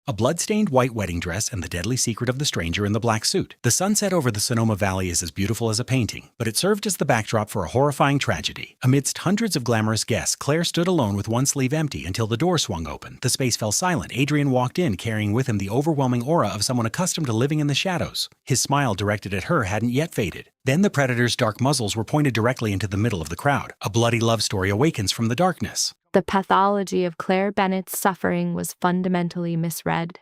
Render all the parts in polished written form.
A blood-stained white wedding dress and the deadly secret of the stranger in the black suit. The sunset over the Sonoma Valley is as beautiful as a painting, but it served as the backdrop for a horrifying tragedy. Amidst hundreds of glamorous guests, Claire stood alone with one sleeve empty until the door swung open. The space fell silent. Adrian walked in, carrying with him the overwhelming aura of someone accustomed to living in the shadows. His smile directed at her hadn't yet faded. Then the predator's dark muzzles were pointed directly into the middle of the crowd. A bloody love story awakens from the darkness. The pathology of Claire Bennett's suffering was fundamentally misread.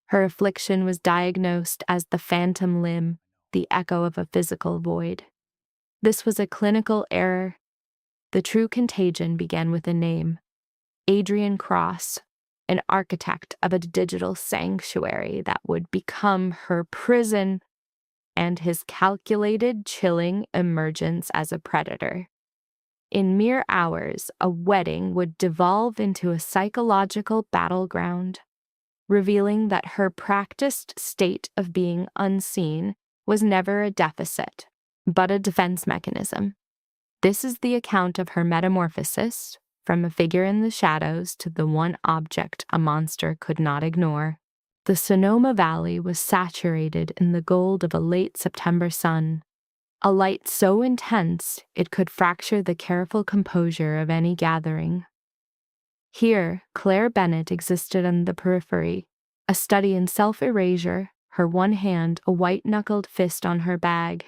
Her affliction was diagnosed as the phantom limb, the echo of a physical void. This was a clinical error. The true contagion began with a name: Adrian Cross, an architect of a digital sanctuary that would become her prison, and his calculated, chilling emergence as a predator. In mere hours, a wedding would devolve into a psychological battleground, revealing that her practiced state of being unseen was never a deficit, but a defense mechanism. This is the account of her metamorphosis, from a figure in the shadows to the one object a monster could not ignore. The Sonoma Valley was saturated in the gold of a late September sun, a light so intense it could fracture the careful composure of any gathering. Here, Claire Bennett existed on the periphery, a study in self-erasure, her one hand a white-knuckled fist on her bag.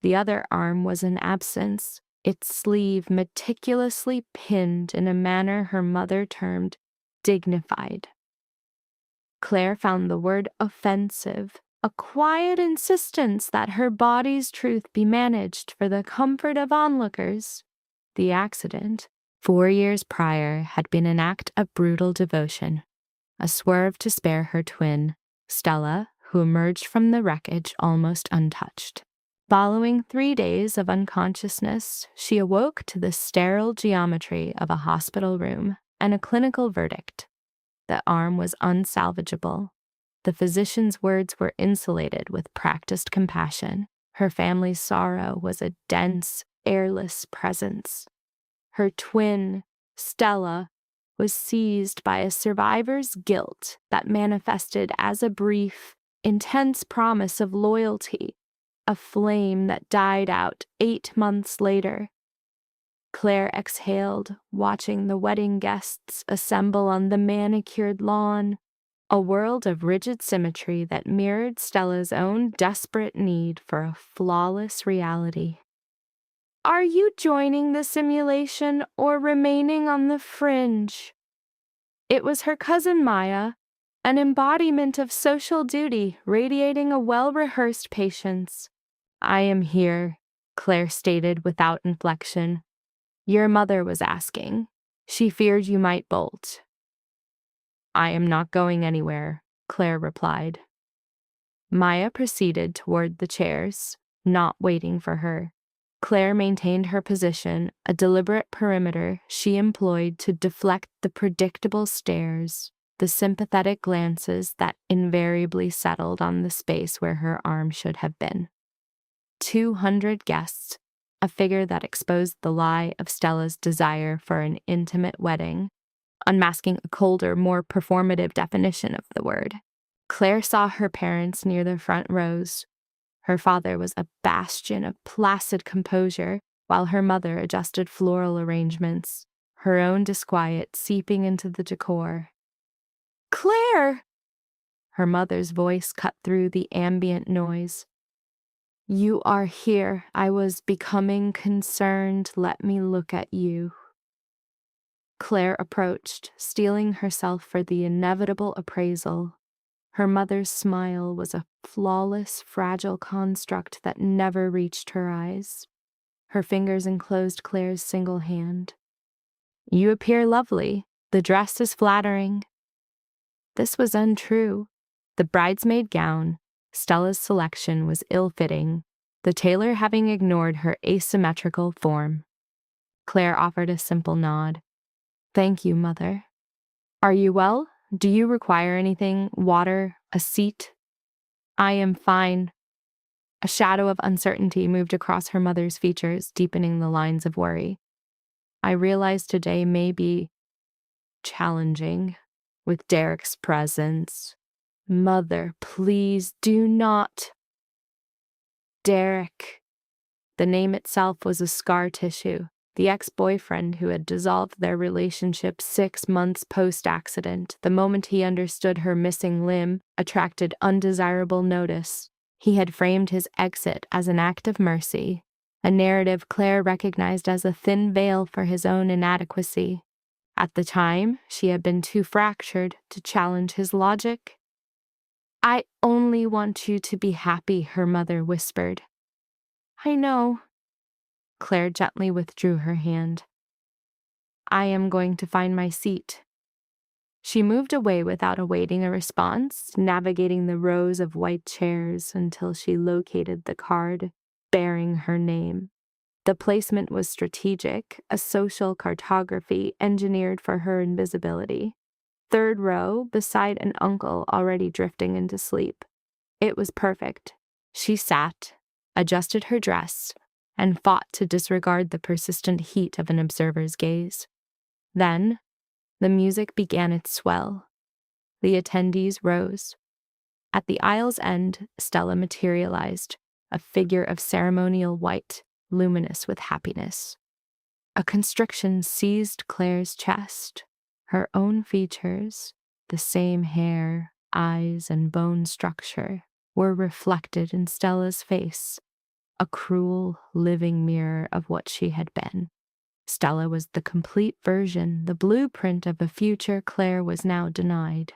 The other arm was an absence, its sleeve meticulously pinned in a manner her mother termed dignified. Claire found the word offensive, a quiet insistence that her body's truth be managed for the comfort of onlookers. The accident, 4 years prior, had been an act of brutal devotion, a swerve to spare her twin, Stella, who emerged from the wreckage almost untouched. Following 3 days of unconsciousness, she awoke to the sterile geometry of a hospital room and a clinical verdict. The arm was unsalvageable. The physician's words were insulated with practiced compassion. Her family's sorrow was a dense, airless presence. Her twin, Stella, was seized by a survivor's guilt that manifested as a brief, intense promise of loyalty, a flame that died out 8 months later. Claire exhaled, watching the wedding guests assemble on the manicured lawn, a world of rigid symmetry that mirrored Stella's own desperate need for a flawless reality. "Are you joining the simulation or remaining on the fringe?" It was her cousin Maya, an embodiment of social duty radiating a well-rehearsed patience. "I am here," Claire stated without inflection. "Your mother was asking. She feared you might bolt." "I am not going anywhere," Claire replied. Maya proceeded toward the chairs, not waiting for her. Claire maintained her position, a deliberate perimeter she employed to deflect the predictable stares, the sympathetic glances that invariably settled on the space where her arm should have been. 200 guests, a figure that exposed the lie of Stella's desire for an intimate wedding, unmasking a colder, more performative definition of the word. Claire saw her parents near the front rows. Her father was a bastion of placid composure, while her mother adjusted floral arrangements, her own disquiet seeping into the decor. "Claire!" Her mother's voice cut through the ambient noise. "You are here. I was becoming concerned. Let me look at you." Claire approached, steeling herself for the inevitable appraisal. Her mother's smile was a flawless, fragile construct that never reached her eyes. Her fingers enclosed Claire's single hand. "You appear lovely. The dress is flattering." This was untrue. The bridesmaid gown, Stella's selection, was ill-fitting, the tailor having ignored her asymmetrical form. Claire offered a simple nod. "Thank you, Mother. Are you well? Do you require anything? Water? A seat?" "I am fine." A shadow of uncertainty moved across her mother's features, deepening the lines of worry. "I realize today may be challenging." with Derek's presence. Mother, please do not. Derek. The name itself was a scar tissue. The ex-boyfriend who had dissolved their relationship 6 months post-accident, the moment he understood her missing limb, attracted undesirable notice. He had framed his exit as an act of mercy, a narrative Claire recognized as a thin veil for his own inadequacy. At the time, she had been too fractured to challenge his logic. I only want you to be happy, her mother whispered. I know. Claire gently withdrew her hand. I am going to find my seat. She moved away without awaiting a response, navigating the rows of white chairs until she located the card bearing her name. The placement was strategic, a social cartography engineered for her invisibility. 3rd row, beside an uncle already drifting into sleep. It was perfect. She sat, adjusted her dress, and fought to disregard the persistent heat of an observer's gaze. Then, the music began its swell. The attendees rose. At the aisle's end, Stella materialized, a figure of ceremonial white, luminous with happiness. A constriction seized Claire's chest. Her own features, the same hair, eyes, and bone structure, were reflected in Stella's face, a cruel, living mirror of what she had been. Stella was the complete version, the blueprint of a future Claire was now denied.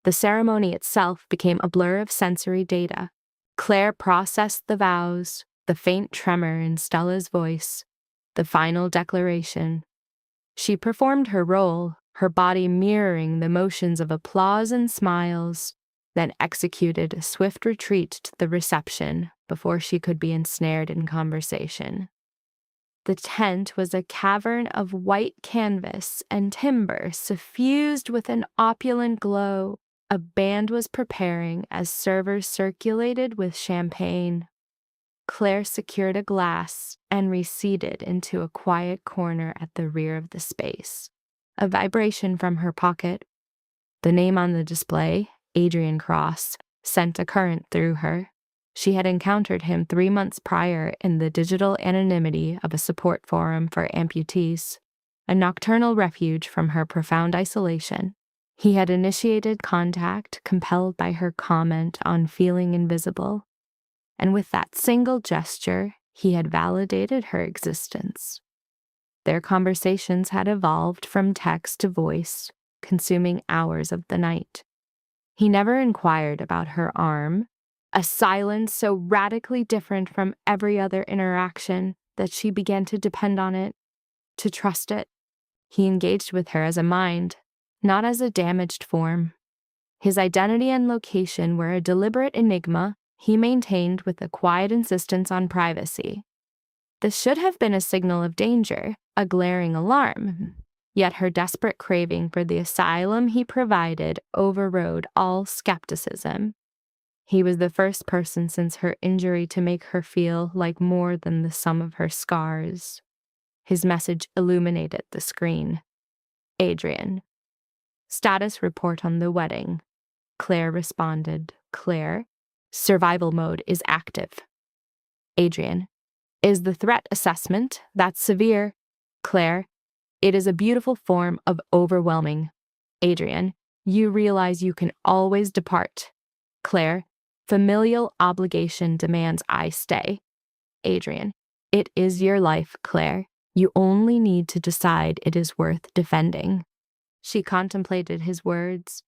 The ceremony itself became a blur of sensory data. Claire processed the vows, the faint tremor in Stella's voice, the final declaration. She performed her role, her body mirroring the motions of applause and smiles, then executed a swift retreat to the reception before she could be ensnared in conversation. The tent was a cavern of white canvas and timber suffused with an opulent glow. A band was preparing as servers circulated with champagne. Claire secured a glass and receded into a quiet corner at the rear of the space. A vibration from her pocket. The name on the display, Adrian Cross, sent a current through her. She had encountered him 3 months prior in the digital anonymity of a support forum for amputees, a nocturnal refuge from her profound isolation. He had initiated contact, compelled by her comment on feeling invisible, and with that single gesture, he had validated her existence. Their conversations had evolved from text to voice, consuming hours of the night. He never inquired about her arm, a silence so radically different from every other interaction that she began to depend on it, to trust it. He engaged with her as a mind, not as a damaged form. His identity and location were a deliberate enigma he maintained with a quiet insistence on privacy. This should have been a signal of danger, a glaring alarm. Yet her desperate craving for the asylum he provided overrode all skepticism. He was the first person since her injury to make her feel like more than the sum of her scars. His message illuminated the screen. Adrian. Status report on the wedding. Claire responded. Claire. Survival mode is active. Adrian. Is the threat assessment that severe? Claire. It is a beautiful form of overwhelming. Adrian. You realize you can always depart. Claire. Familial obligation demands I stay. Adrian. It is your life, Claire. You only need to decide it is worth defending. She contemplated his words,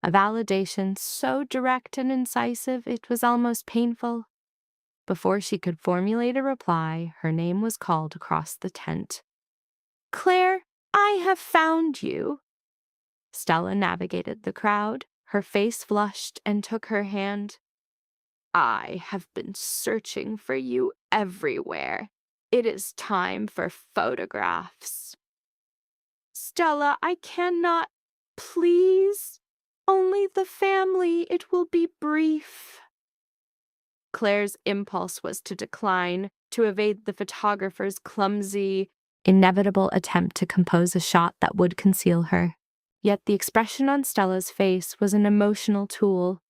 a validation so direct and incisive it was almost painful. Before she could formulate a reply, her name was called across the tent. Claire, I have found you. Stella navigated the crowd, her face flushed, and took her hand. I have been searching for you everywhere. It is time for photographs. Stella, I cannot. Please. Only the family. It will be brief. Claire's impulse was to decline, to evade the photographer's clumsy, inevitable attempt to compose a shot that would conceal her. Yet the expression on Stella's face was an emotional tool,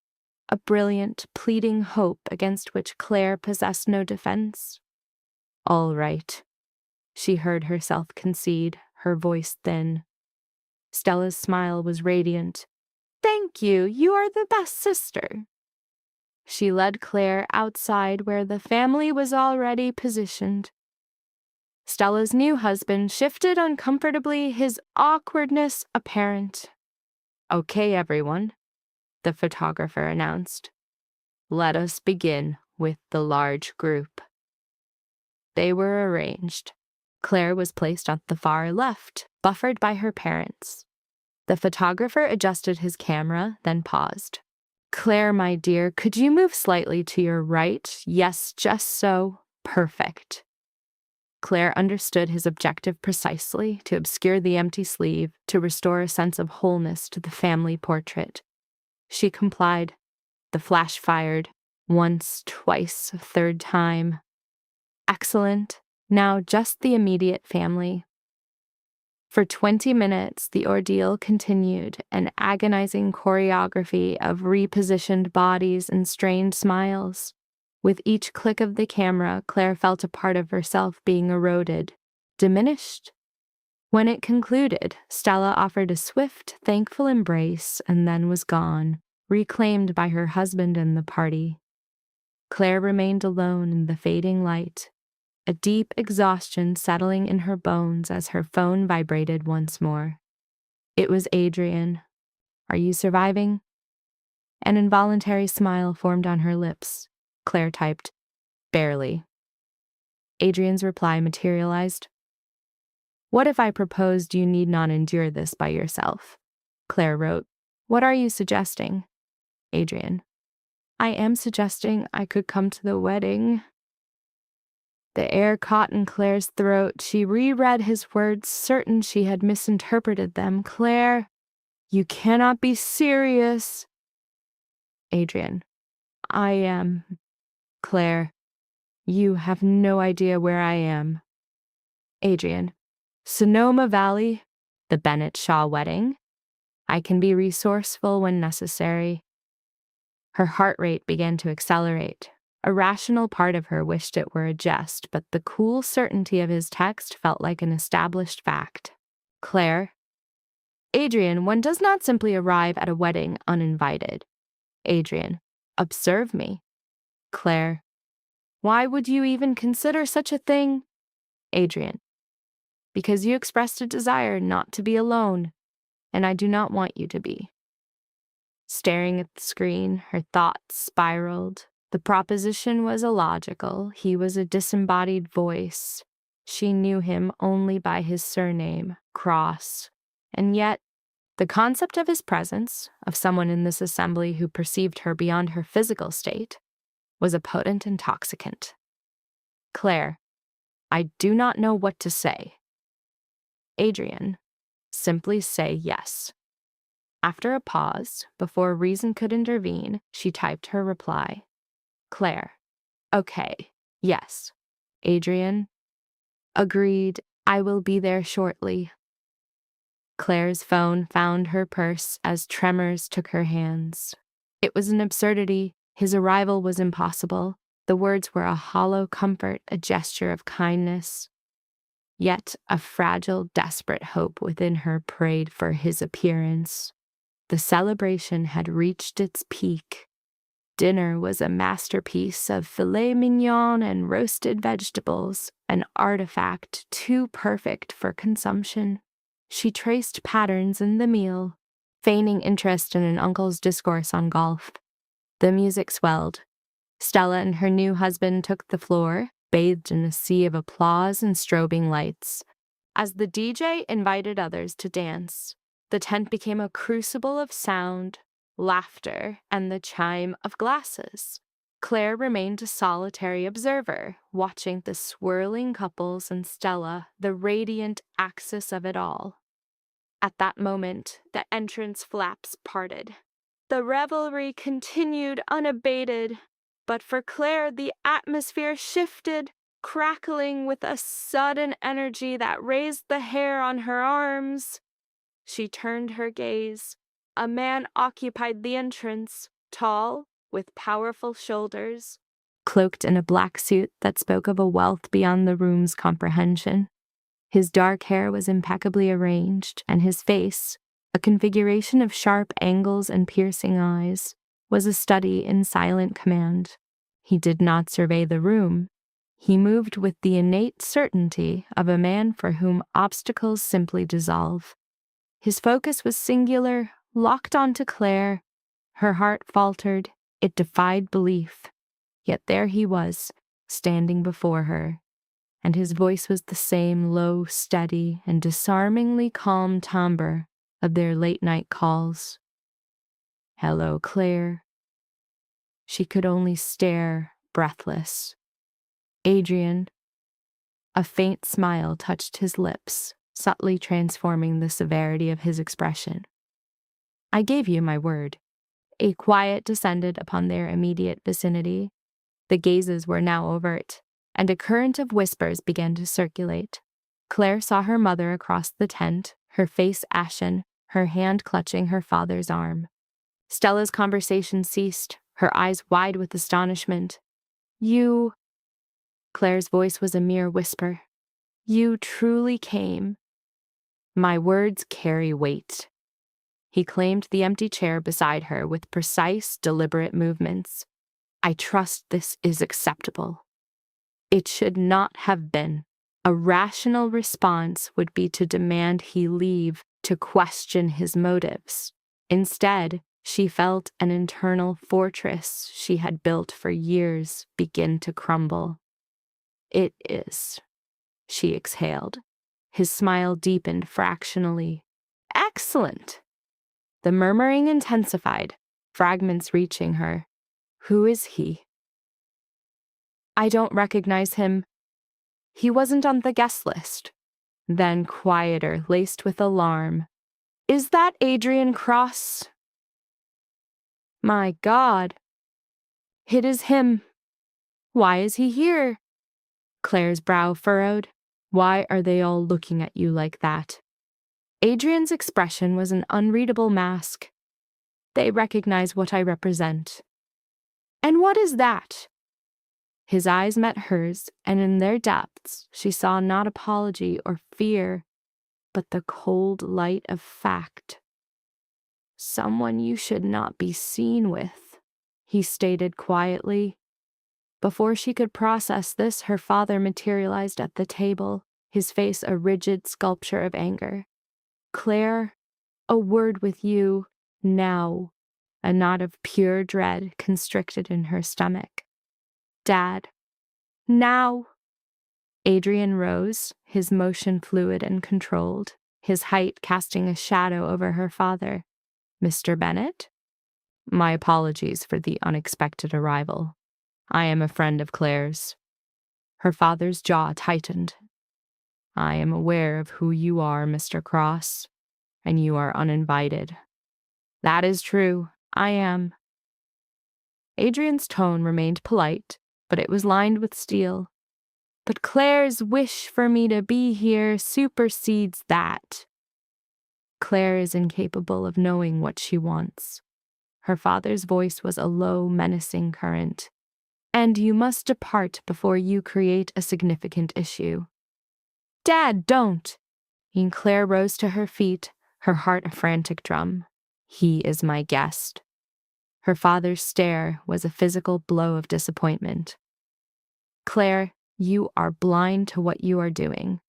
a brilliant, pleading hope against which Claire possessed no defense. "All right," she heard herself concede, her voice thin. Stella's smile was radiant. "Thank you, you are the best sister." She led Claire outside where the family was already positioned. Stella's new husband shifted uncomfortably, his awkwardness apparent. "Okay, everyone," the photographer announced. "Let us begin with the large group." They were arranged. Claire was placed on the far left, buffered by her parents. The photographer adjusted his camera, then paused. "Claire, my dear, could you move slightly to your right? Yes, just so. Perfect." Claire understood his objective precisely, to obscure the empty sleeve, to restore a sense of wholeness to the family portrait. She complied. The flash fired. Once, twice, a third time. Excellent. Now just the immediate family. For 20 minutes, the ordeal continued, an agonizing choreography of repositioned bodies and strained smiles. With each click of the camera, Claire felt a part of herself being eroded, diminished. When it concluded, Stella offered a swift, thankful embrace and then was gone, reclaimed by her husband and the party. Claire remained alone in the fading light, a deep exhaustion settling in her bones as her phone vibrated once more. It was Adrian. "Are you surviving?" An involuntary smile formed on her lips. Claire typed, "Barely." Adrian's reply materialized. "What if I proposed you need not endure this by yourself?" Claire wrote, "What are you suggesting?" Adrian, "I am suggesting I could come to the wedding." The air caught in Claire's throat. She reread his words, certain she had misinterpreted them. "Claire, you cannot be serious." Adrian, "I am." Claire, "You have no idea where I am." Adrian, "Sonoma Valley, the Bennett Shaw wedding. I can be resourceful when necessary." Her heart rate began to accelerate. A rational part of her wished it were a jest, but the cool certainty of his text felt like an established fact. Claire, "Adrian, one does not simply arrive at a wedding uninvited." Adrian, "Observe me." Claire, "Why would you even consider such a thing?" Adrian, "Because you expressed a desire not to be alone, and I do not want you to be." Staring at the screen, her thoughts spiraled. The proposition was illogical. He was a disembodied voice. She knew him only by his surname, Cross. And yet, the concept of his presence, of someone in this assembly who perceived her beyond her physical state, was a potent intoxicant. Claire, "I do not know what to say." Adrian, "Simply say yes." After a pause, before reason could intervene, she typed her reply. Claire, "Okay, yes." Adrian, "Agreed, I will be there shortly." Claire's phone found her purse as tremors took her hands. It was an absurdity. His arrival was impossible. The words were a hollow comfort, a gesture of kindness. Yet a fragile, desperate hope within her prayed for his appearance. The celebration had reached its peak. Dinner was a masterpiece of filet mignon and roasted vegetables, an artifact too perfect for consumption. She traced patterns in the meal, feigning interest in an uncle's discourse on golf. The music swelled. Stella and her new husband took the floor, bathed in a sea of applause and strobing lights. As the DJ invited others to dance, the tent became a crucible of sound, laughter, and the chime of glasses. Claire remained a solitary observer, watching the swirling couples and Stella, the radiant axis of it all. At that moment, the entrance flaps parted. The revelry continued unabated, but for Claire the atmosphere shifted, crackling with a sudden energy that raised the hair on her arms. She turned her gaze. A man occupied the entrance, tall, with powerful shoulders, cloaked in a black suit that spoke of a wealth beyond the room's comprehension. His dark hair was impeccably arranged, and his face, a configuration of sharp angles and piercing eyes, was a study in silent command. He did not survey the room. He moved with the innate certainty of a man for whom obstacles simply dissolve. His focus was singular, locked onto Claire. Her heart faltered. It defied belief. Yet there he was, standing before her, and his voice was the same low, steady, and disarmingly calm timbre of their late-night calls. "Hello, Claire." She could only stare, breathless. "Adrian." A faint smile touched his lips, subtly transforming the severity of his expression. "I gave you my word." A quiet descended upon their immediate vicinity. The gazes were now overt, and a current of whispers began to circulate. Claire saw her mother across the tent, her face ashen, her hand clutching her father's arm. Stella's conversation ceased, her eyes wide with astonishment. "You—" Claire's voice was a mere whisper. "You truly came." "My words carry weight." He claimed the empty chair beside her with precise, deliberate movements. "I trust this is acceptable." It should not have been. A rational response would be to demand he leave, to question his motives. Instead, she felt an internal fortress she had built for years begin to crumble. "It is," she exhaled. His smile deepened fractionally. "Excellent!" The murmuring intensified, fragments reaching her. "Who is he?" "I don't recognize him. He wasn't on the guest list." Then quieter, laced with alarm. "Is that Adrian Cross?" "My God. It is him. Why is he here?" Claire's brow furrowed. "Why are they all looking at you like that?" Adrian's expression was an unreadable mask. "They recognize what I represent." "And what is that?" His eyes met hers, and in their depths she saw not apology or fear, but the cold light of fact. "Someone you should not be seen with," he stated quietly. Before she could process this, her father materialized at the table, his face a rigid sculpture of anger. "Claire, a word with you, now." A knot of pure dread constricted in her stomach. "Dad, now." Adrian rose, his motion fluid and controlled, his height casting a shadow over her father. "Mr. Bennett?" "My apologies for the unexpected arrival. I am a friend of Claire's." Her father's jaw tightened. "I am aware of who you are, Mr. Cross, and you are uninvited." "That is true. I am." Adrian's tone remained polite, but it was lined with steel. "But Claire's wish for me to be here supersedes that." "Claire is incapable of knowing what she wants." Her father's voice was a low, menacing current. "And you must depart before you create a significant issue." "Dad, don't!" And Claire rose to her feet, her heart a frantic drum. "He is my guest." Her father's stare was a physical blow of disappointment. "Claire, you are blind to what you are doing."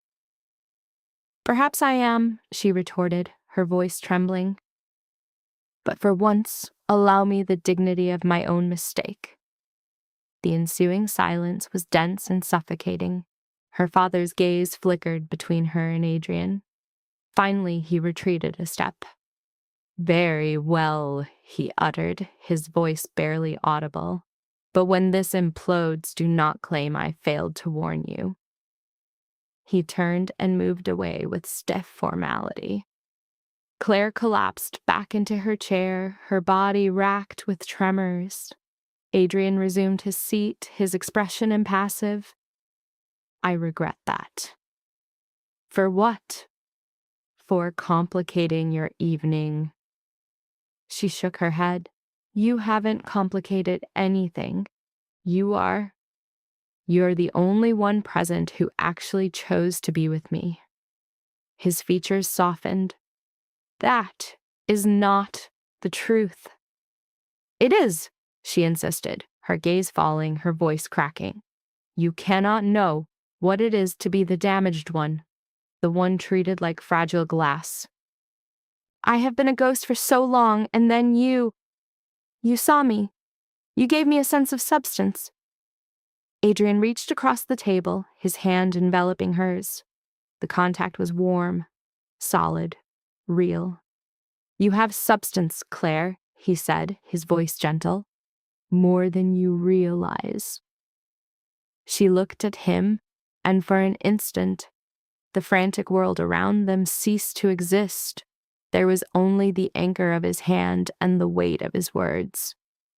"Perhaps I am," she retorted, her voice trembling. "But for once, allow me the dignity of my own mistake." The ensuing silence was dense and suffocating. Her father's gaze flickered between her and Adrian. Finally, he retreated a step. "Very well," he uttered, his voice barely audible. "But when this implodes, do not claim I failed to warn you." He turned and moved away with stiff formality. Claire collapsed back into her chair, her body racked with tremors. Adrian resumed his seat, his expression impassive. "I regret that." "For what?" for complicating your evening. She shook her head. You haven't complicated anything. You're the only one present who actually chose to be with me. His features softened. That is not the truth. It is, she insisted, her gaze falling, her voice cracking. You cannot know what it is to be the damaged one, the one treated like fragile glass. I have been a ghost for so long, and then you saw me. You gave me a sense of substance. Adrian reached across the table, his hand enveloping hers. The contact was warm, solid, real. You have substance, Claire, he said, his voice gentle. More than you realize. She looked at him, and for an instant, the frantic world around them ceased to exist. There was only the anchor of his hand and the weight of his words.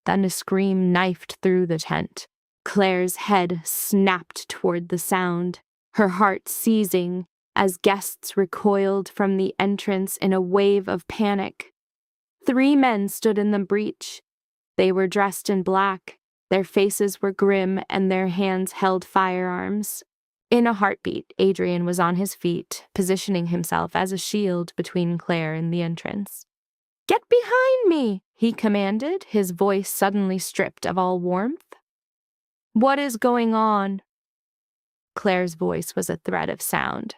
Then a scream knifed through the tent. Claire's head snapped toward the sound, her heart seizing as guests recoiled from the entrance in a wave of panic. 3 men stood in the breach. They were dressed in black, their faces were grim, and their hands held firearms. In a heartbeat, Adrian was on his feet, positioning himself as a shield between Claire and the entrance. Get behind me, he commanded, his voice suddenly stripped of all warmth. What is going on? Claire's voice was a thread of sound.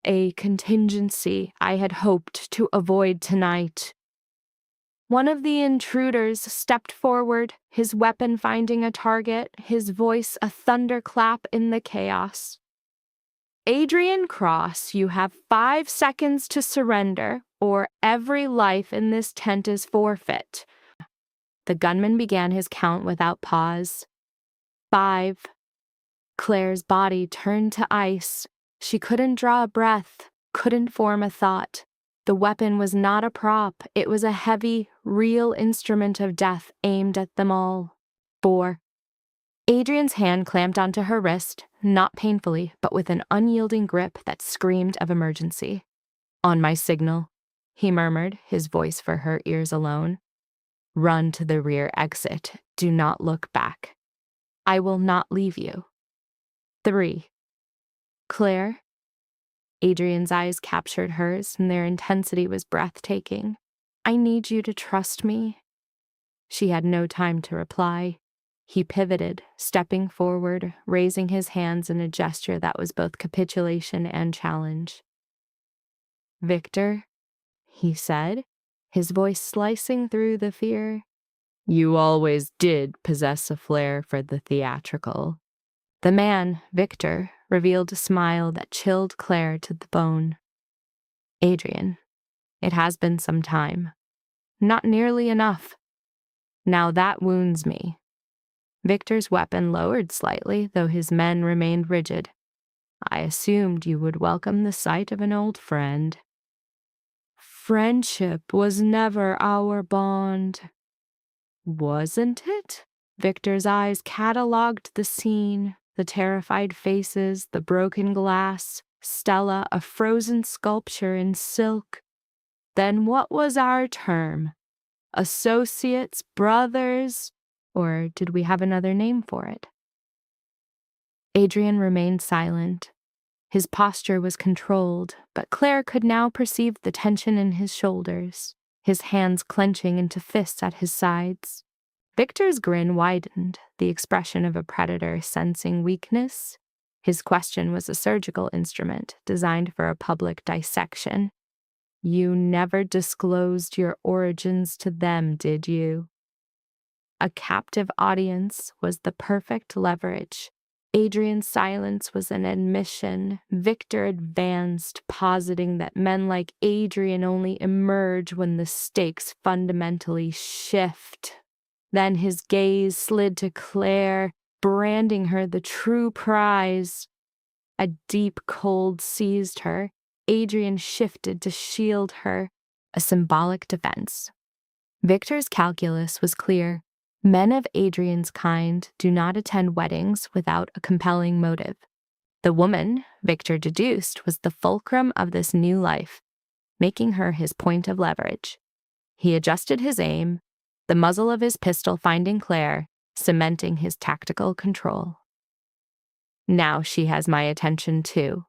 A contingency I had hoped to avoid tonight. One of the intruders stepped forward, his weapon finding a target, his voice a thunderclap in the chaos. Adrian Cross, you have 5 seconds to surrender, or every life in this tent is forfeit. The gunman began his count without pause. 5. Claire's body turned to ice. She couldn't draw a breath, couldn't form a thought. The weapon was not a prop. It was a heavy, real instrument of death aimed at them all. 4. Adrian's hand clamped onto her wrist, not painfully, but with an unyielding grip that screamed of emergency. On my signal, he murmured, his voice for her ears alone. Run to the rear exit. Do not look back. I will not leave you. 3. Claire? Adrian's eyes captured hers, and their intensity was breathtaking. I need you to trust me. She had no time to reply. He pivoted, stepping forward, raising his hands in a gesture that was both capitulation and challenge. Victor, he said, his voice slicing through the fear. You always did possess a flair for the theatrical. The man, Victor, revealed a smile that chilled Claire to the bone. Adrian, it has been some time. Not nearly enough. Now that wounds me. Victor's weapon lowered slightly, though his men remained rigid. I assumed you would welcome the sight of an old friend. Friendship was never our bond. Wasn't it? Victor's eyes catalogued the scene, the terrified faces, the broken glass, Stella, a frozen sculpture in silk. Then what was our term? Associates, brothers, or did we have another name for it? Adrian remained silent. His posture was controlled, but Claire could now perceive the tension in his shoulders, his hands clenching into fists at his sides. Victor's grin widened, the expression of a predator sensing weakness. His question was a surgical instrument designed for a public dissection. You never disclosed your origins to them, did you? A captive audience was the perfect leverage. Adrian's silence was an admission. Victor advanced, positing that men like Adrian only emerge when the stakes fundamentally shift. Then his gaze slid to Claire, branding her the true prize. A deep cold seized her. Adrian shifted to shield her, a symbolic defense. Victor's calculus was clear. Men of Adrian's kind do not attend weddings without a compelling motive. The woman, Victor deduced, was the fulcrum of this new life, making her his point of leverage. He adjusted his aim, the muzzle of his pistol finding Claire, cementing his tactical control. Now she has my attention too.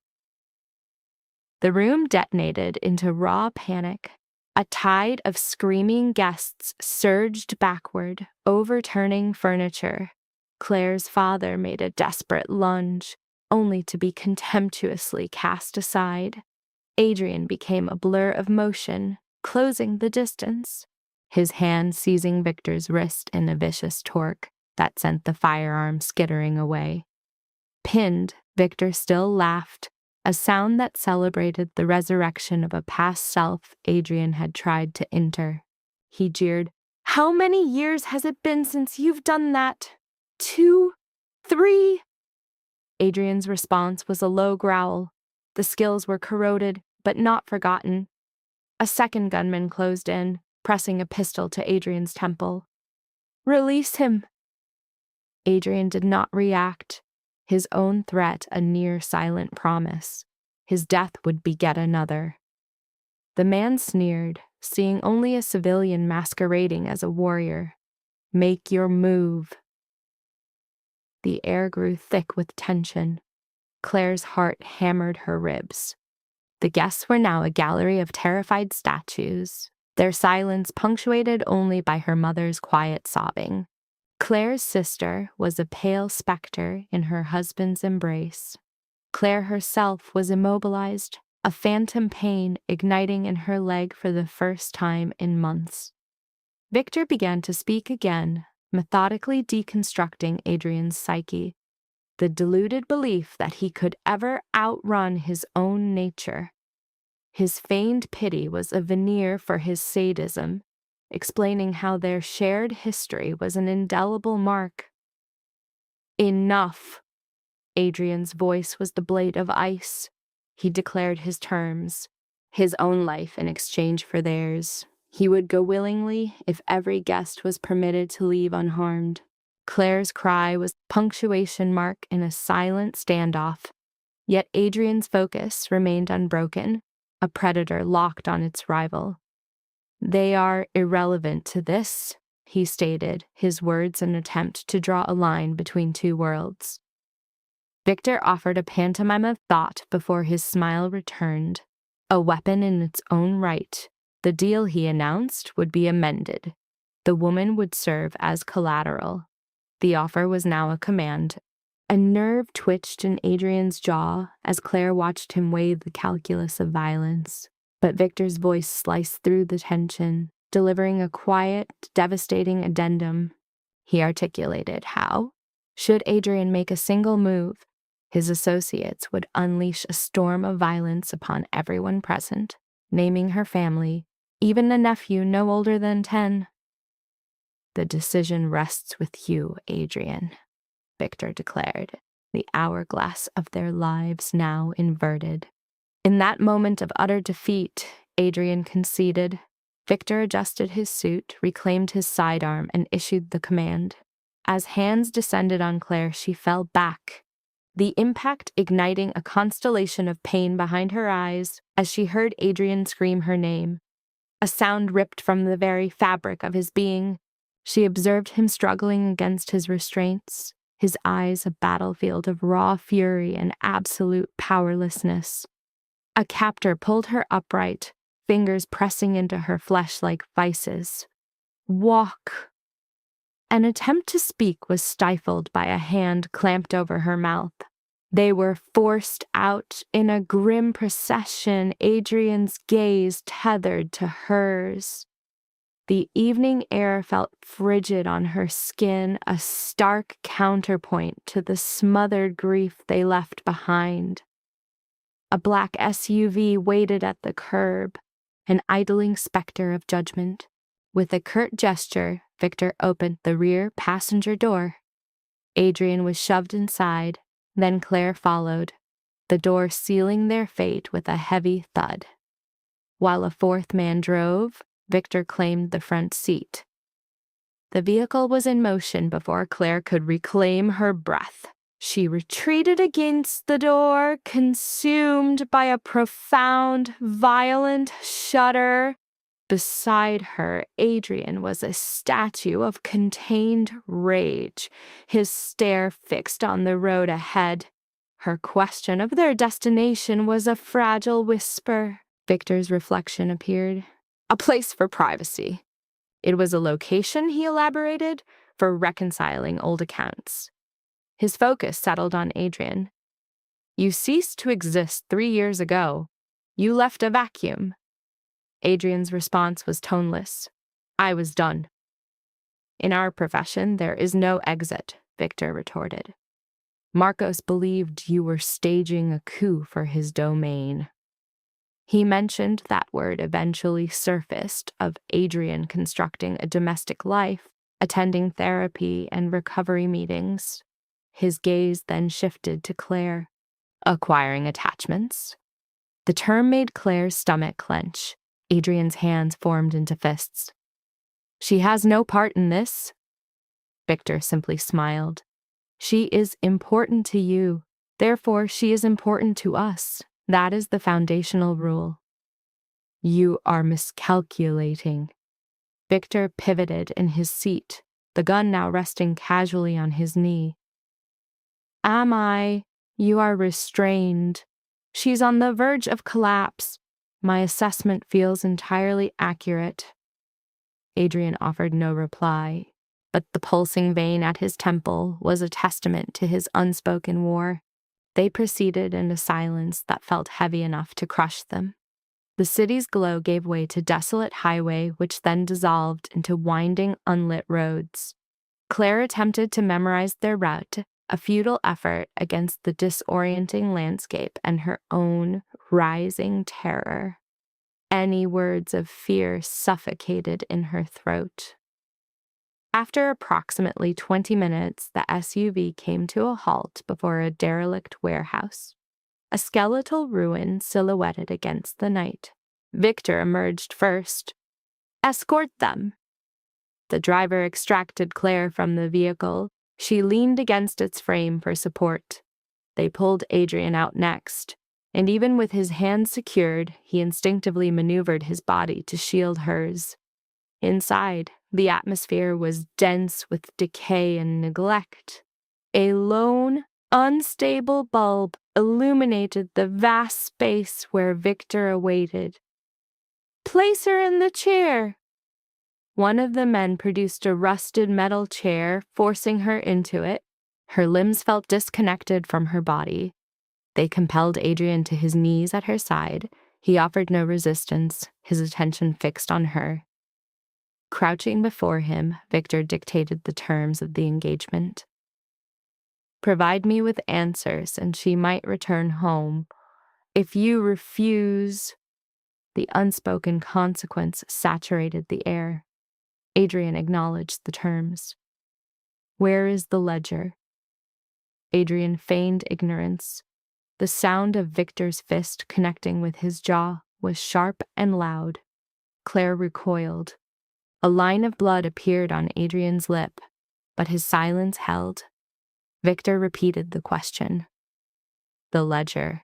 The room detonated into raw panic. A tide of screaming guests surged backward, overturning furniture. Claire's father made a desperate lunge, only to be contemptuously cast aside. Adrian became a blur of motion, closing the distance, his hand seizing Victor's wrist in a vicious torque that sent the firearm skittering away. Pinned, Victor still laughed, a sound that celebrated the resurrection of a past self Adrian had tried to enter. He jeered, "How many years has it been since you've done that? 2, 3? Adrian's response was a low growl. The skills were corroded, but not forgotten. A second gunman closed in, pressing a pistol to Adrian's temple. "Release him!" Adrian did not react, his own threat a near silent promise. His death would beget another. The man sneered, seeing only a civilian masquerading as a warrior. "Make your move." The air grew thick with tension. Claire's heart hammered her ribs. The guests were now a gallery of terrified statues, their silence punctuated only by her mother's quiet sobbing. Claire's sister was a pale specter in her husband's embrace. Claire herself was immobilized, a phantom pain igniting in her leg for the first time in months. Victor began to speak again, methodically deconstructing Adrian's psyche, the deluded belief that he could ever outrun his own nature. His feigned pity was a veneer for his sadism, explaining how their shared history was an indelible mark. "Enough!" Adrian's voice was the blade of ice. He declared his terms, his own life in exchange for theirs. He would go willingly if every guest was permitted to leave unharmed. Claire's cry was punctuation mark in a silent standoff, yet Adrian's focus remained unbroken, a predator locked on its rival. "They are irrelevant to this," he stated, his words an attempt to draw a line between two worlds. Victor offered a pantomime of thought before his smile returned. A weapon in its own right, the deal he announced would be amended. The woman would serve as collateral. The offer was now a command. A nerve twitched in Adrian's jaw as Claire watched him weigh the calculus of violence. But Victor's voice sliced through the tension, delivering a quiet, devastating addendum. He articulated how, should Adrian make a single move, his associates would unleash a storm of violence upon everyone present, naming her family, even a nephew no older than 10. "The decision rests with you, Adrian," Victor declared, the hourglass of their lives now inverted. In that moment of utter defeat, Adrian conceded. Victor adjusted his suit, reclaimed his sidearm, and issued the command. As hands descended on Claire, she fell back, the impact igniting a constellation of pain behind her eyes as she heard Adrian scream her name. A sound ripped from the very fabric of his being. She observed him struggling against his restraints, his eyes a battlefield of raw fury and absolute powerlessness. A captor pulled her upright, fingers pressing into her flesh like vices. "Walk." An attempt to speak was stifled by a hand clamped over her mouth. They were forced out in a grim procession, Adrian's gaze tethered to hers. The evening air felt frigid on her skin, a stark counterpoint to the smothered grief they left behind. A black SUV waited at the curb, an idling specter of judgment. With a curt gesture, Victor opened the rear passenger door. Adrian was shoved inside, then Claire followed, the door sealing their fate with a heavy thud. While a fourth man drove, Victor claimed the front seat. The vehicle was in motion before Claire could reclaim her breath. She retreated against the door, consumed by a profound, violent shudder. Beside her, Adrian was a statue of contained rage, his stare fixed on the road ahead. Her question of their destination was a fragile whisper. Victor's reflection appeared. A place for privacy. It was a location, he elaborated, for reconciling old accounts. His focus settled on Adrian. You ceased to exist 3 years ago. You left a vacuum. Adrian's response was toneless. I was done. In our profession, there is no exit, Victor retorted. Marcos believed you were staging a coup for his domain. He mentioned that word eventually surfaced of Adrian constructing a domestic life, attending therapy and recovery meetings. His gaze then shifted to Claire. Acquiring attachments? The term made Claire's stomach clench. Adrian's hands formed into fists. She has no part in this. Victor simply smiled. She is important to you. Therefore, she is important to us. That is the foundational rule. You are miscalculating. Victor pivoted in his seat, the gun now resting casually on his knee. Am I? You are restrained. She's on the verge of collapse. My assessment feels entirely accurate. Adrian offered no reply, but the pulsing vein at his temple was a testament to his unspoken war. They proceeded in a silence that felt heavy enough to crush them. The city's glow gave way to desolate highway, which then dissolved into winding, unlit roads. Claire attempted to memorize their route, a futile effort against the disorienting landscape and her own rising terror. Any words of fear suffocated in her throat. After approximately 20 minutes, the SUV came to a halt before a derelict warehouse, a skeletal ruin silhouetted against the night. Victor emerged first. Escort them. The driver extracted Claire from the vehicle. She leaned against its frame for support. They pulled Adrian out next, and even with his hands secured, he instinctively maneuvered his body to shield hers. Inside, the atmosphere was dense with decay and neglect. A lone, unstable bulb illuminated the vast space where Victor awaited. Place her in the chair. One of the men produced a rusted metal chair, forcing her into it. Her limbs felt disconnected from her body. They compelled Adrian to his knees at her side. He offered no resistance, his attention fixed on her. Crouching before him, Victor dictated the terms of the engagement. Provide me with answers, and she might return home. If you refuse, the unspoken consequence saturated the air. Adrian acknowledged the terms. Where is the ledger? Adrian feigned ignorance. The sound of Victor's fist connecting with his jaw was sharp and loud. Claire recoiled. A line of blood appeared on Adrian's lip, but his silence held. Victor repeated the question. The ledger.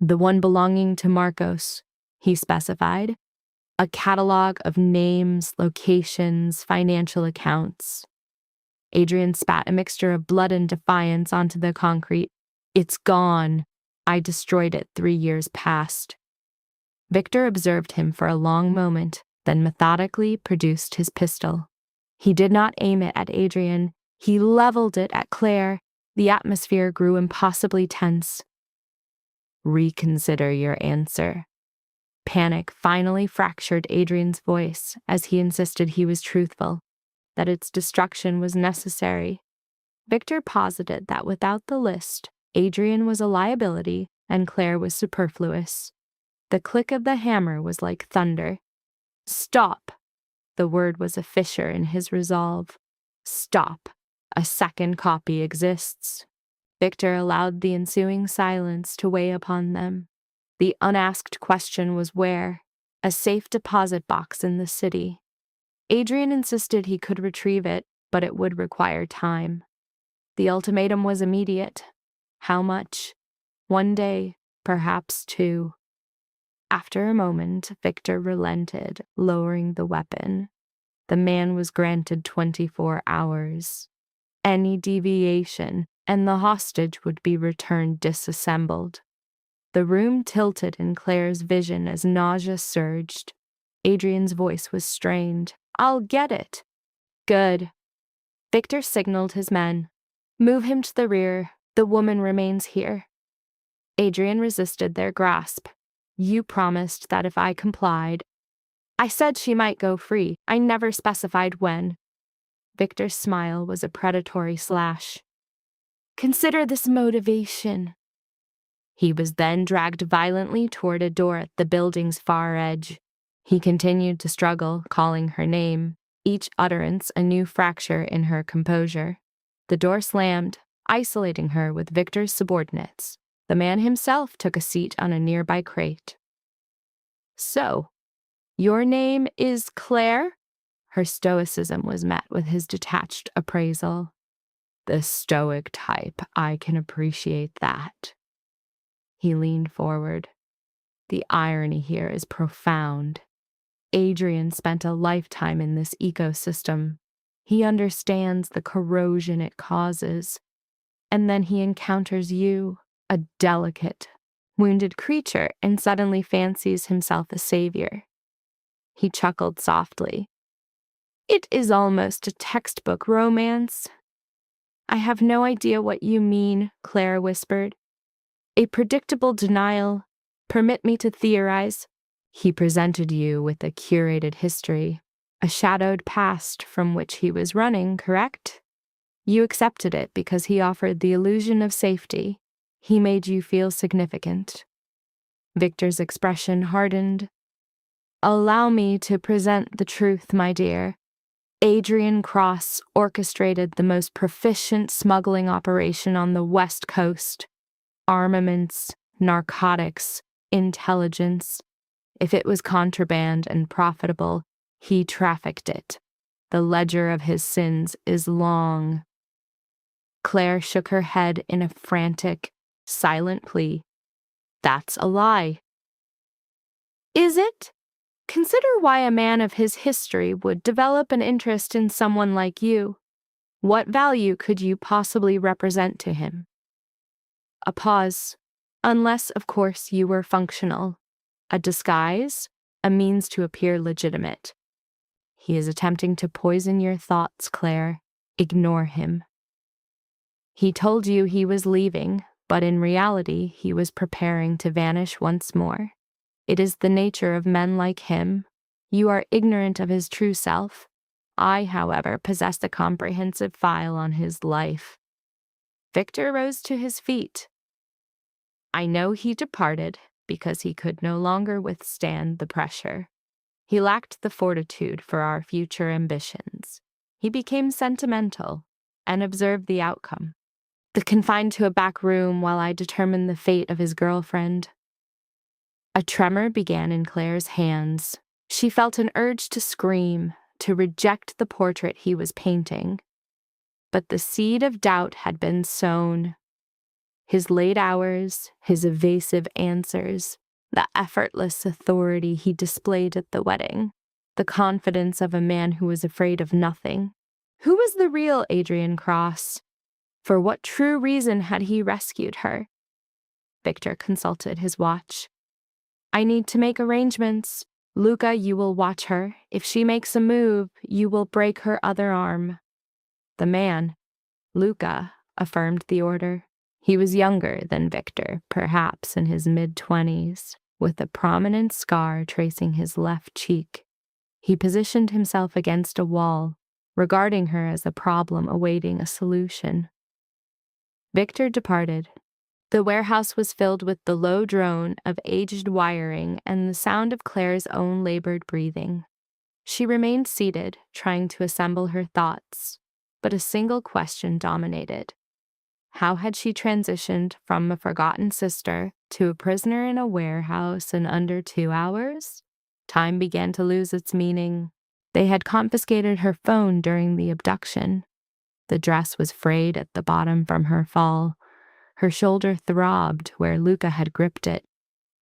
The one belonging to Marcos, he specified. A catalog of names, locations, financial accounts. Adrian spat a mixture of blood and defiance onto the concrete. It's gone. I destroyed it 3 years past. Victor observed him for a long moment, then methodically produced his pistol. He did not aim it at Adrian. He leveled it at Claire. The atmosphere grew impossibly tense. Reconsider your answer. Panic finally fractured Adrian's voice as he insisted he was truthful, that its destruction was necessary. Victor posited that without the list, Adrian was a liability and Claire was superfluous. The click of the hammer was like thunder. Stop! The word was a fissure in his resolve. Stop! A second copy exists. Victor allowed the ensuing silence to weigh upon them. The unasked question was where? A safe deposit box in the city. Adrian insisted he could retrieve it, but it would require time. The ultimatum was immediate. How much? 1 day, perhaps 2. After a moment, Victor relented, lowering the weapon. The man was granted 24 hours. Any deviation, and the hostage would be returned disassembled. The room tilted in Claire's vision as nausea surged. Adrian's voice was strained. "I'll get it." "Good." Victor signaled his men. "Move him to the rear. The woman remains here." Adrian resisted their grasp. "You promised that if I complied—" "I said she might go free. I never specified when." Victor's smile was a predatory slash. "Consider this motivation." He was then dragged violently toward a door at the building's far edge. He continued to struggle, calling her name, each utterance a new fracture in her composure. The door slammed, isolating her with Victor's subordinates. The man himself took a seat on a nearby crate. "So, your name is Claire?" Her stoicism was met with his detached appraisal. "The stoic type, I can appreciate that." He leaned forward. The irony here is profound. Adrian spent a lifetime in this ecosystem. He understands the corrosion it causes. And then he encounters you, a delicate, wounded creature, and suddenly fancies himself a savior. He chuckled softly. "It is almost a textbook romance." "I have no idea what you mean," Claire whispered. "A predictable denial. Permit me to theorize." He presented you with a curated history, a shadowed past from which he was running, correct? You accepted it because he offered the illusion of safety. He made you feel significant. Victor's expression hardened. "Allow me to present the truth, my dear. Adrian Cross orchestrated the most proficient smuggling operation on the West Coast. Armaments, narcotics, intelligence. If it was contraband and profitable, he trafficked it. The ledger of his sins is long." Claire shook her head in a frantic, silent plea. "That's a lie." "Is it? Consider why a man of his history would develop an interest in someone like you. What value could you possibly represent to him?" A pause. "Unless, of course, you were functional. A disguise, a means to appear legitimate." "He is attempting to poison your thoughts, Claire. Ignore him." "He told you he was leaving, but in reality he was preparing to vanish once more. It is the nature of men like him. You are ignorant of his true self. I, however, possess a comprehensive file on his life." Victor rose to his feet. "I know he departed because he could no longer withstand the pressure. He lacked the fortitude for our future ambitions. He became sentimental and observed the outcome. Confined to a back room while I determined the fate of his girlfriend." A tremor began in Claire's hands. She felt an urge to scream, to reject the portrait he was painting. But the seed of doubt had been sown. His late hours, his evasive answers, the effortless authority he displayed at the wedding, the confidence of a man who was afraid of nothing. Who was the real Adrian Cross? For what true reason had he rescued her? Victor consulted his watch. "I need to make arrangements. Luca, you will watch her. If she makes a move, you will break her other arm." The man, Luca, affirmed the order. He was younger than Victor, perhaps in his mid-20s, with a prominent scar tracing his left cheek. He positioned himself against a wall, regarding her as a problem awaiting a solution. Victor departed. The warehouse was filled with the low drone of aged wiring and the sound of Claire's own labored breathing. She remained seated, trying to assemble her thoughts, but a single question dominated. How had she transitioned from a forgotten sister to a prisoner in a warehouse in under 2 hours? Time began to lose its meaning. They had confiscated her phone during the abduction. The dress was frayed at the bottom from her fall. Her shoulder throbbed where Luca had gripped it,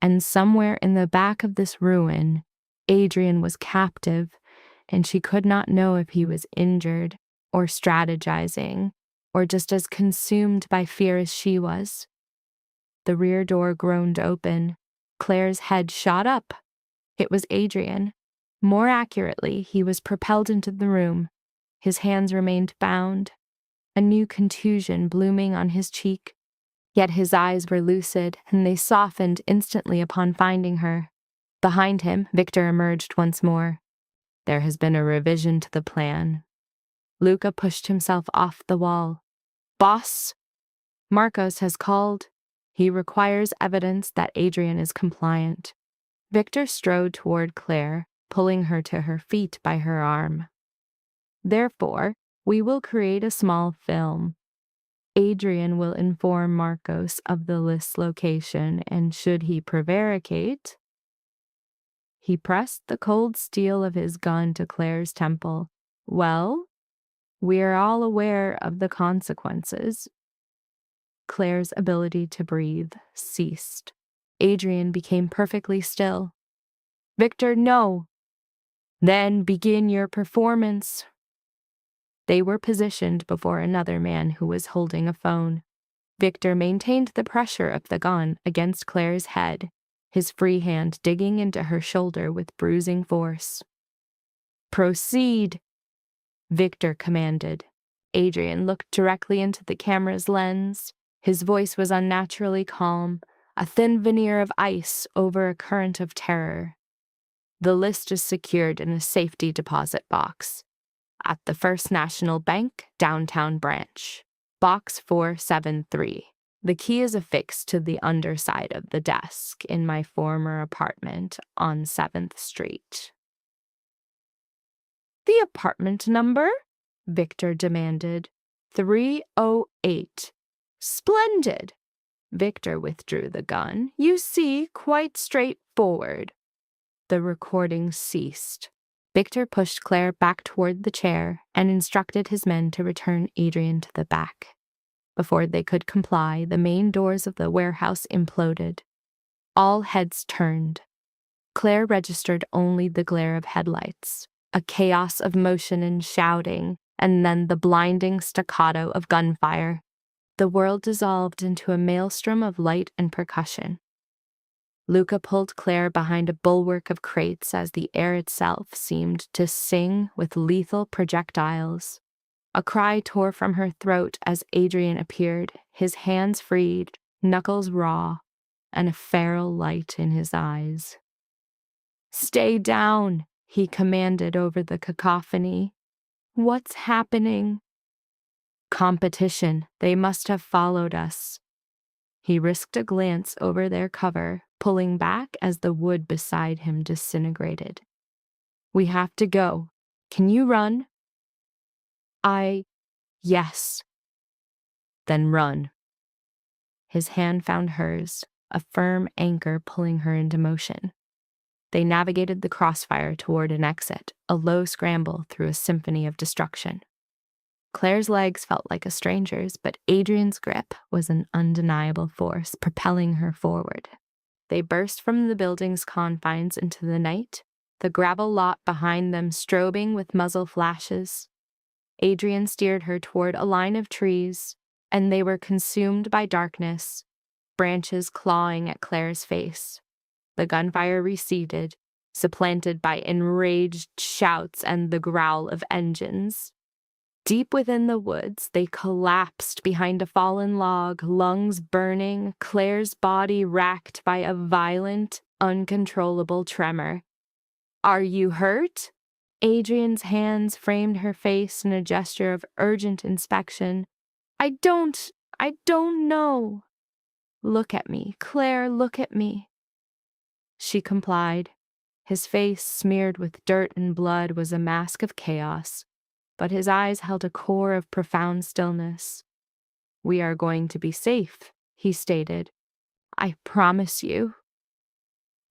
and somewhere in the back of this ruin, Adrian was captive, and she could not know if he was injured or strategizing or just as consumed by fear as she was. The rear door groaned open. Claire's head shot up. It was Adrian. More accurately, he was propelled into the room. His hands remained bound, a new contusion blooming on his cheek. Yet his eyes were lucid, and they softened instantly upon finding her. Behind him, Victor emerged once more. There has been a revision to the plan. Luca pushed himself off the wall. Boss, Marcos has called. He requires evidence that Adrian is compliant. Victor strode toward Claire, pulling her to her feet by her arm. Therefore, we will create a small film. Adrian will inform Marcos of the list's location, and should he prevaricate, he pressed the cold steel of his gun to Claire's temple. Well, we are all aware of the consequences. Claire's ability to breathe ceased. Adrian became perfectly still. Victor, no. Then begin your performance. They were positioned before another man who was holding a phone. Victor maintained the pressure of the gun against Claire's head, his free hand digging into her shoulder with bruising force. Proceed, Victor commanded. Adrian looked directly into the camera's lens. His voice was unnaturally calm, a thin veneer of ice over a current of terror. The list is secured in a safety deposit box at the First National Bank, downtown branch. Box 473. The key is affixed to the underside of the desk in my former apartment on 7th Street. The apartment number? Victor demanded. 308. Splendid. Victor withdrew the gun. You see, quite straightforward. The recording ceased. Victor pushed Claire back toward the chair and instructed his men to return Adrian to the back. Before they could comply, the main doors of the warehouse imploded. All heads turned. Claire registered only the glare of headlights, a chaos of motion and shouting, and then the blinding staccato of gunfire. The world dissolved into a maelstrom of light and percussion. Luca pulled Claire behind a bulwark of crates as the air itself seemed to sing with lethal projectiles. A cry tore from her throat as Adrian appeared, his hands freed, knuckles raw, and a feral light in his eyes. Stay down, he commanded over the cacophony. What's happening? Competition. They must have followed us. He risked a glance over their cover, pulling back as the wood beside him disintegrated. We have to go. Can you run? Yes. Then run. His hand found hers, a firm anchor pulling her into motion. They navigated the crossfire toward an exit, a low scramble through a symphony of destruction. Claire's legs felt like a stranger's, but Adrian's grip was an undeniable force, propelling her forward. They burst from the building's confines into the night, the gravel lot behind them strobing with muzzle flashes. Adrian steered her toward a line of trees, and they were consumed by darkness, branches clawing at Claire's face. The gunfire receded, supplanted by enraged shouts and the growl of engines. Deep within the woods, they collapsed behind a fallen log, lungs burning, Claire's body racked by a violent, uncontrollable tremor. Are you hurt? Adrian's hands framed her face in a gesture of urgent inspection. I don't know. Look at me, Claire, look at me. She complied. His face, smeared with dirt and blood, was a mask of chaos, but his eyes held a core of profound stillness. We are going to be safe, he stated. I promise you.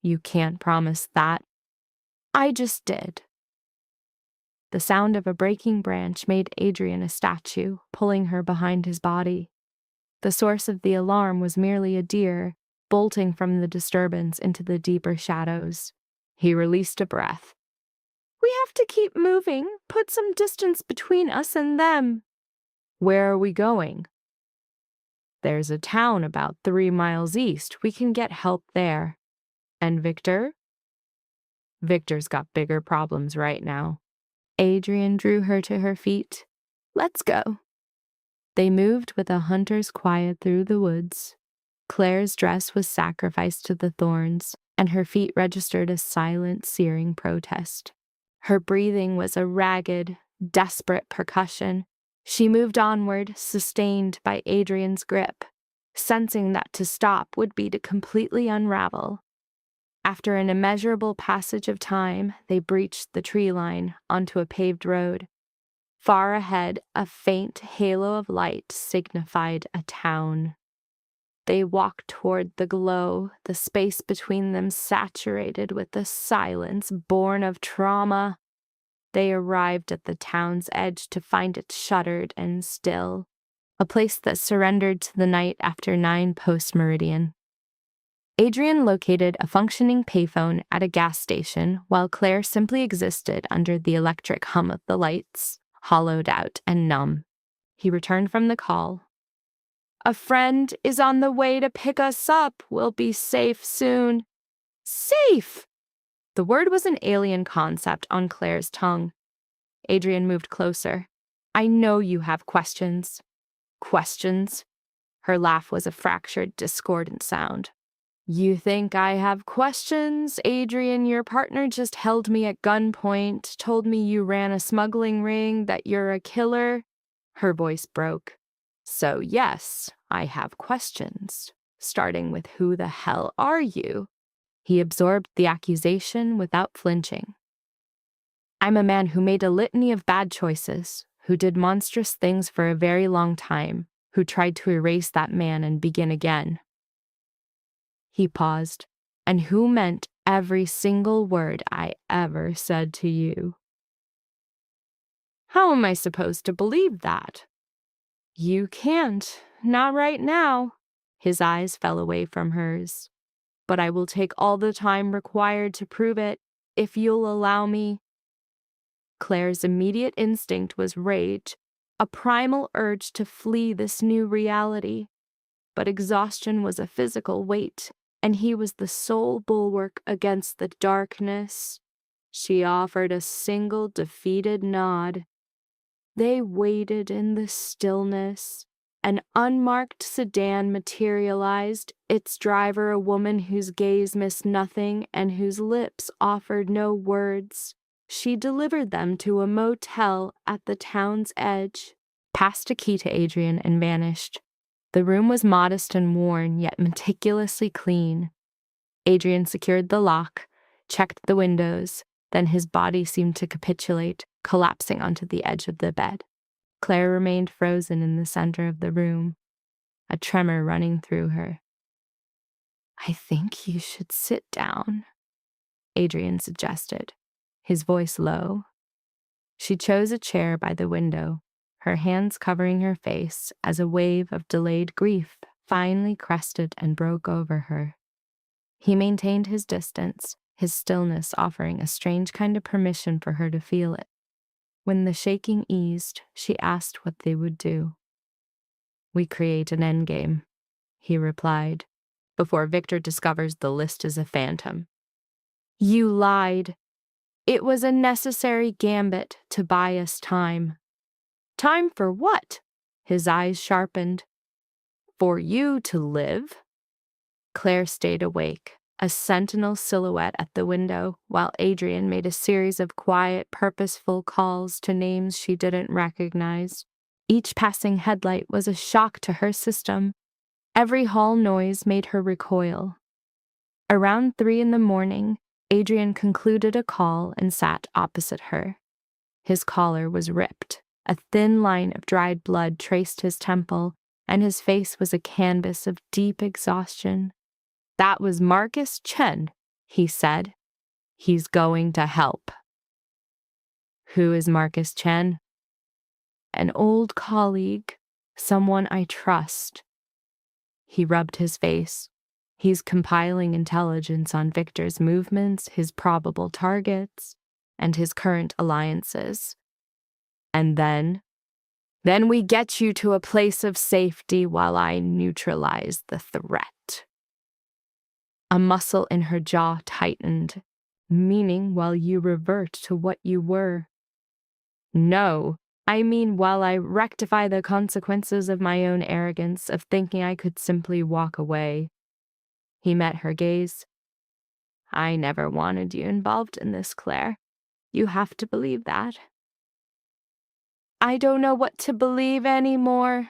You can't promise that. I just did. The sound of a breaking branch made Adrian a statue, pulling her behind his body. The source of the alarm was merely a deer, bolting from the disturbance into the deeper shadows. He released a breath. "We have to keep moving. Put some distance between us and them." "Where are we going?" "There's a town about 3 miles east. We can get help there." "And Victor?" "Victor's got bigger problems right now." Adrian drew her to her feet. "Let's go." They moved with a hunter's quiet through the woods. Claire's dress was sacrificed to the thorns, and her feet registered a silent, searing protest. Her breathing was a ragged, desperate percussion. She moved onward, sustained by Adrian's grip, sensing that to stop would be to completely unravel. After an immeasurable passage of time, they breached the tree line onto a paved road. Far ahead, a faint halo of light signified a town. They walked toward the glow, the space between them saturated with the silence born of trauma. They arrived at the town's edge to find it shuttered and still, a place that surrendered to the night after 9 post-meridian. Adrian located a functioning payphone at a gas station while Claire simply existed under the electric hum of the lights, hollowed out and numb. He returned from the call. "A friend is on the way to pick us up. We'll be safe soon." Safe! The word was an alien concept on Claire's tongue. Adrian moved closer. "I know you have questions." "Questions?" Her laugh was a fractured, discordant sound. "You think I have questions? Adrian, your partner just held me at gunpoint, told me you ran a smuggling ring, that you're a killer." Her voice broke. "So yes, I have questions, starting with who the hell are you?" He absorbed the accusation without flinching. "I'm a man who made a litany of bad choices, who did monstrous things for a very long time, who tried to erase that man and begin again." He paused. "And who meant every single word I ever said to you." "How am I supposed to believe that?" "You can't. Not right now." His eyes fell away from hers. "But I will take all the time required to prove it, if you'll allow me." Claire's immediate instinct was rage, a primal urge to flee this new reality. But exhaustion was a physical weight, and he was the sole bulwark against the darkness. She offered a single defeated nod. They waited in the stillness. An unmarked sedan materialized, its driver a woman whose gaze missed nothing and whose lips offered no words. She delivered them to a motel at the town's edge, passed a key to Adrian, and vanished. The room was modest and worn, yet meticulously clean. Adrian secured the lock, checked the windows, then his body seemed to capitulate, collapsing onto the edge of the bed. Claire remained frozen in the center of the room, a tremor running through her. "I think you should sit down," Adrian suggested, his voice low. She chose a chair by the window, her hands covering her face as a wave of delayed grief finally crested and broke over her. He maintained his distance, his stillness offering a strange kind of permission for her to feel it. When the shaking eased, she asked what they would do. "We create an endgame," he replied, "before Victor discovers the list is a phantom." "You lied. It was a necessary gambit to buy us time." "Time for what?" His eyes sharpened. "For you to live." Claire stayed awake, a sentinel silhouette at the window, while Adrian made a series of quiet, purposeful calls to names she didn't recognize. Each passing headlight was a shock to her system. Every hall noise made her recoil. Around 3 in the morning, Adrian concluded a call and sat opposite her. His collar was ripped. A thin line of dried blood traced his temple, and his face was a canvas of deep exhaustion. "That was Marcus Chen," he said. "He's going to help." Who is Marcus Chen? An old colleague, someone I trust. He rubbed his face. He's compiling intelligence on Victor's movements, his probable targets, and his current alliances. And then we get you to a place of safety while I neutralize the threat. A muscle in her jaw tightened, meaning while you revert to what you were. No, I mean while I rectify the consequences of my own arrogance of thinking I could simply walk away. He met her gaze. I never wanted you involved in this, Claire. You have to believe that. I don't know what to believe anymore,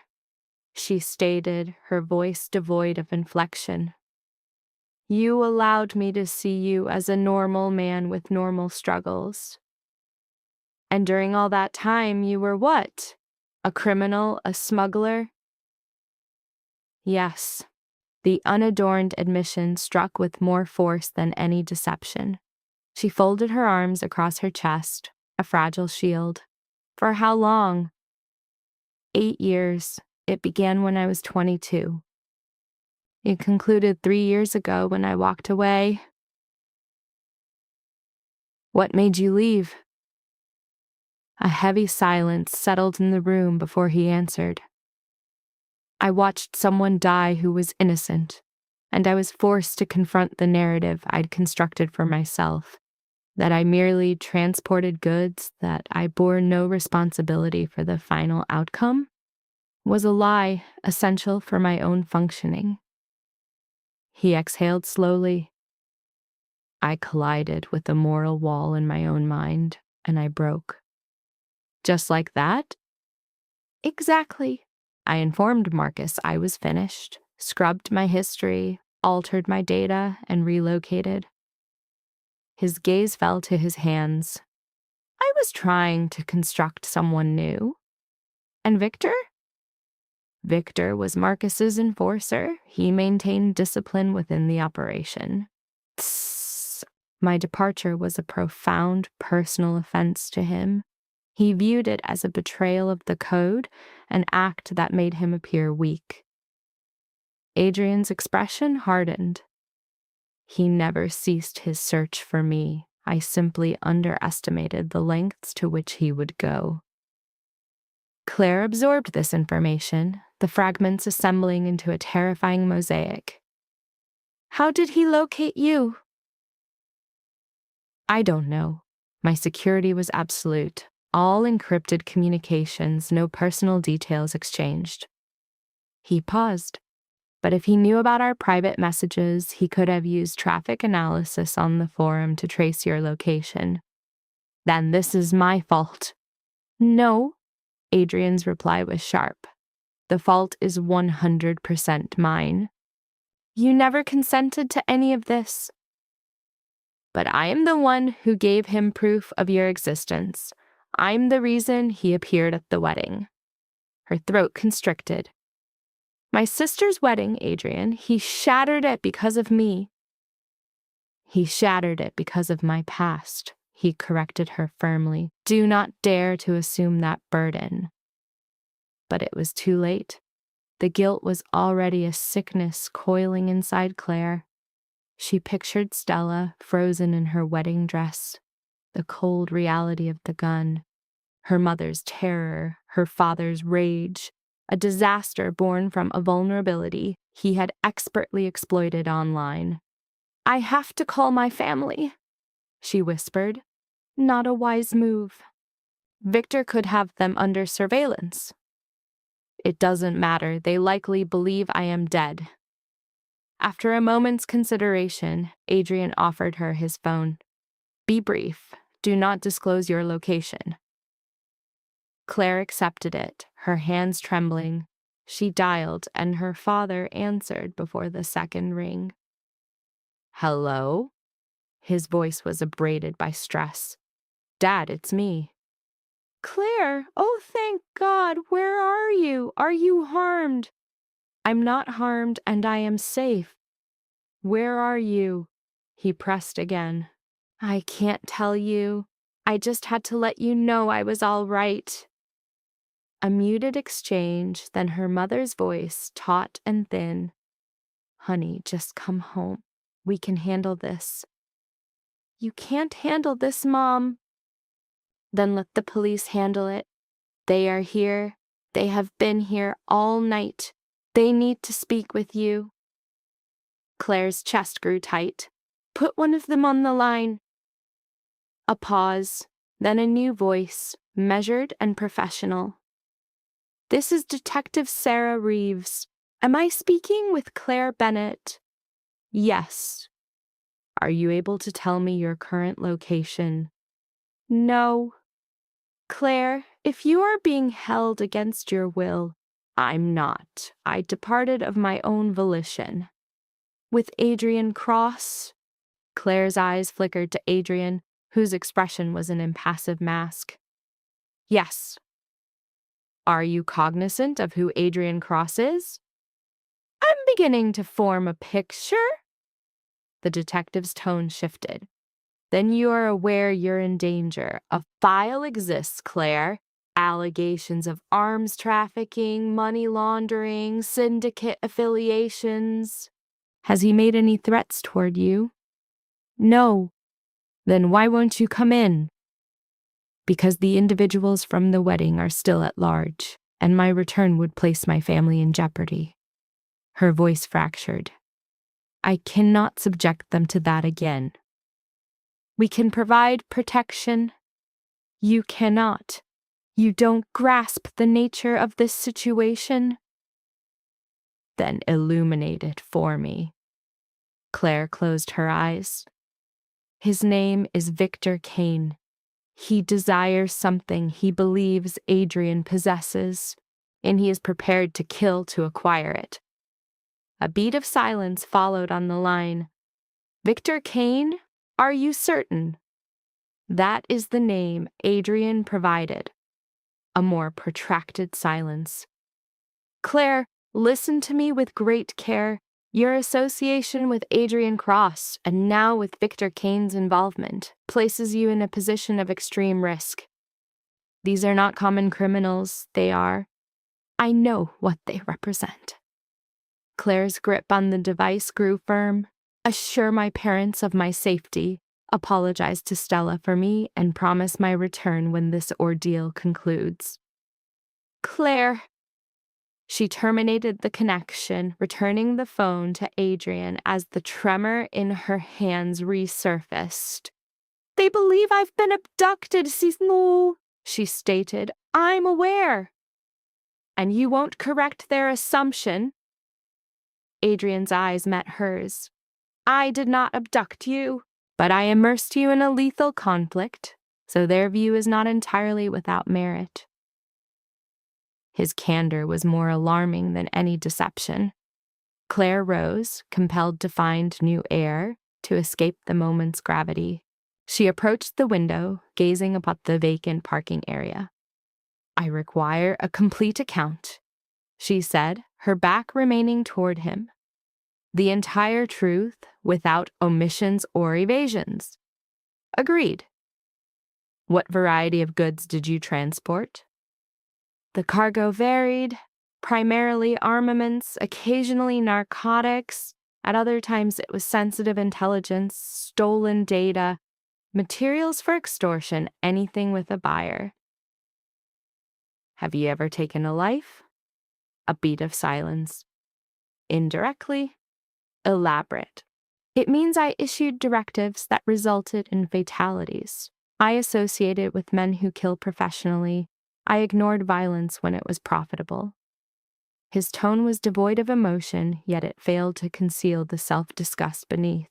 she stated, her voice devoid of inflection. You allowed me to see you as a normal man with normal struggles. And during all that time, you were what? A criminal, a smuggler? Yes, the unadorned admission struck with more force than any deception. She folded her arms across her chest, a fragile shield. For how long? 8 years. It began when I was 22. It concluded 3 years ago when I walked away. What made you leave? A heavy silence settled in the room before he answered. I watched someone die who was innocent, and I was forced to confront the narrative I'd constructed for myself, that I merely transported goods, that I bore no responsibility for the final outcome, was a lie essential for my own functioning. He exhaled slowly. I collided with a moral wall in my own mind, and I broke. Just like that? Exactly. I informed Marcus I was finished, scrubbed my history, altered my data, and relocated. His gaze fell to his hands. I was trying to construct someone new. And Victor? Victor was Marcus's enforcer. He maintained discipline within the operation. Tss. My departure was a profound personal offense to him. He viewed it as a betrayal of the code, an act that made him appear weak. Adrian's expression hardened. He never ceased his search for me. I simply underestimated the lengths to which he would go. Claire absorbed this information, the fragments assembling into a terrifying mosaic. How did he locate you? I don't know. My security was absolute. All encrypted communications, no personal details exchanged. He paused. But if he knew about our private messages, he could have used traffic analysis on the forum to trace your location. Then this is my fault. No, Adrian's reply was sharp. The fault is 100% mine. You never consented to any of this. But I am the one who gave him proof of your existence. I'm the reason he appeared at the wedding. Her throat constricted. My sister's wedding, Adrian, he shattered it because of me. He shattered it because of my past, he corrected her firmly. Do not dare to assume that burden. But it was too late. The guilt was already a sickness coiling inside Claire. She pictured Stella, frozen in her wedding dress, the cold reality of the gun, her mother's terror, her father's rage, a disaster born from a vulnerability he had expertly exploited online. I have to call my family, she whispered. Not a wise move. Victor could have them under surveillance. It doesn't matter. They likely believe I am dead. After a moment's consideration, Adrian offered her his phone. Be brief. Do not disclose your location. Claire accepted it, her hands trembling. She dialed, and her father answered before the second ring. Hello? His voice was abraded by stress. Dad, it's me. Claire, oh thank God, where are you? Are you harmed? I'm not harmed, and I am safe. Where are you? He pressed again. I can't tell you. I just had to let you know I was all right. A muted exchange, then her mother's voice, taut and thin. Honey, just come home. We can handle this. You can't handle this, Mom. Then let the police handle it. They are here. They have been here all night. They need to speak with you. Claire's chest grew tight. Put one of them on the line. A pause, then a new voice, measured and professional. This is Detective Sarah Reeves. Am I speaking with Claire Bennett? Yes. Are you able to tell me your current location? No. Claire, if you are being held against your will, I'm not. I departed of my own volition. With Adrian Cross? Claire's eyes flickered to Adrian, whose expression was an impassive mask. Yes. Are you cognizant of who Adrian Cross is? I'm beginning to form a picture. The detective's tone shifted. Then you are aware you're in danger. A file exists, Claire. Allegations of arms trafficking, money laundering, syndicate affiliations. Has he made any threats toward you? No. Then why won't you come in? Because the individuals from the wedding are still at large, and my return would place my family in jeopardy. Her voice fractured. I cannot subject them to that again. We can provide protection. You cannot. You don't grasp the nature of this situation? Then illuminate it for me. Claire closed her eyes. His name is Victor Kane. He desires something he believes Adrian possesses, and he is prepared to kill to acquire it. A beat of silence followed on the line. Victor Kane? Are you certain? That is the name Adrian provided. A more protracted silence. Claire, listen to me with great care. Your association with Adrian Cross, and now with Victor Kane's involvement, places you in a position of extreme risk. These are not common criminals, they are. I know what they represent. Claire's grip on the device grew firm. Assure my parents of my safety. Apologize to Stella for me and promise my return when this ordeal concludes. Claire. She terminated the connection, returning the phone to Adrian as the tremor in her hands resurfaced. They believe I've been abducted, no, she stated. I'm aware. And you won't correct their assumption? Adrian's eyes met hers. I did not abduct you, but I immersed you in a lethal conflict, so their view is not entirely without merit. His candor was more alarming than any deception. Claire rose, compelled to find new air, to escape the moment's gravity. She approached the window, gazing upon the vacant parking area. I require a complete account, she said, her back remaining toward him. The entire truth, without omissions or evasions. Agreed. What variety of goods did you transport? The cargo varied, primarily armaments, occasionally narcotics. At other times it was sensitive intelligence, stolen data, materials for extortion, anything with a buyer. Have you ever taken a life? A beat of silence. Indirectly. Elaborate. It means I issued directives that resulted in fatalities. I associated with men who kill professionally. I ignored violence when it was profitable. His tone was devoid of emotion, yet it failed to conceal the self-disgust beneath.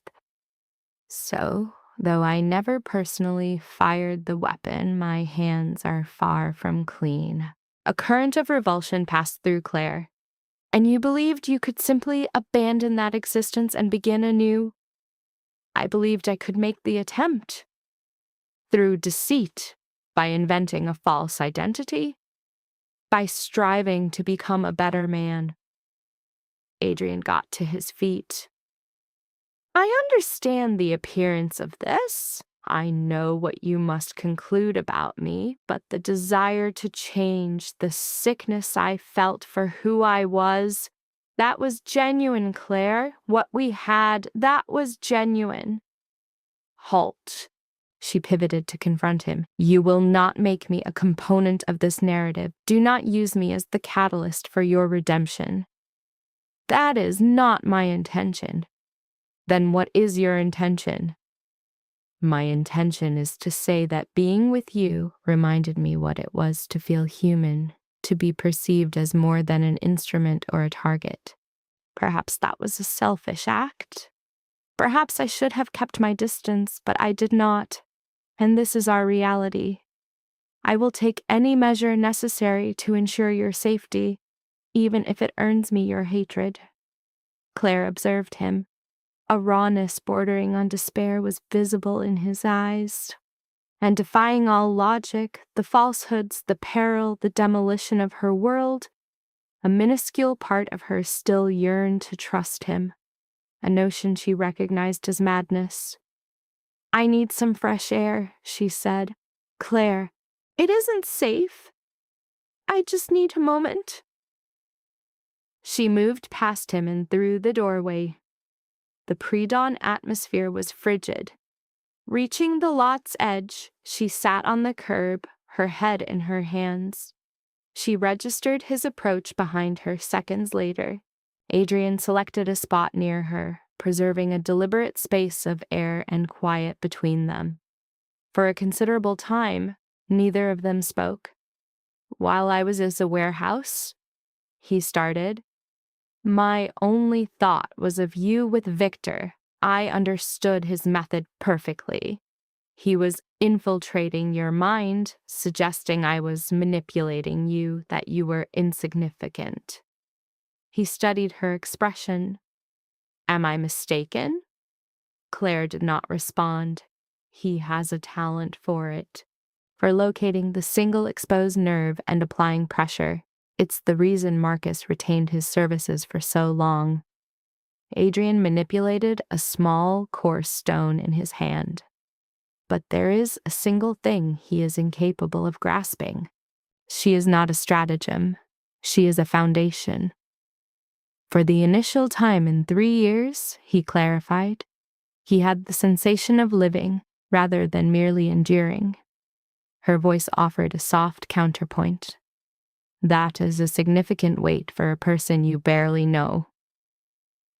So, though I never personally fired the weapon, my hands are far from clean. A current of revulsion passed through Claire. And you believed you could simply abandon that existence and begin anew? I believed I could make the attempt. Through deceit, by inventing a false identity, by striving to become a better man. Adrian got to his feet. I understand the appearance of this. I know what you must conclude about me, but the desire to change, the sickness I felt for who I was, that was genuine, Claire. What we had, that was genuine. Halt. She pivoted to confront him. You will not make me a component of this narrative. Do not use me as the catalyst for your redemption. That is not my intention. Then what is your intention? My intention is to say that being with you reminded me what it was to feel human, to be perceived as more than an instrument or a target. Perhaps that was a selfish act. Perhaps I should have kept my distance, but I did not. And this is our reality. I will take any measure necessary to ensure your safety, even if it earns me your hatred. Claire observed him. A rawness bordering on despair was visible in his eyes. And defying all logic, the falsehoods, the peril, the demolition of her world, a minuscule part of her still yearned to trust him, a notion she recognized as madness. I need some fresh air, she said. Claire, it isn't safe. I just need a moment. She moved past him and through the doorway. The pre-dawn atmosphere was frigid. Reaching the lot's edge, she sat on the curb, her head in her hands. She registered his approach behind her seconds later. Adrian selected a spot near her, preserving a deliberate space of air and quiet between them. For a considerable time, neither of them spoke. While I was at the warehouse, he started, my only thought was of you with Victor. I understood his method perfectly. He was infiltrating your mind, suggesting I was manipulating you, that you were insignificant. He studied her expression. Am I mistaken? Claire did not respond. He has a talent for it, for locating the single exposed nerve and applying pressure. It's the reason Marcus retained his services for so long. Adrian manipulated a small, coarse stone in his hand. But there is a single thing he is incapable of grasping. She is not a stratagem. She is a foundation. For the initial time in 3 years, he clarified, he had the sensation of living rather than merely enduring. Her voice offered a soft counterpoint. That is a significant weight for a person you barely know.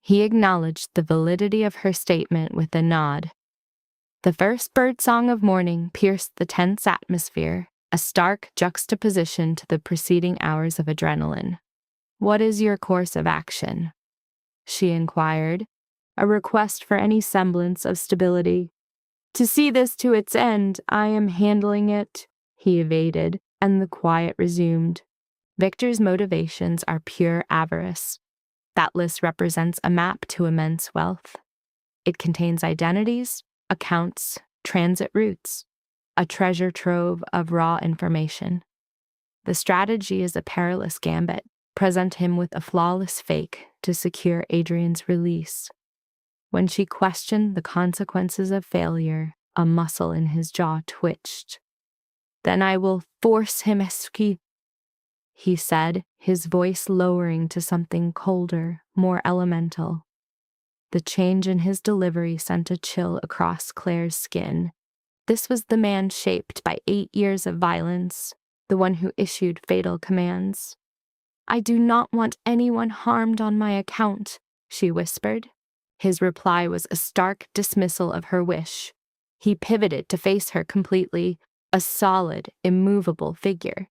He acknowledged the validity of her statement with a nod. The first birdsong of morning pierced the tense atmosphere, a stark juxtaposition to the preceding hours of adrenaline. What is your course of action? She inquired, a request for any semblance of stability. To see this to its end, I am handling it, he evaded, and the quiet resumed. Victor's motivations are pure avarice. That list represents a map to immense wealth. It contains identities, accounts, transit routes, a treasure trove of raw information. The strategy is a perilous gambit. Present him with a flawless fake to secure Adrian's release. When she questioned the consequences of failure, a muscle in his jaw twitched. Then I will force him he said, his voice lowering to something colder, more elemental. The change in his delivery sent a chill across Claire's skin. This was the man shaped by 8 years of violence, the one who issued fatal commands. I do not want anyone harmed on my account, she whispered. His reply was a stark dismissal of her wish. He pivoted to face her completely, a solid, immovable figure.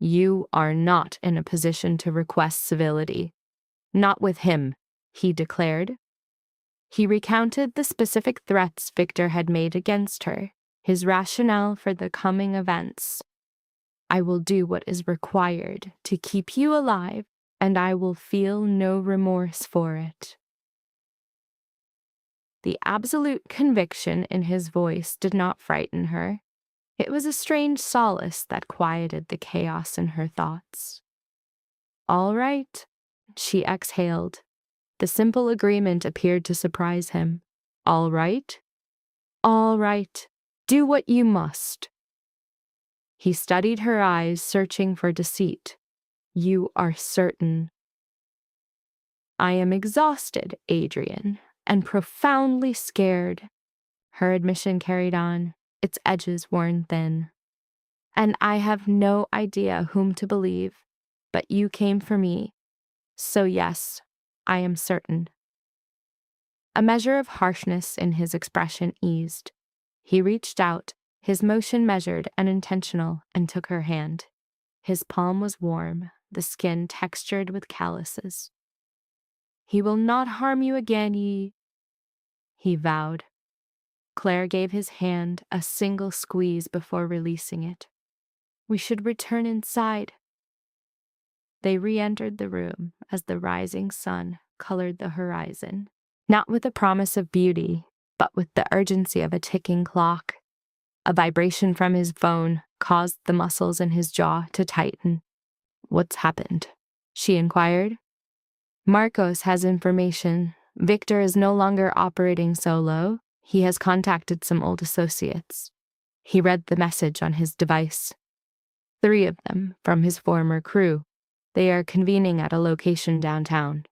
You are not in a position to request civility. Not with him, he declared. He recounted the specific threats Victor had made against her, his rationale for the coming events. I will do what is required to keep you alive, and I will feel no remorse for it. The absolute conviction in his voice did not frighten her. It was a strange solace that quieted the chaos in her thoughts. All right, she exhaled. The simple agreement appeared to surprise him. All right? All right, do what you must. He studied her eyes, searching for deceit. You are certain. I am exhausted, Adrian, and profoundly scared. Her admission carried on, its edges worn thin. And I have no idea whom to believe, but you came for me. So yes, I am certain. A measure of harshness in his expression eased. He reached out, his motion measured and intentional, and took her hand. His palm was warm, the skin textured with calluses. He will not harm you again, he vowed. Claire gave his hand a single squeeze before releasing it. We should return inside. They re-entered the room as the rising sun colored the horizon, not with the promise of beauty, but with the urgency of a ticking clock. A vibration from his phone caused the muscles in his jaw to tighten. What's happened? She inquired. Marcos has information. Victor is no longer operating solo. He has contacted some old associates. He read the message on his device. 3 of them from his former crew. They are convening at a location downtown.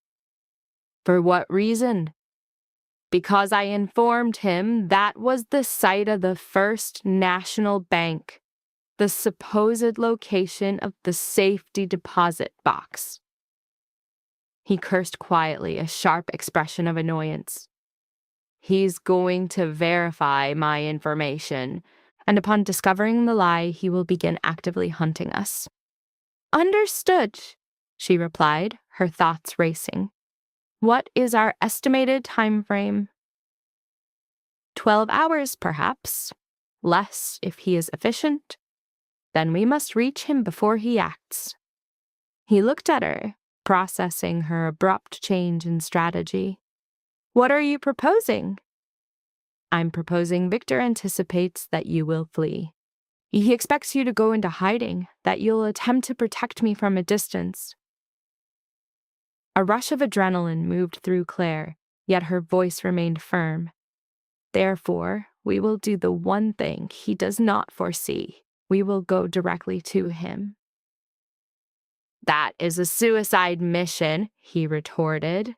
For what reason? Because I informed him that was the site of the First National Bank, the supposed location of the safety deposit box. He cursed quietly, a sharp expression of annoyance. He's going to verify my information, and upon discovering the lie, he will begin actively hunting us. Understood, she replied, her thoughts racing. What is our estimated time frame? 12 hours, perhaps. Less if he is efficient. Then we must reach him before he acts. He looked at her, processing her abrupt change in strategy. What are you proposing? I'm proposing Victor anticipates that you will flee. He expects you to go into hiding, that you'll attempt to protect me from a distance. A rush of adrenaline moved through Claire, yet her voice remained firm. Therefore, we will do the one thing he does not foresee. We will go directly to him. That is a suicide mission, he retorted.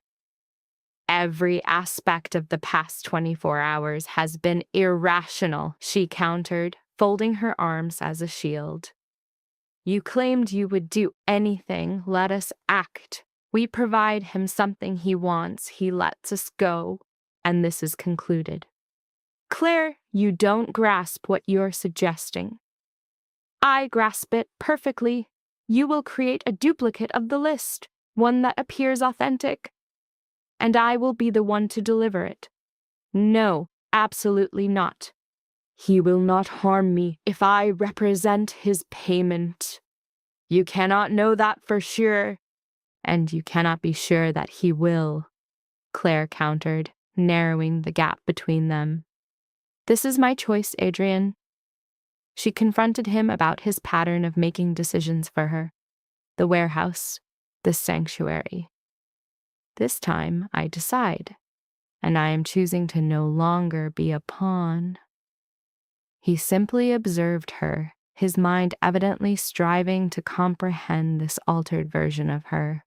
Every aspect of the past 24 hours has been irrational, she countered, folding her arms as a shield. You claimed you would do anything. Let us act. We provide him something he wants. He lets us go. And this is concluded. Claire, you don't grasp what you're suggesting. I grasp it perfectly. You will create a duplicate of the list, one that appears authentic. And I will be the one to deliver it. No, absolutely not. He will not harm me if I represent his payment. You cannot know that for sure, and you cannot be sure that he will, Claire countered, narrowing the gap between them. This is my choice, Adrian. She confronted him about his pattern of making decisions for her. The warehouse, the sanctuary. This time I decide, and I am choosing to no longer be a pawn. He simply observed her, his mind evidently striving to comprehend this altered version of her.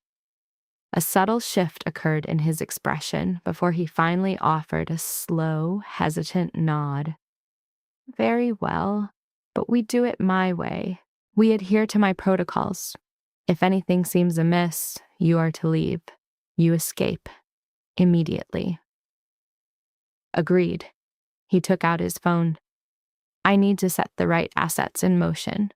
A subtle shift occurred in his expression before he finally offered a slow, hesitant nod. Very well, but we do it my way. We adhere to my protocols. If anything seems amiss, you are to leave. You escape. Immediately. Agreed. He took out his phone. I need to set the right assets in motion.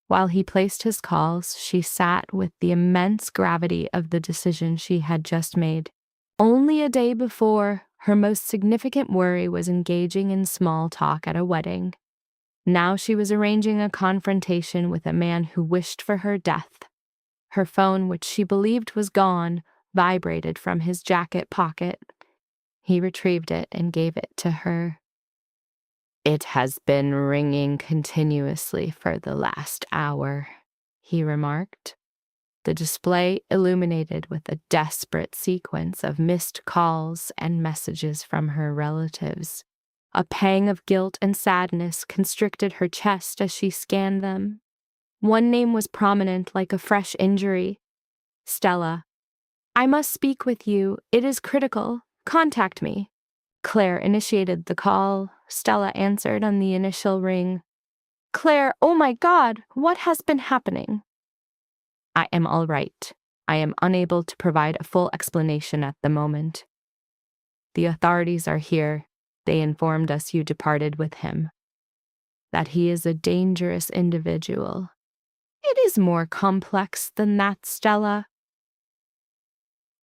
While he placed his calls, she sat with the immense gravity of the decision she had just made. Only a day before, her most significant worry was engaging in small talk at a wedding. Now she was arranging a confrontation with a man who wished for her death. Her phone, which she believed was gone, vibrated from his jacket pocket. He retrieved it and gave it to her. It has been ringing continuously for the last hour, he remarked. The display illuminated with a desperate sequence of missed calls and messages from her relatives. A pang of guilt and sadness constricted her chest as she scanned them. One name was prominent like a fresh injury. Stella. I must speak with you. It is critical. Contact me. Claire initiated the call. Stella answered on the initial ring. Claire, oh my God, what has been happening? I am all right. I am unable to provide a full explanation at the moment. The authorities are here. They informed us you departed with him. That he is a dangerous individual. It is more complex than that, Stella.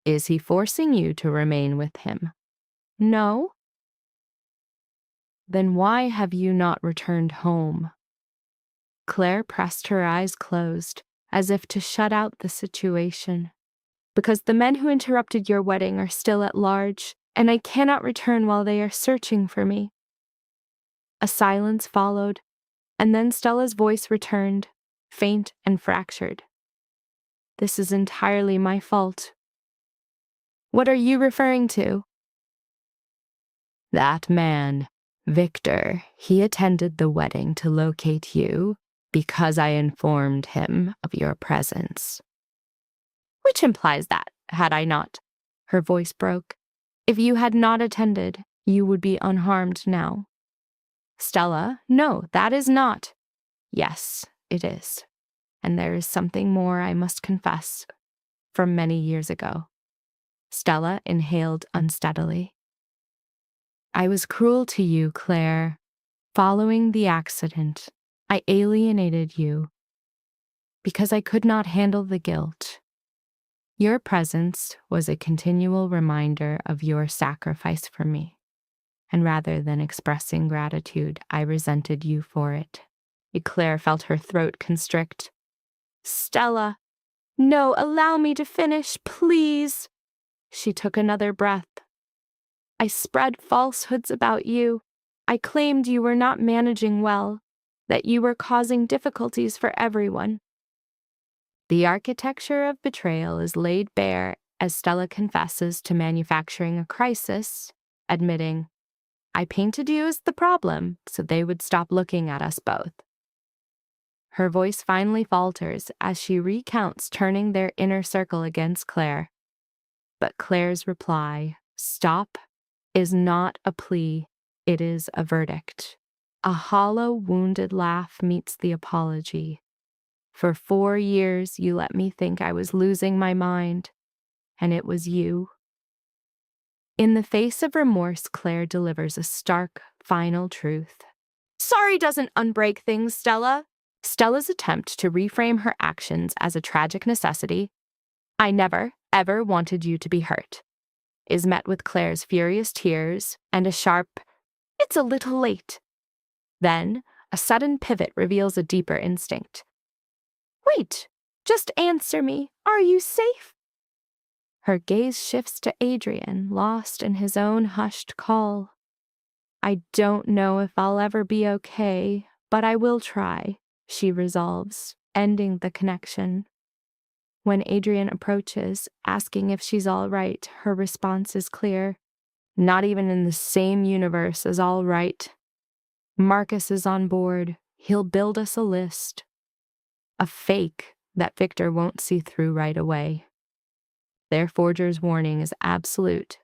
Is he forcing you to remain with him? No. Then why have you not returned home? Claire pressed her eyes closed, as if to shut out the situation. Because the men who interrupted your wedding are still at large, and I cannot return while they are searching for me. A silence followed, and then Stella's voice returned, faint and fractured. This is entirely my fault. What are you referring to? That man, Victor, he attended the wedding to locate you because I informed him of your presence. Which implies that, had I not, her voice broke, if you had not attended, you would be unharmed now. Stella, no, that is not. Yes, it is. And there is something more I must confess, from many years ago. Stella inhaled unsteadily. I was cruel to you, Claire. Following the accident, I alienated you because I could not handle the guilt. Your presence was a continual reminder of your sacrifice for me, and rather than expressing gratitude, I resented you for it. Claire felt her throat constrict. Stella, no, allow me to finish, please. She took another breath. I spread falsehoods about you. I claimed you were not managing well, that you were causing difficulties for everyone. The architecture of betrayal is laid bare as Stella confesses to manufacturing a crisis, admitting, I painted you as the problem so they would stop looking at us both. Her voice finally falters as she recounts turning their inner circle against Claire. But Claire's reply, stop, is not a plea, it is a verdict. A hollow, wounded laugh meets the apology. For 4 years, you let me think I was losing my mind, and it was you. In the face of remorse, Claire delivers a stark, final truth. Sorry doesn't unbreak things, Stella. Stella's attempt to reframe her actions as a tragic necessity, I never, ever wanted you to be hurt, is met with Claire's furious tears and a sharp, it's a little late. Then, a sudden pivot reveals a deeper instinct. Wait, just answer me. Are you safe? Her gaze shifts to Adrian, lost in his own hushed call. I don't know if I'll ever be okay, but I will try, she resolves, ending the connection. When Adrian approaches, asking if she's all right, her response is clear. Not even in the same universe as all right. Marcus is on board. He'll build us a list. A fake that Victor won't see through right away. Their forger's warning is absolute.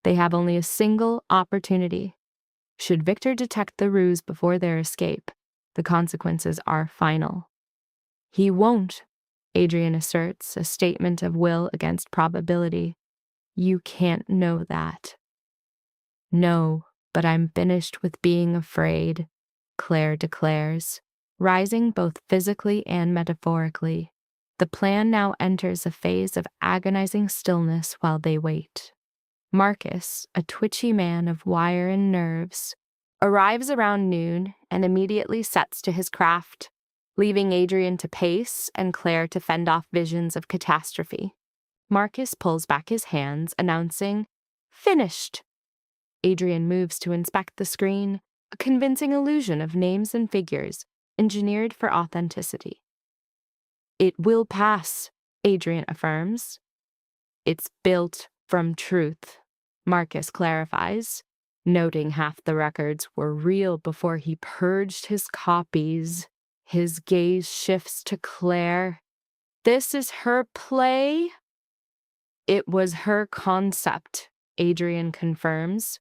They have only a single opportunity. Should Victor detect the ruse before their escape, the consequences are final. He won't, Adrian asserts, a statement of will against probability. You can't know that. No, but I'm finished with being afraid, Claire declares, rising both physically and metaphorically. The plan now enters a phase of agonizing stillness while they wait. Marcus, a twitchy man of wire and nerves, arrives around noon and immediately sets to his craft, leaving Adrian to pace and Claire to fend off visions of catastrophe. Marcus pulls back his hands, announcing, "Finished." Adrian moves to inspect the screen, a convincing illusion of names and figures, engineered for authenticity. It will pass, Adrian affirms. It's built from truth, Marcus clarifies. Noting half the records were real before he purged his copies, his gaze shifts to Claire. This is her play? It was her concept, Adrian confirms.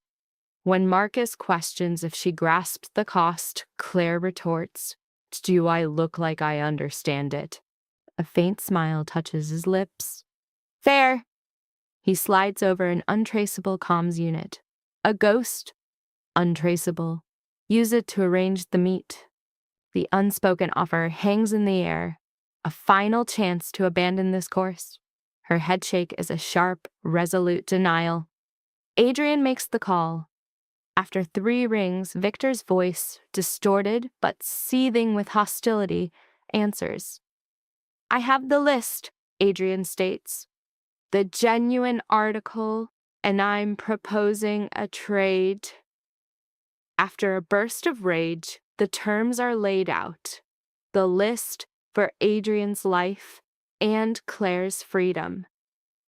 When Marcus questions if she grasps the cost, Claire retorts, "Do I look like I understand it?" A faint smile touches his lips. Fair. He slides over an untraceable comms unit. A ghost? Untraceable. Use it to arrange the meet. The unspoken offer hangs in the air. A final chance to abandon this course. Her headshake is a sharp, resolute denial. Adrian makes the call. After 3 rings, Victor's voice, distorted but seething with hostility, answers. I have the list, Adrian states. The genuine article, and I'm proposing a trade. After a burst of rage, the terms are laid out. The list for Adrian's life and Claire's freedom.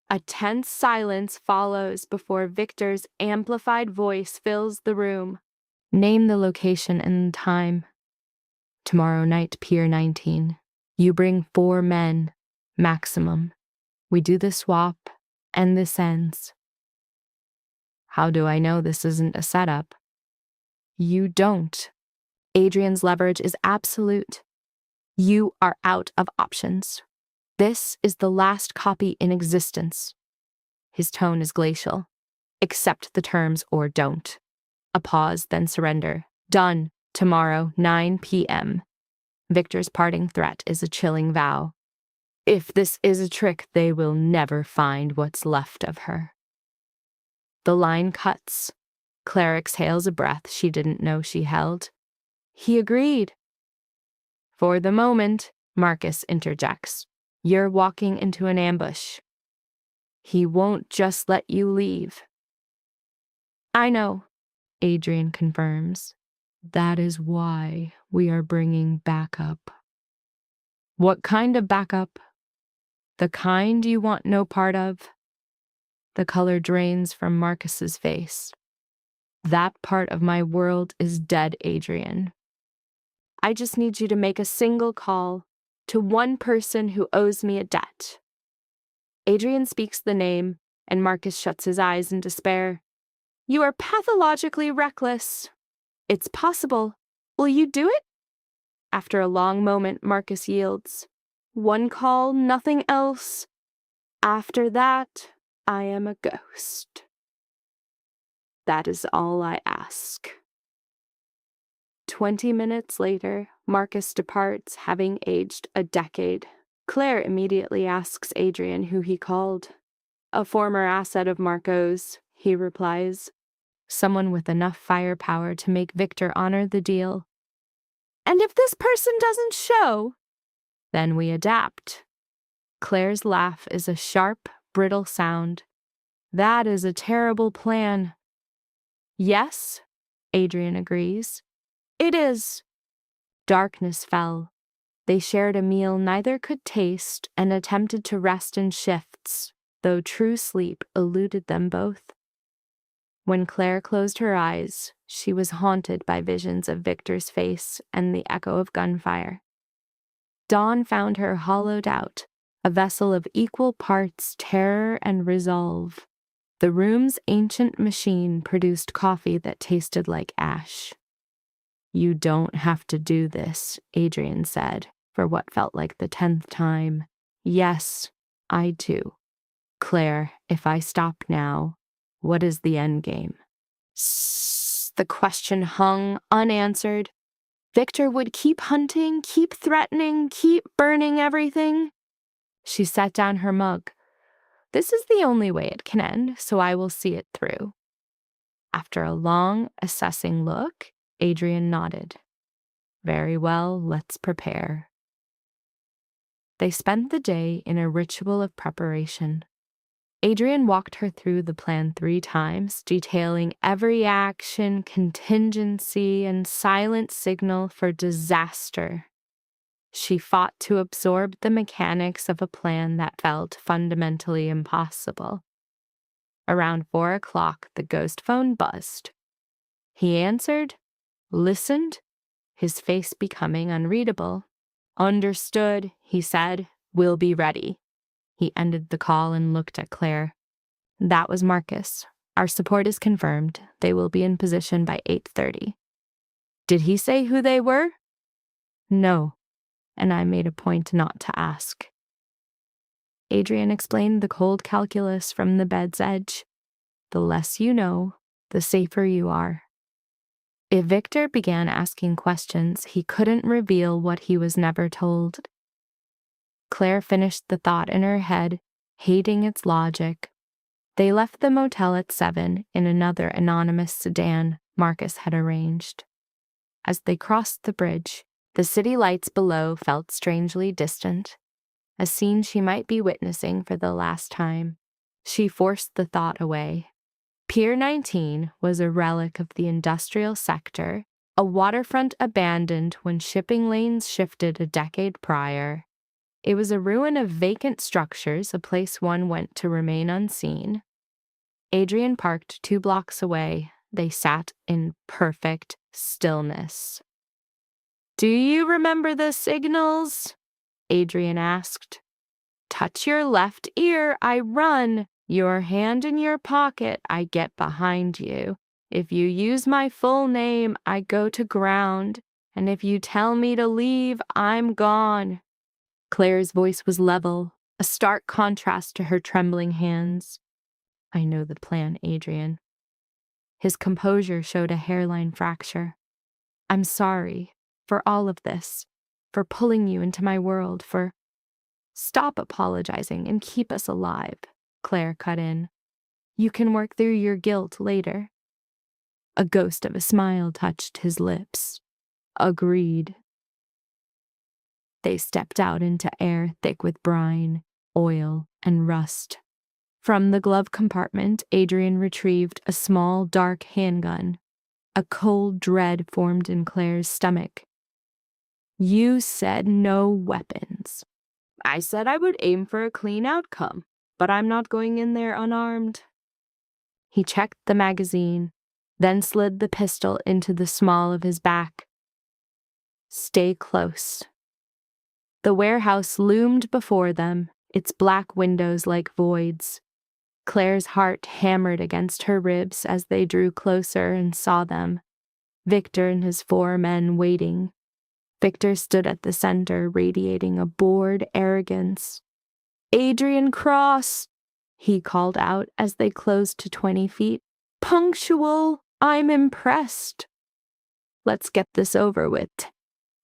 A tense silence follows before Victor's amplified voice fills the room. Name the location and time. Tomorrow night, Pier 19. You bring 4 men, maximum. We do the swap, and this ends. How do I know this isn't a setup? You don't. Adrian's leverage is absolute. You are out of options. This is the last copy in existence. His tone is glacial. Accept the terms or don't. A pause, then surrender. Done. Tomorrow, 9 p.m. Victor's parting threat is a chilling vow. If this is a trick, they will never find what's left of her. The line cuts. Claire exhales a breath she didn't know she held. He agreed. For the moment, Marcus interjects. You're walking into an ambush. He won't just let you leave. I know, Adrian confirms. That is why we are bringing backup. What kind of backup? The kind you want no part of? The color drains from Marcus's face. That part of my world is dead, Adrian. I just need you to make a single call to one person who owes me a debt. Adrian speaks the name, and Marcus shuts his eyes in despair. You are pathologically reckless. It's possible. Will you do it? After a long moment, Marcus yields. One call, nothing else. After that, I am a ghost. That is all I ask. 20 minutes later, Marcus departs, having aged a decade. Claire immediately asks Adrian who he called. A former asset of Marco's, he replies. Someone with enough firepower to make Victor honor the deal. And if this person doesn't show, then we adapt. Claire's laugh is a sharp, brittle sound. That is a terrible plan. Yes, Adrian agrees. It is. Darkness fell. They shared a meal neither could taste and attempted to rest in shifts, though true sleep eluded them both. When Claire closed her eyes, she was haunted by visions of Victor's face and the echo of gunfire. Dawn found her hollowed out, a vessel of equal parts terror and resolve. The room's ancient machine produced coffee that tasted like ash. You don't have to do this, Adrian said, for what felt like the 10th time. Yes, I do. Claire, if I stop now, what is the end game? The question hung unanswered. Victor would keep hunting, keep threatening, keep burning everything. She set down her mug. This is the only way it can end, so I will see it through. After a long, assessing look, Adrian nodded. Very well, let's prepare. They spent the day in a ritual of preparation. Adrian walked her through the plan 3 times, detailing every action, contingency, and silent signal for disaster. She fought to absorb the mechanics of a plan that felt fundamentally impossible. Around 4 o'clock, the ghost phone buzzed. He answered, listened, his face becoming unreadable. Understood, he said. We'll be ready. He ended the call and looked at Claire. That was Marcus. Our support is confirmed. They will be in position by 8:30. Did he say who they were? No, and I made a point not to ask. Adrian explained the cold calculus from the bed's edge. The less you know, the safer you are. If Victor began asking questions, he couldn't reveal what he was never told. Claire finished the thought in her head, hating its logic. They left the motel at 7 in another anonymous sedan Marcus had arranged. As they crossed the bridge, the city lights below felt strangely distant, a scene she might be witnessing for the last time. She forced the thought away. Pier 19 was a relic of the industrial sector, a waterfront abandoned when shipping lanes shifted a decade prior. It was a ruin of vacant structures, a place one went to remain unseen. Adrian parked 2 blocks away. They sat in perfect stillness. Do you remember the signals? Adrian asked. Touch your left ear, I run. Your hand in your pocket, I get behind you. If you use my full name, I go to ground. And if you tell me to leave, I'm gone. Claire's voice was level, a stark contrast to her trembling hands. I know the plan, Adrian. His composure showed a hairline fracture. I'm sorry for all of this, for pulling you into my world, for... Stop apologizing and keep us alive, Claire cut in. You can work through your guilt later. A ghost of a smile touched his lips. Agreed. They stepped out into air thick with brine, oil, and rust. From the glove compartment, Adrian retrieved a small, dark handgun. A cold dread formed in Claire's stomach. You said no weapons. I said I would aim for a clean outcome, but I'm not going in there unarmed. He checked the magazine, then slid the pistol into the small of his back. Stay close. The warehouse loomed before them, its black windows like voids. Claire's heart hammered against her ribs as they drew closer and saw them. Victor and his 4 men waiting. Victor stood at the center, radiating a bored arrogance. Adrian Cross, he called out as they closed to 20 feet. Punctual, I'm impressed. Let's get this over with,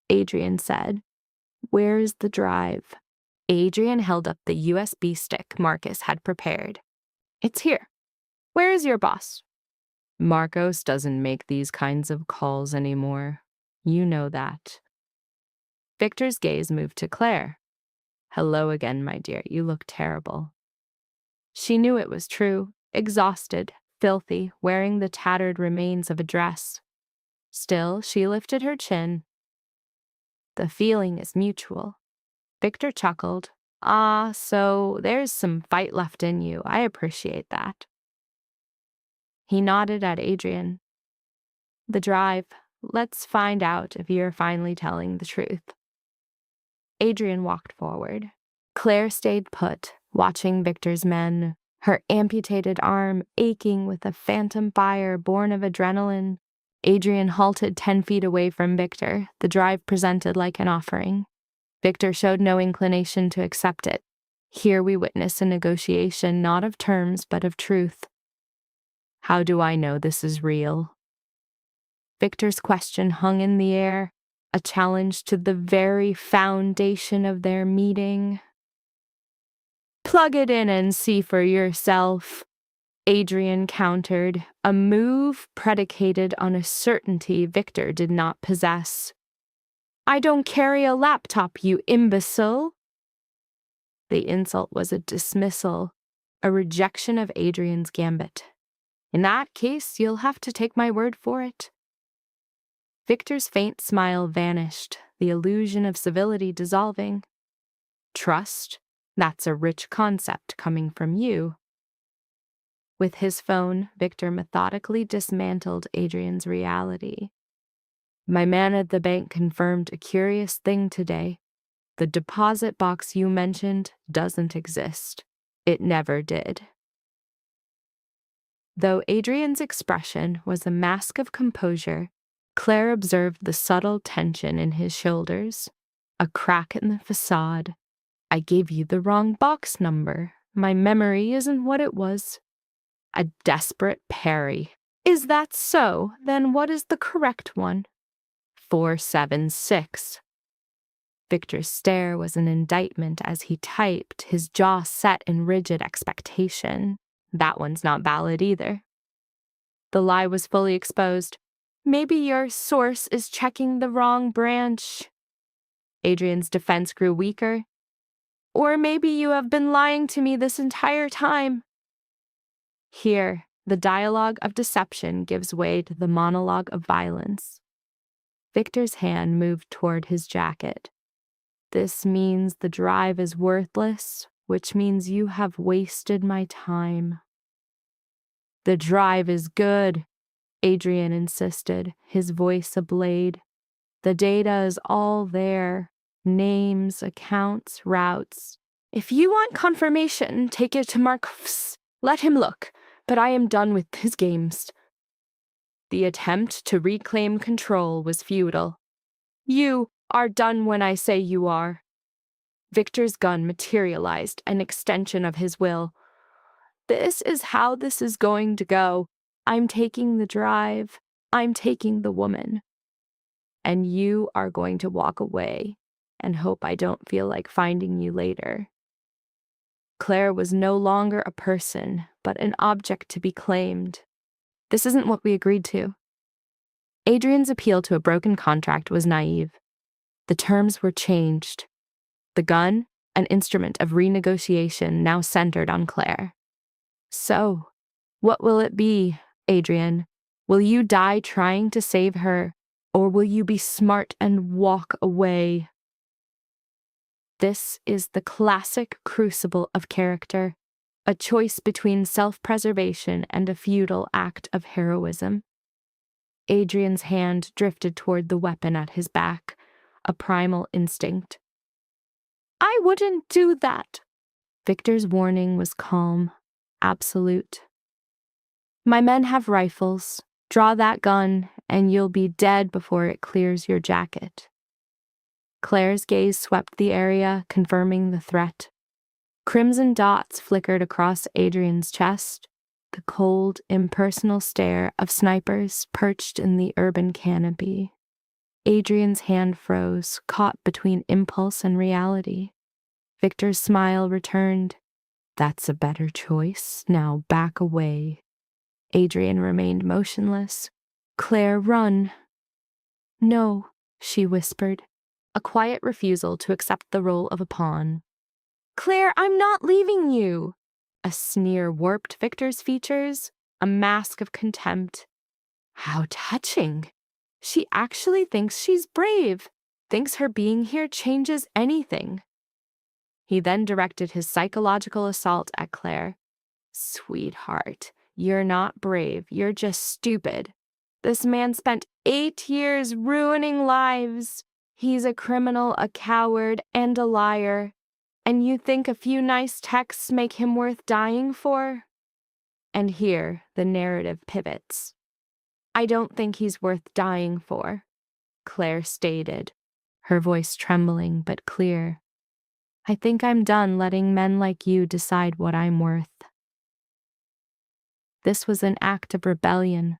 Adrian said. Where's the drive? Adrian held up the USB stick Marcus had prepared. It's here. Where is your boss? Marcos doesn't make these kinds of calls anymore. You know that. Victor's gaze moved to Claire. Hello again, my dear. You look terrible. She knew it was true, exhausted, filthy, wearing the tattered remains of a dress. Still, she lifted her chin. The feeling is mutual. Victor chuckled. Ah, so there's some fight left in you. I appreciate that. He nodded at Adrian. The drive. Let's find out if you're finally telling the truth. Adrian walked forward. Claire stayed put, watching Victor's men, her amputated arm aching with a phantom fire born of adrenaline. Adrian halted 10 feet away from Victor, the drive presented like an offering. Victor showed no inclination to accept it. Here we witness a negotiation not of terms but of truth. How do I know this is real? Victor's question hung in the air, a challenge to the very foundation of their meeting. Plug it in and see for yourself, Adrian countered, a move predicated on a certainty Victor did not possess. I don't carry a laptop, you imbecile. The insult was a dismissal, a rejection of Adrian's gambit. In that case, you'll have to take my word for it. Victor's faint smile vanished, the illusion of civility dissolving. Trust? That's a rich concept coming from you. With his phone, Victor methodically dismantled Adrian's reality. My man at the bank confirmed a curious thing today. The deposit box you mentioned doesn't exist. It never did. Though Adrian's expression was a mask of composure, Claire observed the subtle tension in his shoulders. A crack in the facade. I gave you the wrong box number. My memory isn't what it was. A desperate parry. Is that so? Then what is the correct one? 476. Victor's stare was an indictment as he typed, his jaw set in rigid expectation. That one's not valid either. The lie was fully exposed. Maybe your source is checking the wrong branch. Adrian's defense grew weaker. Or maybe you have been lying to me this entire time. Here, the dialogue of deception gives way to the monologue of violence. Victor's hand moved toward his jacket. This means the drive is worthless, which means you have wasted my time. The drive is good, Adrian insisted, his voice ablaze. The data is all there. Names, accounts, routes. If you want confirmation, take it to Markov's. Let him look, but I am done with his games. The attempt to reclaim control was futile. You are done when I say you are. Victor's gun materialized, an extension of his will. This is how this is going to go. I'm taking the drive. I'm taking the woman. And you are going to walk away and hope I don't feel like finding you later. Claire was no longer a person, but an object to be claimed. This isn't what we agreed to. Adrian's appeal to a broken contract was naive. The terms were changed. The gun, an instrument of renegotiation, now centered on Claire. So, what will it be, Adrian? Will you die trying to save her, or will you be smart and walk away? This is the classic crucible of character, a choice between self-preservation and a futile act of heroism. Adrian's hand drifted toward the weapon at his back, a primal instinct. I wouldn't do that. Victor's warning was calm, absolute. My men have rifles. Draw that gun, and you'll be dead before it clears your jacket. Claire's gaze swept the area, confirming the threat. Crimson dots flickered across Adrian's chest, the cold, impersonal stare of snipers perched in the urban canopy. Adrian's hand froze, caught between impulse and reality. Victor's smile returned. That's a better choice. Now back away. Adrian remained motionless. Claire, run. No, she whispered, a quiet refusal to accept the role of a pawn. Claire, I'm not leaving you. A sneer warped Victor's features, a mask of contempt. How touching. She actually thinks she's brave, thinks her being here changes anything. He then directed his psychological assault at Claire. Sweetheart, you're not brave, you're just stupid. This man spent 8 years ruining lives. He's a criminal, a coward, and a liar. And you think a few nice texts make him worth dying for? And here, the narrative pivots. I don't think he's worth dying for, Claire stated, her voice trembling but clear. I think I'm done letting men like you decide what I'm worth. This was an act of rebellion,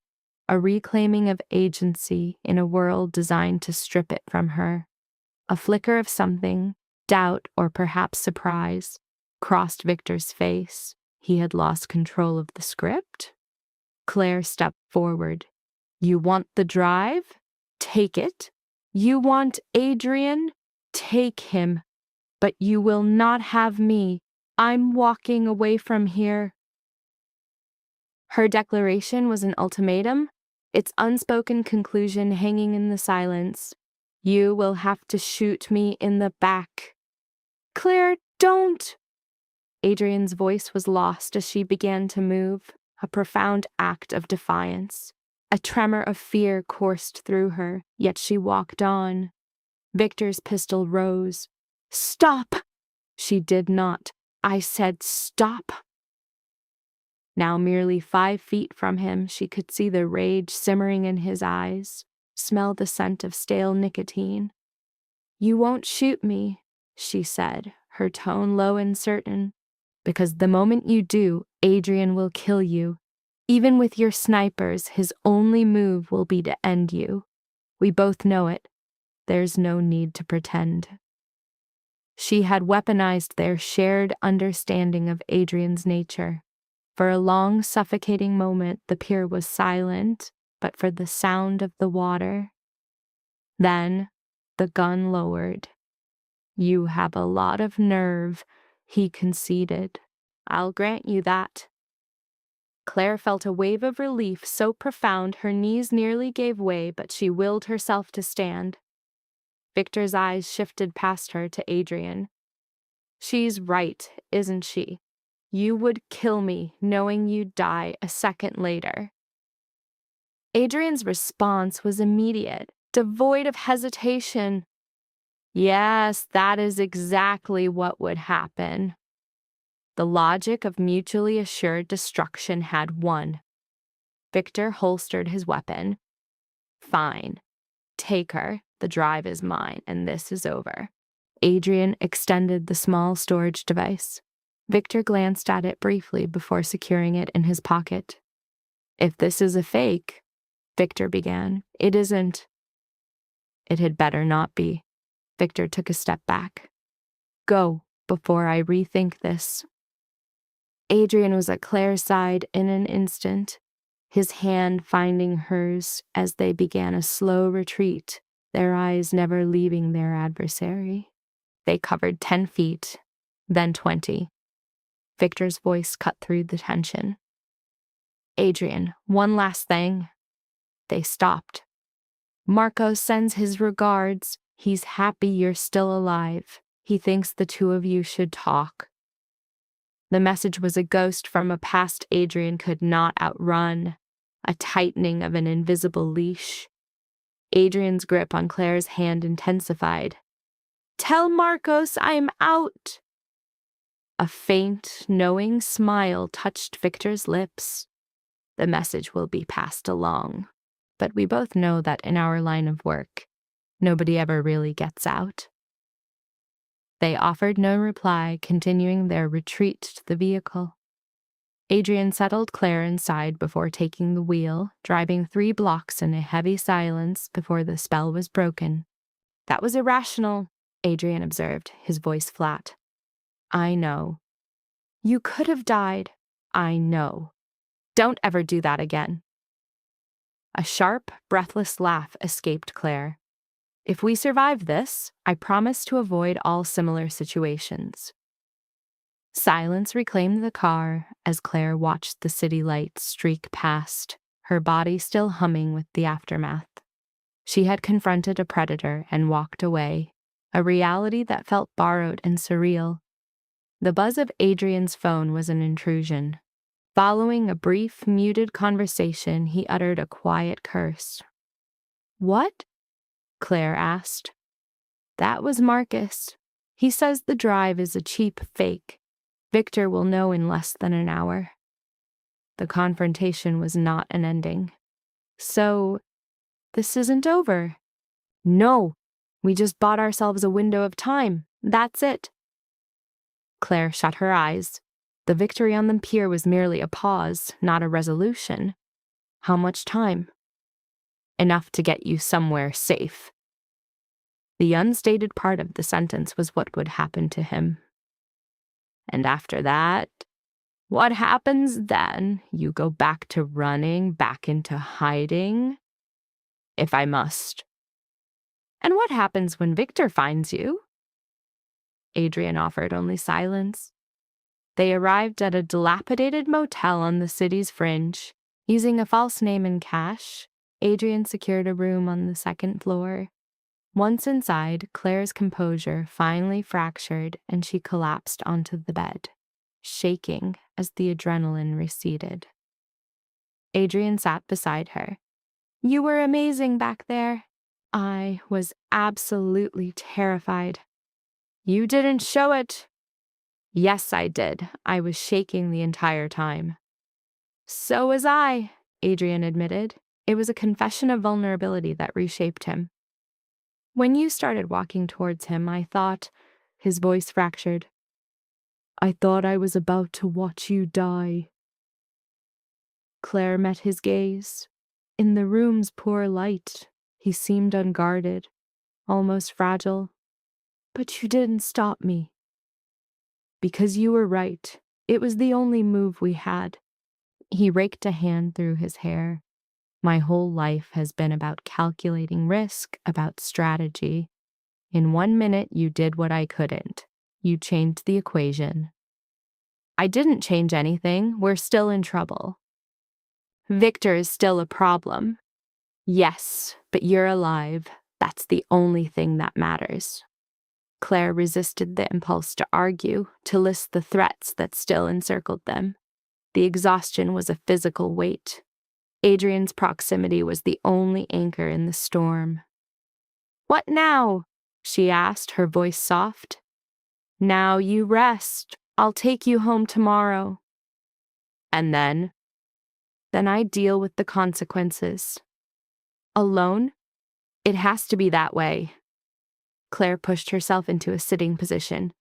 a reclaiming of agency in a world designed to strip it from her. A flicker of something, doubt or perhaps surprise, crossed Victor's face. He had lost control of the script. Claire stepped forward. You want the drive? Take it. You want Adrian? Take him. But you will not have me. I'm walking away from here. Her declaration was an ultimatum, its unspoken conclusion hanging in the silence. You will have to shoot me in the back. Claire, don't! Adrian's voice was lost as she began to move, a profound act of defiance. A tremor of fear coursed through her, yet she walked on. Victor's pistol rose. "Stop!" She did not. I said stop. Now merely 5 feet from him, she could see the rage simmering in his eyes, smell the scent of stale nicotine. "You won't shoot me," she said, her tone low and certain, "because the moment you do, Adrian will kill you. Even with your snipers, his only move will be to end you. We both know it. There's no need to pretend." She had weaponized their shared understanding of Adrian's nature. For a long, suffocating moment, the pier was silent, but for the sound of the water. Then, the gun lowered. "You have a lot of nerve," he conceded. "I'll grant you that." Claire felt a wave of relief so profound her knees nearly gave way, but she willed herself to stand. Victor's eyes shifted past her to Adrian. "She's right, isn't she? You would kill me, knowing you'd die a second later." Adrian's response was immediate, devoid of hesitation. "Yes, that is exactly what would happen." The logic of mutually assured destruction had won. Victor holstered his weapon. "Fine. Take her. The drive is mine, and this is over." Adrian extended the small storage device. Victor glanced at it briefly before securing it in his pocket. "If this is a fake," Victor began. "It isn't." "It had better not be." Victor took a step back. "Go, before I rethink this." Adrian was at Claire's side in an instant, his hand finding hers as they began a slow retreat, their eyes never leaving their adversary. They covered 10 feet, then 20. Victor's voice cut through the tension. "Adrian, one last thing." They stopped. "Marco sends his regards. He's happy you're still alive. He thinks the two of you should talk." The message was a ghost from a past Adrian could not outrun, a tightening of an invisible leash. Adrian's grip on Claire's hand intensified. "Tell Marcos I'm out." A faint, knowing smile touched Victor's lips. "The message will be passed along. But we both know that in our line of work, nobody ever really gets out." They offered no reply, continuing their retreat to the vehicle. Adrian settled Claire inside before taking the wheel, driving 3 blocks in a heavy silence before the spell was broken. "That was irrational," Adrian observed, his voice flat. "I know." "You could have died." "I know. Don't ever do that again." A sharp, breathless laugh escaped Claire. "If we survive this, I promise to avoid all similar situations." Silence reclaimed the car as Claire watched the city lights streak past, her body still humming with the aftermath. She had confronted a predator and walked away, a reality that felt borrowed and surreal. The buzz of Adrian's phone was an intrusion. Following a brief, muted conversation, he uttered a quiet curse. "What?" Claire asked. "That was Marcus. He says the drive is a cheap fake. Victor will know in less than an hour." The confrontation was not an ending. "So, this isn't over?" "No, we just bought ourselves a window of time. That's it." Claire shut her eyes. The victory on the pier was merely a pause, not a resolution. "How much time?" "Enough to get you somewhere safe." The unstated part of the sentence was what would happen to him. "And after that?" "What happens then? You go back to running, back into hiding?" "If I must." "And what happens when Victor finds you?" Adrian offered only silence. They arrived at a dilapidated motel on the city's fringe. Using a false name and cash, Adrian secured a room on the 2nd floor. Once inside, Claire's composure finally fractured and she collapsed onto the bed, shaking as the adrenaline receded. Adrian sat beside her. You were amazing back there. I was absolutely terrified. You didn't show it. Yes, I did. I was shaking the entire time. So was I, Adrian admitted. It was a confession of vulnerability that reshaped him. When you started walking towards him, I thought, his voice fractured, I thought I was about to watch you die. Claire met his gaze. In the room's poor light, he seemed unguarded, almost fragile. But you didn't stop me. Because you were right. It was the only move we had. He raked a hand through his hair. My whole life has been about calculating risk, about strategy. In 1 minute, you did what I couldn't. You changed the equation. I didn't change anything. We're still in trouble. Victor is still a problem. Yes, but you're alive. That's the only thing that matters. Claire resisted the impulse to argue, to list the threats that still encircled them. The exhaustion was a physical weight. Adrian's proximity was the only anchor in the storm. What now? She asked, her voice soft. Now you rest. I'll take you home tomorrow. And then? Then I deal with the consequences. Alone? It has to be that way. Claire pushed herself into a sitting position.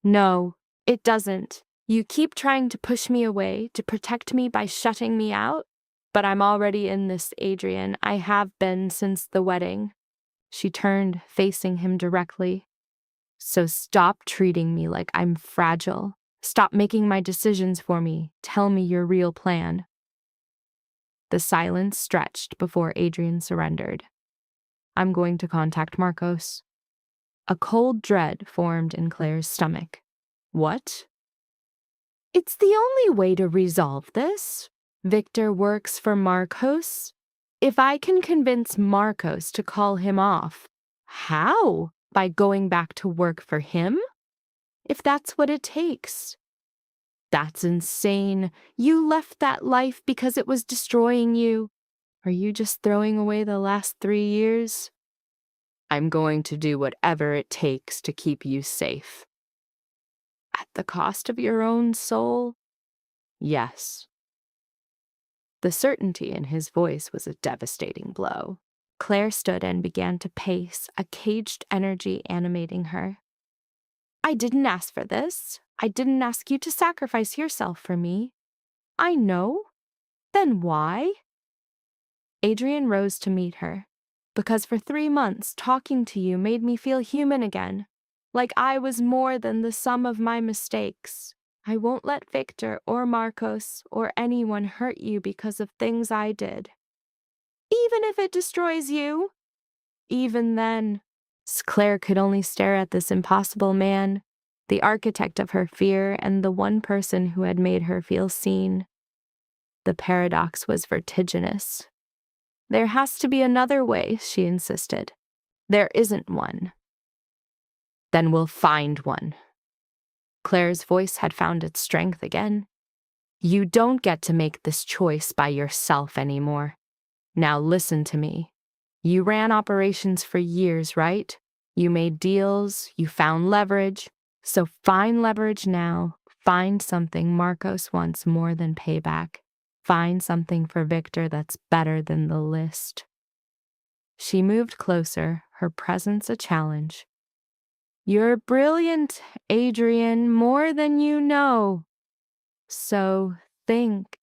No, it doesn't. You keep trying to push me away, to protect me by shutting me out. But I'm already in this, Adrian. I have been since the wedding. She turned, facing him directly. So stop treating me like I'm fragile. Stop making my decisions for me. Tell me your real plan. The silence stretched before Adrian surrendered. I'm going to contact Marcos. A cold dread formed in Claire's stomach. What? It's the only way to resolve this. Victor works for Marcos. If I can convince Marcos to call him off, how? By going back to work for him? If that's what it takes. That's insane. You left that life because it was destroying you. Are you just throwing away the last 3 years? I'm going to do whatever it takes to keep you safe. At the cost of your own soul? Yes. The certainty in his voice was a devastating blow. Claire stood and began to pace, a caged energy animating her. I didn't ask for this. I didn't ask you to sacrifice yourself for me. I know. Then why? Adrian rose to meet her. Because for 3 months, talking to you made me feel human again. Like I was more than the sum of my mistakes. I won't let Victor or Marcos or anyone hurt you because of things I did. Even if it destroys you? Even then. Claire could only stare at this impossible man, the architect of her fear and the one person who had made her feel seen. The paradox was vertiginous. There has to be another way, she insisted. There isn't one. Then we'll find one. Claire's voice had found its strength again. You don't get to make this choice by yourself anymore. Now listen to me. You ran operations for years, right? You made deals, you found leverage. So find leverage now. Find something Marcos wants more than payback. Find something for Victor that's better than the list. She moved closer, her presence a challenge. You're brilliant, Adrian, more than you know. So think.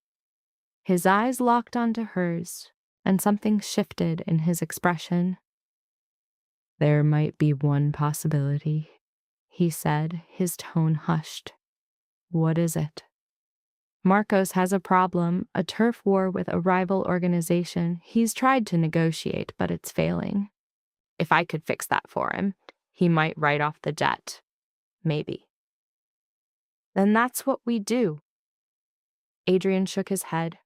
His eyes locked onto hers, and something shifted in his expression. There might be one possibility, he said, his tone hushed. What is it? Marcos has a problem, a turf war with a rival organization. He's tried to negotiate, but it's failing. If I could fix that for him, he might write off the debt. Maybe. Then that's what we do. Adrian shook his head.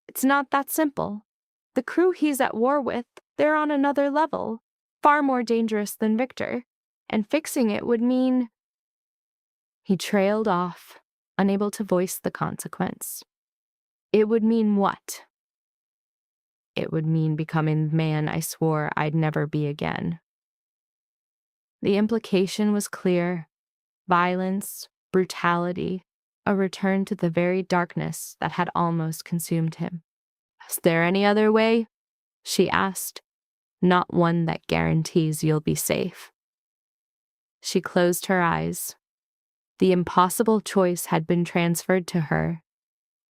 It's not that simple. The crew he's at war with, they're on another level, far more dangerous than Victor, and fixing it would mean... He trailed off, unable to voice the consequence. It would mean what? It would mean becoming the man I swore I'd never be again. The implication was clear: violence, brutality, a return to the very darkness that had almost consumed him. "Is there any other way?" she asked. "Not one that guarantees you'll be safe." She closed her eyes. The impossible choice had been transferred to her.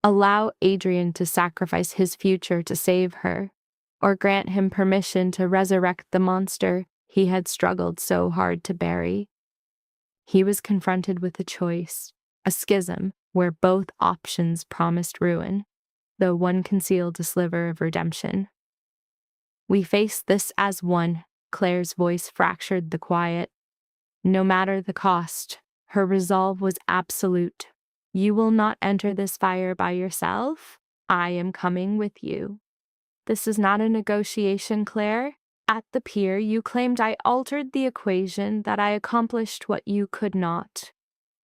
Allow Adrian to sacrifice his future to save her, or grant him permission to resurrect the monster he had struggled so hard to bury. He was confronted with a choice, a schism where both options promised ruin, though one concealed a sliver of redemption. "We face this as one," Claire's voice fractured the quiet. No matter the cost, her resolve was absolute. "You will not enter this fire by yourself. I am coming with you." "This is not a negotiation, Claire. At the pier, you claimed I altered the equation, that I accomplished what you could not.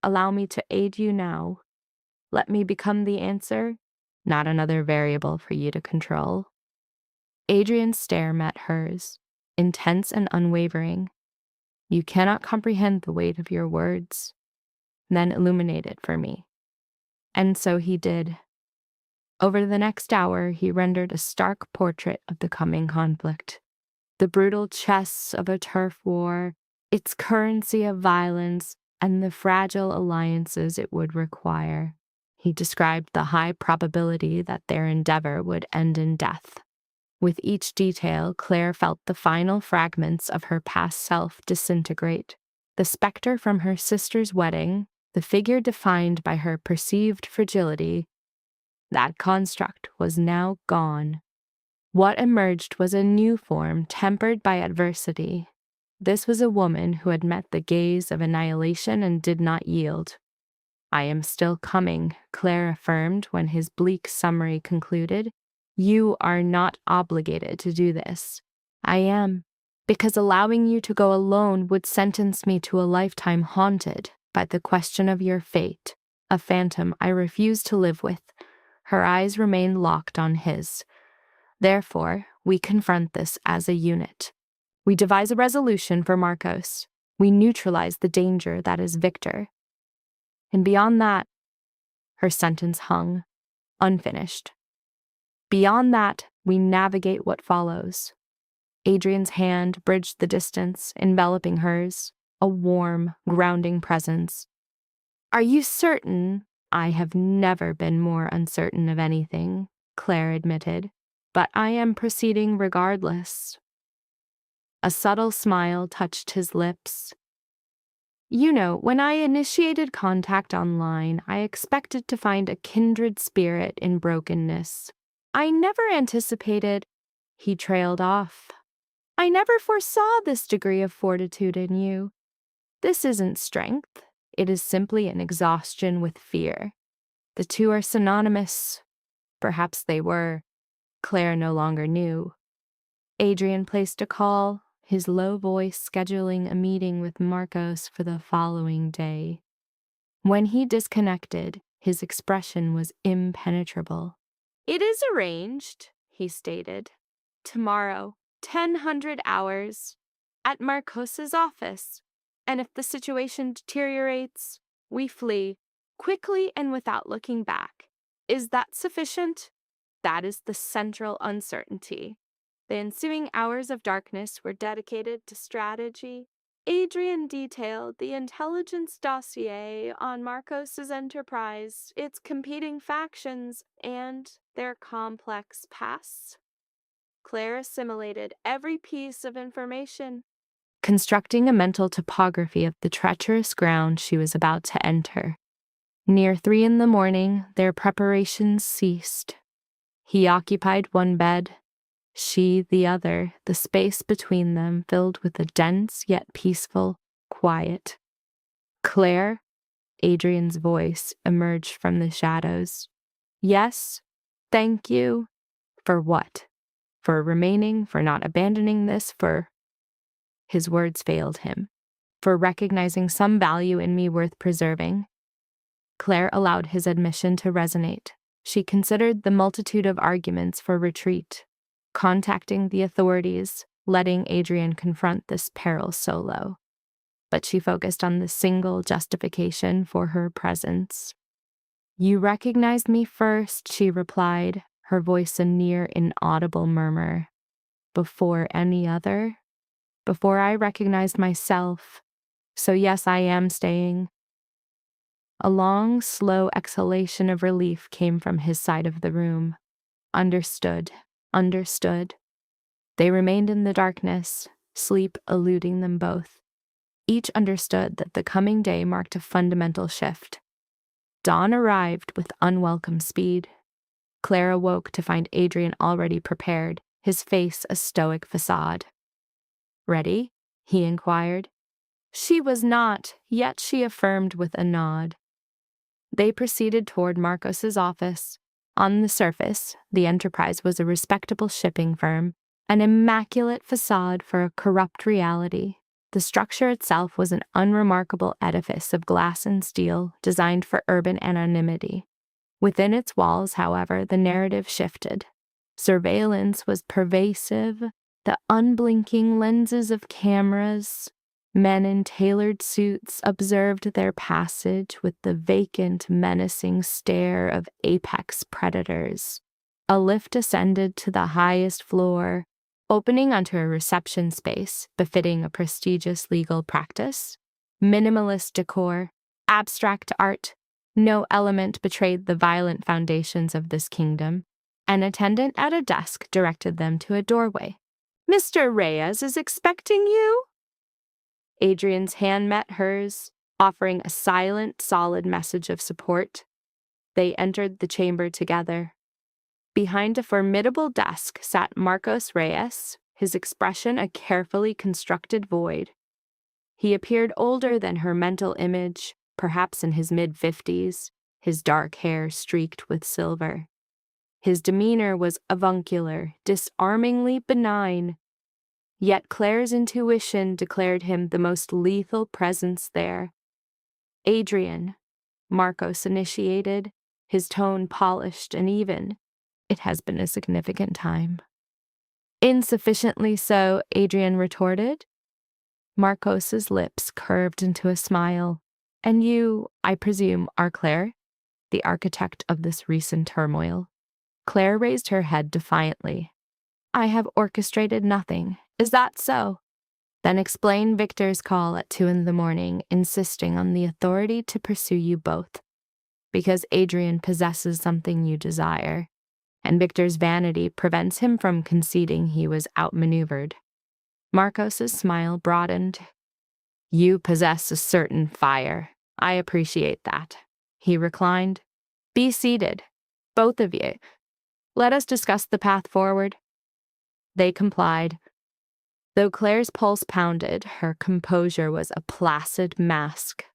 Allow me to aid you now. Let me become the answer, not another variable for you to control." Adrian's stare met hers, intense and unwavering. "You cannot comprehend the weight of your words." Then illuminate it for me. And so he did. Over the next hour, he rendered a stark portrait of the coming conflict. The brutal chess of a turf war, its currency of violence, and the fragile alliances it would require. He described the high probability that their endeavor would end in death. With each detail, Claire felt the final fragments of her past self disintegrate. The specter from her sister's wedding, the figure defined by her perceived fragility, that construct was now gone. What emerged was a new form tempered by adversity. This was a woman who had met the gaze of annihilation and did not yield. "I am still coming," Claire affirmed when his bleak summary concluded. "You are not obligated to do this." "I am, because allowing you to go alone would sentence me to a lifetime haunted by the question of your fate, a phantom I refuse to live with." Her eyes remained locked on his. "Therefore, we confront this as a unit. We devise a resolution for Marcos. We neutralize the danger that is Victor. And beyond that," her sentence hung, unfinished. "Beyond that, we navigate what follows." Adrian's hand bridged the distance, enveloping hers, a warm, grounding presence. "Are you certain?" "I have never been more uncertain of anything," Claire admitted. "But I am proceeding regardless." A subtle smile touched his lips. "You know, when I initiated contact online, I expected to find a kindred spirit in brokenness. I never anticipated—" He trailed off. "I never foresaw this degree of fortitude in you. This isn't strength. It is simply an exhaustion with fear. The two are synonymous." Perhaps they were. Claire no longer knew. Adrian placed a call, his low voice scheduling a meeting with Marcos for the following day. When he disconnected, his expression was impenetrable. "It is arranged," he stated. "Tomorrow, 1000 hours, at Marcos's office. And if the situation deteriorates, we flee, quickly and without looking back. Is that sufficient?" That is the central uncertainty. The ensuing hours of darkness were dedicated to strategy. Adrian detailed the intelligence dossier on Marcos's enterprise, its competing factions, and their complex pasts. Claire assimilated every piece of information, constructing a mental topography of the treacherous ground she was about to enter. Near 3 a.m, their preparations ceased. He occupied one bed, she the other, the space between them filled with a dense yet peaceful quiet. "Claire?" Adrian's voice emerged from the shadows. "Yes, thank you." "For what? For remaining, for not abandoning this, for—" His words failed him. "For recognizing some value in me worth preserving." Claire allowed his admission to resonate. She considered the multitude of arguments for retreat. contacting the authorities, letting Adrian confront this peril solo. But she focused on the single justification for her presence. "You recognized me first," she replied, her voice a near inaudible murmur. "Before any other? Before I recognized myself. So yes, I am staying." A long, slow exhalation of relief came from his side of the room. Understood. Understood. They remained in the darkness, sleep eluding them both. Each understood that the coming day marked a fundamental shift. Dawn arrived with unwelcome speed. Claire awoke to find Adrian already prepared, his face a stoic facade. "Ready?" he inquired. She was not, yet she affirmed with a nod. They proceeded toward Marcos's office. On the surface, the enterprise was a respectable shipping firm, an immaculate facade for a corrupt reality. The structure itself was an unremarkable edifice of glass and steel designed for urban anonymity. Within its walls, however, the narrative shifted. Surveillance was pervasive, the unblinking lenses of cameras. Men in tailored suits observed their passage with the vacant, menacing stare of apex predators. A lift ascended to the highest floor, opening onto a reception space befitting a prestigious legal practice. Minimalist decor, abstract art, no element betrayed the violent foundations of this kingdom. An attendant at a desk directed them to a doorway. "Mr. Reyes is expecting you?" Adrian's hand met hers, offering a silent, solid message of support. They entered the chamber together. Behind a formidable desk sat Marcos Reyes, his expression a carefully constructed void. He appeared older than her mental image, perhaps in his mid-50s, his dark hair streaked with silver. His demeanor was avuncular, disarmingly benign. Yet Claire's intuition declared him the most lethal presence there. "Adrian," Marcos initiated, his tone polished and even. "It has been a significant time." "Insufficiently so," Adrian retorted. Marcos's lips curved into a smile. "And you, I presume, are Claire, the architect of this recent turmoil?" Claire raised her head defiantly. "I have orchestrated nothing. Is that so? Then explain Victor's call at 2 a.m, insisting on the authority to pursue you both. Because Adrian possesses something you desire, and Victor's vanity prevents him from conceding he was outmaneuvered." Marcos's smile broadened. "You possess a certain fire. I appreciate that." He reclined. "Be seated, both of you. Let us discuss the path forward." They complied. Though Claire's pulse pounded, her composure was a placid mask.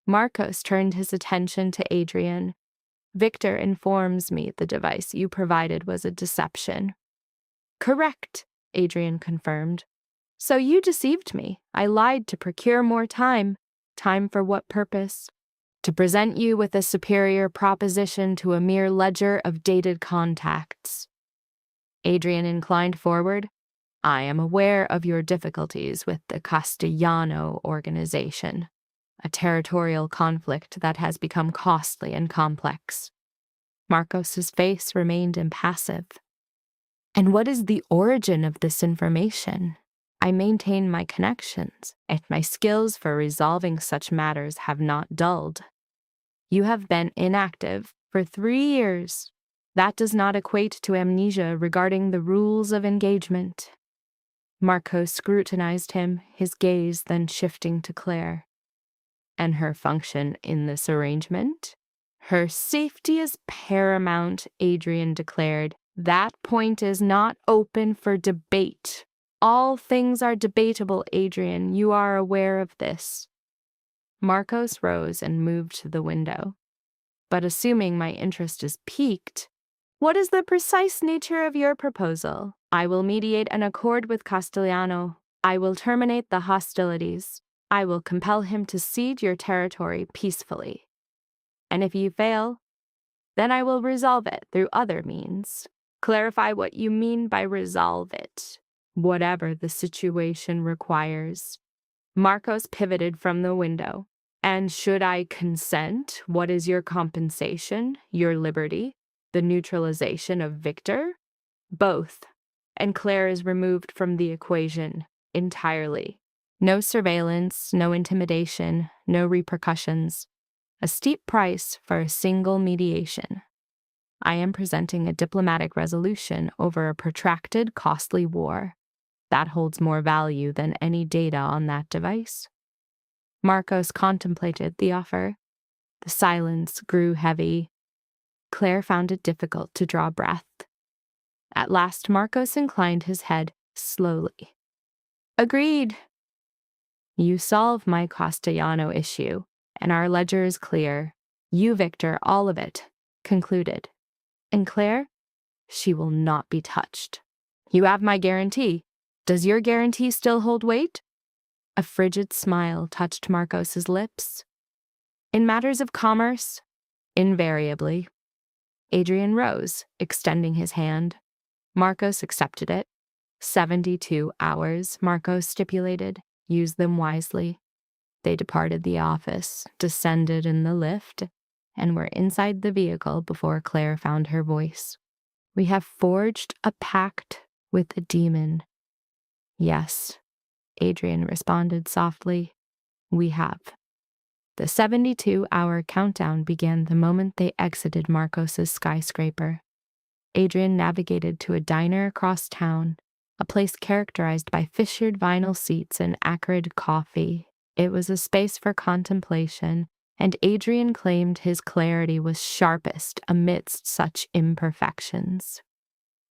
Marcos turned his attention to Adrian. "Victor informs me the device you provided was a deception." "Correct," Adrian confirmed. "So you deceived me. I lied to procure more time. Time for what purpose? To present you with a superior proposition to a mere ledger of dated contacts." Adrian inclined forward. "I am aware of your difficulties with the Castellano organization, a territorial conflict that has become costly and complex." Marcos's face remained impassive. "And what is the origin of this information? I maintain my connections, and my skills for resolving such matters have not dulled. You have been inactive for 3 years. That does not equate to amnesia regarding the rules of engagement." Marcos scrutinized him, his gaze then shifting to Claire. "And her function in this arrangement?" "Her safety is paramount," Adrian declared. "That point is not open for debate. All things are debatable, Adrian. You are aware of this." Marcos rose and moved to the window. "But assuming my interest is piqued, what is the precise nature of your proposal?" "I will mediate an accord with Castellano. I will terminate the hostilities. I will compel him to cede your territory peacefully. And if you fail, then I will resolve it through other means." Clarify what you mean by resolve it, whatever the situation requires. Marcos pivoted from the window. And should I consent, what is your compensation, your liberty, the neutralization of Victor? Both. And Claire is removed from the equation entirely. No surveillance, no intimidation, no repercussions. A steep price for a single mediation. I am presenting a diplomatic resolution over a protracted, costly war. That holds more value than any data on that device. Marcos contemplated the offer. The silence grew heavy. Claire found it difficult to draw breath. At last, Marcos inclined his head slowly. Agreed. You solve my Castellano issue, and our ledger is clear. You, Victor, all of it, concluded. And Claire? She will not be touched. You have my guarantee. Does your guarantee still hold weight? A frigid smile touched Marcos's lips. In matters of commerce, invariably. Adrian rose, extending his hand. Marcos accepted it. 72 hours, Marcos stipulated. Use them wisely. They departed the office, descended in the lift, and were inside the vehicle before Claire found her voice. We have forged a pact with the demon. Yes, Adrian responded softly. We have. The 72-hour countdown began the moment they exited Marcos's skyscraper. Adrian navigated to a diner across town, a place characterized by fissured vinyl seats and acrid coffee. It was a space for contemplation, and Adrian claimed his clarity was sharpest amidst such imperfections.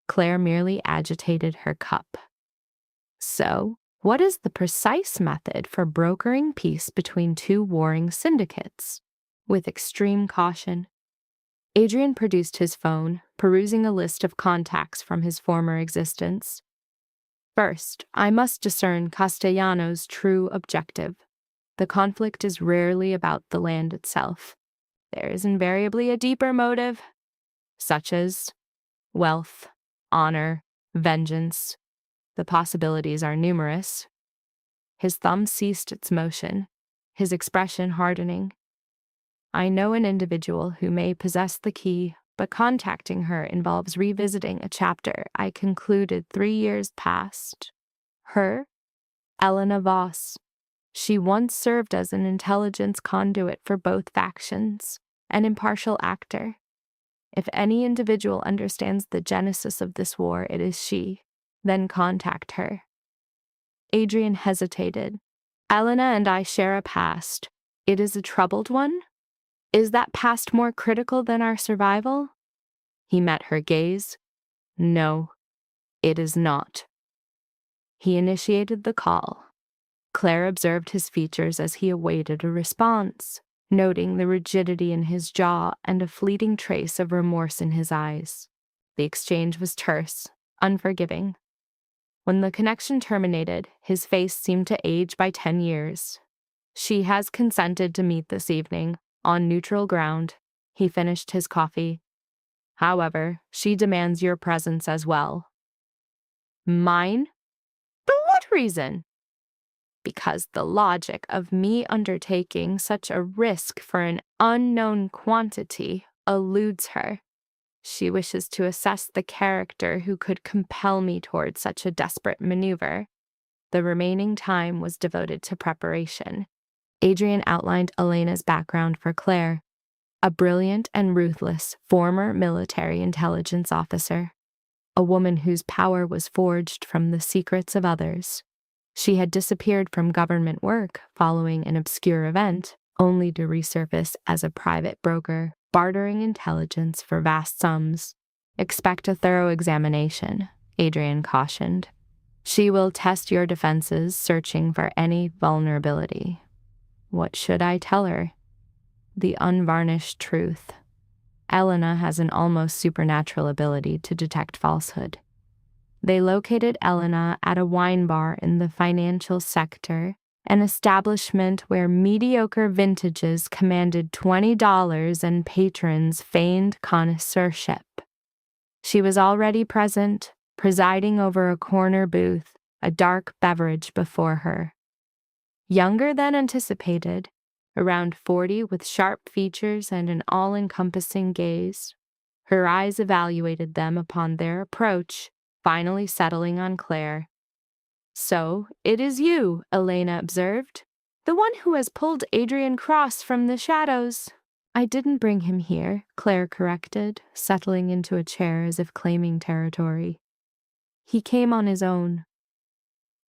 Claire merely agitated her cup. So, what is the precise method for brokering peace between two warring syndicates? With extreme caution, Adrian produced his phone, perusing a list of contacts from his former existence. First, I must discern Castellano's true objective. The conflict is rarely about the land itself. There is invariably a deeper motive, such as wealth, honor, vengeance. The possibilities are numerous. His thumb ceased its motion, his expression hardening. I know an individual who may possess the key, but contacting her involves revisiting a chapter I concluded 3 years past. Her? Elena Voss. She once served as an intelligence conduit for both factions, an impartial actor. If any individual understands the genesis of this war, it is she. Then contact her. Adrian hesitated. Elena and I share a past. It is a troubled one. Is that past more critical than our survival? He met her gaze. No, it is not. He initiated the call. Claire observed his features as he awaited a response, noting the rigidity in his jaw and a fleeting trace of remorse in his eyes. The exchange was terse, unforgiving. When the connection terminated, his face seemed to age by 10 years. She has consented to meet this evening, on neutral ground. He finished his coffee. However, she demands your presence as well. Mine? For what reason? Because the logic of me undertaking such a risk for an unknown quantity eludes her. She wishes to assess the character who could compel me toward such a desperate maneuver. The remaining time was devoted to preparation. Adrian outlined Elena's background for Claire, a brilliant and ruthless former military intelligence officer, a woman whose power was forged from the secrets of others. She had disappeared from government work following an obscure event, only to resurface as a private broker, bartering intelligence for vast sums. Expect a thorough examination, Adrian cautioned. She will test your defenses, searching for any vulnerability. What should I tell her? The unvarnished truth. Elena has an almost supernatural ability to detect falsehood. They located Elena at a wine bar in the financial sector, an establishment where mediocre vintages commanded $20 and patrons feigned connoisseurship. She was already present, presiding over a corner booth, a dark beverage before her. Younger than anticipated, around 40 with sharp features and an all-encompassing gaze, her eyes evaluated them upon their approach, finally settling on Claire. "So, it is you," Elena observed. "The one who has pulled Adrian Cross from the shadows." "I didn't bring him here," Claire corrected, settling into a chair as if claiming territory. "He came on his own."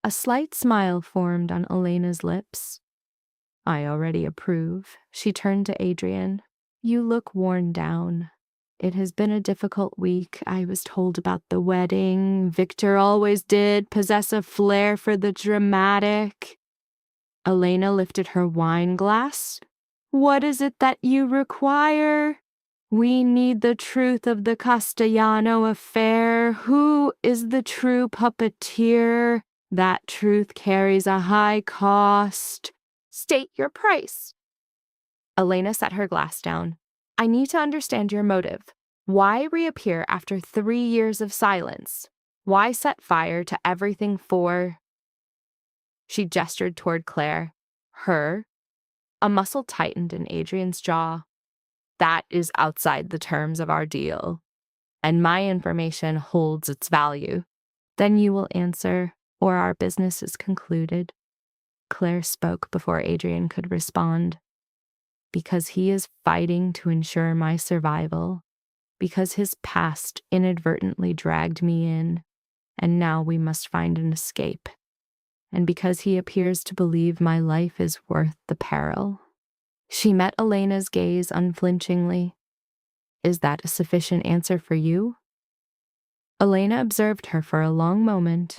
A slight smile formed on Elena's lips. "I already approve." She turned to Adrian. "You look worn down. It has been a difficult week. I was told about the wedding. Victor always did possess a flair for the dramatic." Elena lifted her wine glass. "What is it that you require?" "We need the truth of the Castellano affair. Who is the true puppeteer? That truth carries a high cost." "State your price." Elena set her glass down. "I need to understand your motive. Why reappear after 3 years of silence? Why set fire to everything for—" She gestured toward Claire. "Her?" A muscle tightened in Adrian's jaw. "That is outside the terms of our deal, and my information holds its value." "Then you will answer, or our business is concluded." Claire spoke before Adrian could respond. "Because he is fighting to ensure my survival, because his past inadvertently dragged me in, and now we must find an escape, and because he appears to believe my life is worth the peril." She met Elena's gaze unflinchingly. "Is that a sufficient answer for you?" Elena observed her for a long moment.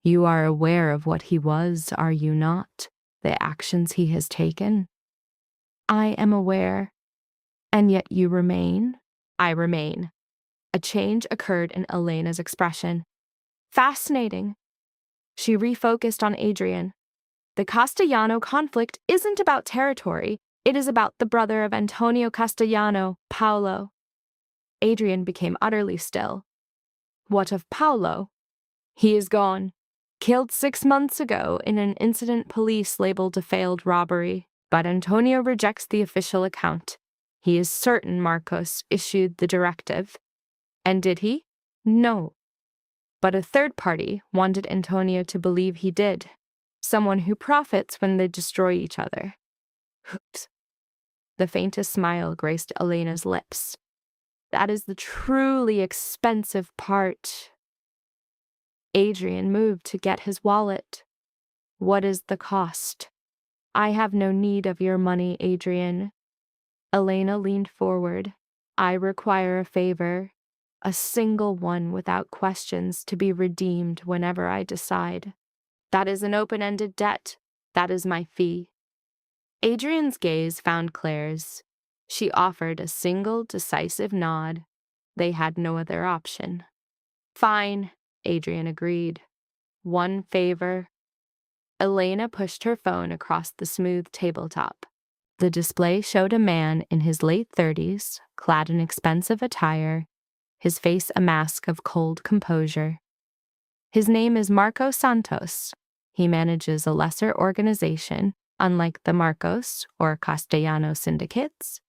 "You are aware of what he was, are you not? The actions he has taken?" "I am aware." "And yet you remain?" "I remain." A change occurred in Elena's expression. "Fascinating." She refocused on Adrian. "The Castellano conflict isn't about territory. It is about the brother of Antonio Castellano, Paolo." Adrian became utterly still. "What of Paolo?" "He is gone. Killed 6 months ago in an incident police labeled a failed robbery. But Antonio rejects the official account. He is certain Marcos issued the directive." "And did he?" "No. But a third party wanted Antonio to believe he did. Someone who profits when they destroy each other." Oops. The faintest smile graced Elena's lips. "That is the truly expensive part." Adrian moved to get his wallet. "What is the cost?" "I have no need of your money, Adrian." Elena leaned forward. "I require a favor. A single one without questions to be redeemed whenever I decide. That is an open-ended debt. That is my fee." Adrian's gaze found Claire's. She offered a single decisive nod. They had no other option. "Fine," Adrian agreed. "One favor." Elena pushed her phone across the smooth tabletop. The display showed a man in his late 30s, clad in expensive attire, his face a mask of cold composure. "His name is Marco Santos. He manages a lesser organization, unlike the Marcos or Castellano syndicates,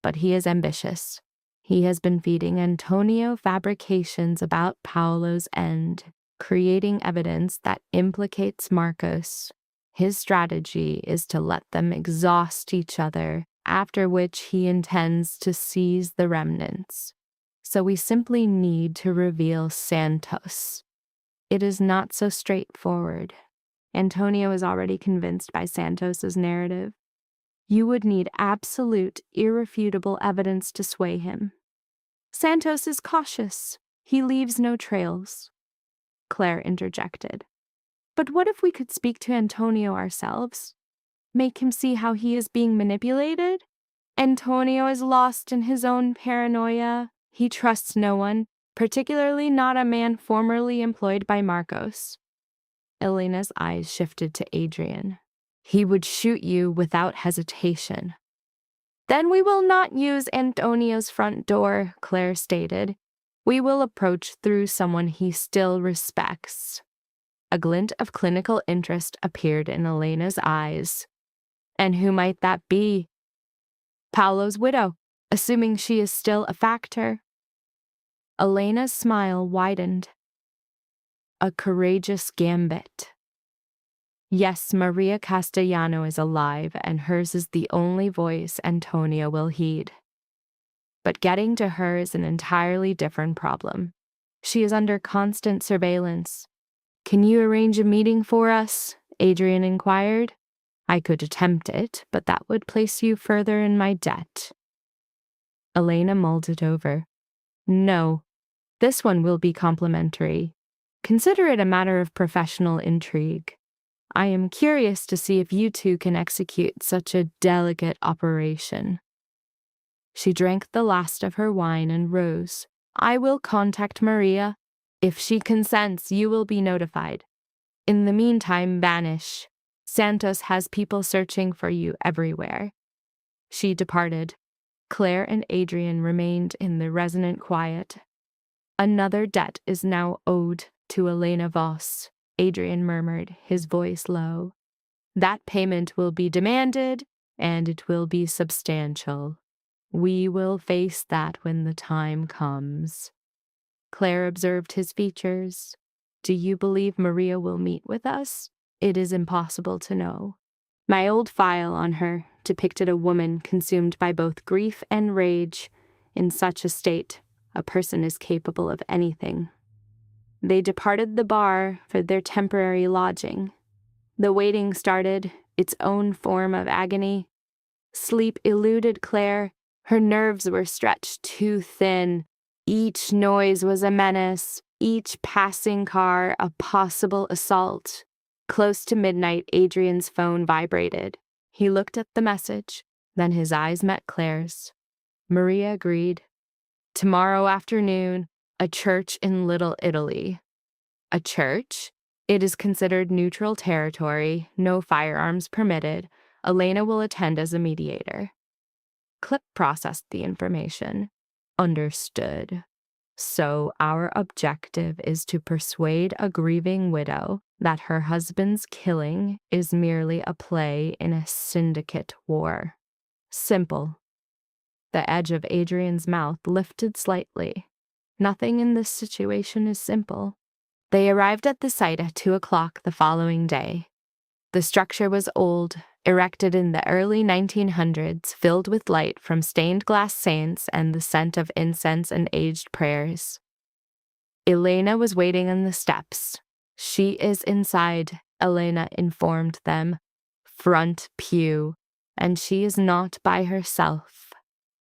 but he is ambitious. He has been feeding Antonio fabrications about Paolo's end, creating evidence that implicates Marcos. His strategy is to let them exhaust each other, after which he intends to seize the remnants. So we simply need to reveal Santos." "It is not so straightforward." Antonio is already convinced by Santos's narrative. "You would need absolute, irrefutable evidence to sway him." "Santos is cautious. He leaves no trails." Claire interjected. "But what if we could speak to Antonio ourselves? Make him see how he is being manipulated? Antonio is lost in his own paranoia. He trusts no one, particularly not a man formerly employed by Marcos." Elena's eyes shifted to Adrian. "He would shoot you without hesitation." "Then we will not use Antonio's front door," Claire stated. We will approach through someone he still respects. A glint of clinical interest appeared in Elena's eyes. And who might that be? Paolo's widow, assuming she is still a factor. Elena's smile widened. A courageous gambit. Yes, Maria Castellano is alive, and hers is the only voice Antonio will heed. But getting to her is an entirely different problem. She is under constant surveillance. Can you arrange a meeting for us? Adrian inquired. I could attempt it, but that would place you further in my debt. Elena mulled it over. No, this one will be complimentary. Consider it a matter of professional intrigue. I am curious to see if you two can execute such a delicate operation. She drank the last of her wine and rose. I will contact Maria. If she consents, you will be notified. In the meantime, vanish. Santos has people searching for you everywhere. She departed. Claire and Adrian remained in the resonant quiet. Another debt is now owed to Elena Voss, Adrian murmured, his voice low. That payment will be demanded, and it will be substantial. We will face that when the time comes. Claire observed his features. Do you believe Maria will meet with us? It is impossible to know. My old file on her depicted a woman consumed by both grief and rage. In such a state, a person is capable of anything. They departed the bar for their temporary lodging. The waiting started, its own form of agony. Sleep eluded Claire. Her nerves were stretched too thin. Each noise was a menace, each passing car a possible assault. Close to midnight, Adrian's phone vibrated. He looked at the message, then his eyes met Claire's. Maria agreed. Tomorrow afternoon, a church in Little Italy. A church? It is considered neutral territory, no firearms permitted. Elena will attend as a mediator. Clip processed the information. Understood. So our objective is to persuade a grieving widow that her husband's killing is merely a play in a syndicate war. Simple. The edge of Adrian's mouth lifted slightly. Nothing in this situation is simple. They arrived at the site at 2:00 the following day. The structure was old, erected in the early 1900s, filled with light from stained glass saints and the scent of incense and aged prayers. Elena was waiting on the steps. She is inside, Elena informed them. Front pew, and she is not by herself.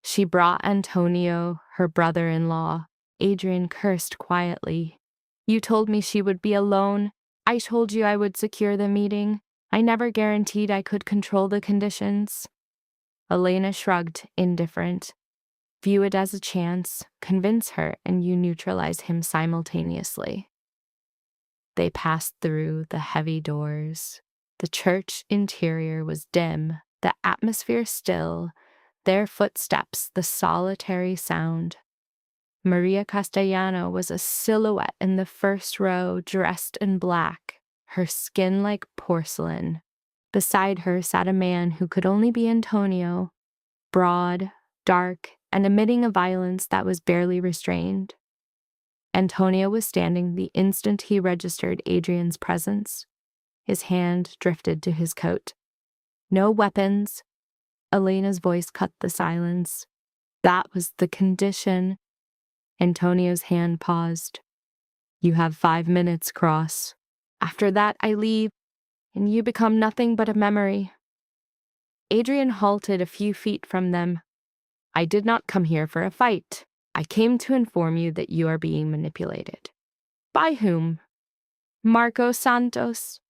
She brought Antonio, her brother-in-law. Adrian cursed quietly. You told me she would be alone. I told you I would secure the meeting. I never guaranteed I could control the conditions. Elena shrugged, indifferent. View it as a chance, convince her, and you neutralize him simultaneously. They passed through the heavy doors. The church interior was dim, the atmosphere still, their footsteps the solitary sound. Maria Castellano was a silhouette in the first row, dressed in black, her skin like porcelain. Beside her sat a man who could only be Antonio, broad, dark, and emitting a violence that was barely restrained. Antonio was standing the instant he registered Adrian's presence. His hand drifted to his coat. No weapons. Elena's voice cut the silence. That was the condition. Antonio's hand paused. You have 5 minutes, Cross. After that, I leave, and you become nothing but a memory. Adrian halted a few feet from them. I did not come here for a fight. I came to inform you that you are being manipulated. By whom? Marco Santos.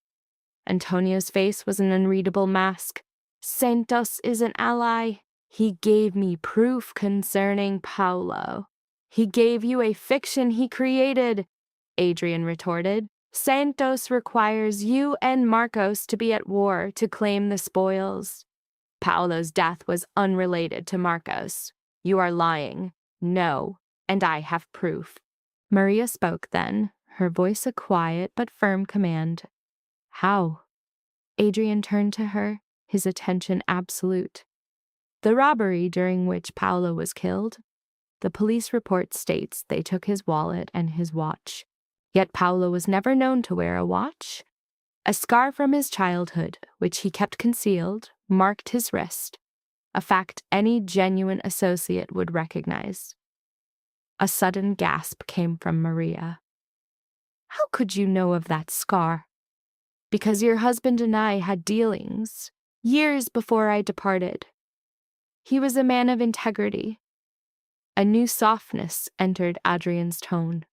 Antonio's face was an unreadable mask. Santos is an ally. He gave me proof concerning Paolo. He gave you a fiction he created, Adrian retorted. Santos requires you and Marcos to be at war to claim the spoils. Paolo's death was unrelated to Marcos. You are lying. No, and I have proof. Maria spoke then, her voice a quiet but firm command. How? Adrian turned to her, his attention absolute. The robbery during which Paolo was killed. The police report states they took his wallet and his watch. Yet Paolo was never known to wear a watch. A scar from his childhood, which he kept concealed, marked his wrist, a fact any genuine associate would recognize. A sudden gasp came from Maria. How could you know of that scar? Because your husband and I had dealings, years before I departed. He was a man of integrity. A new softness entered Adrian's tone.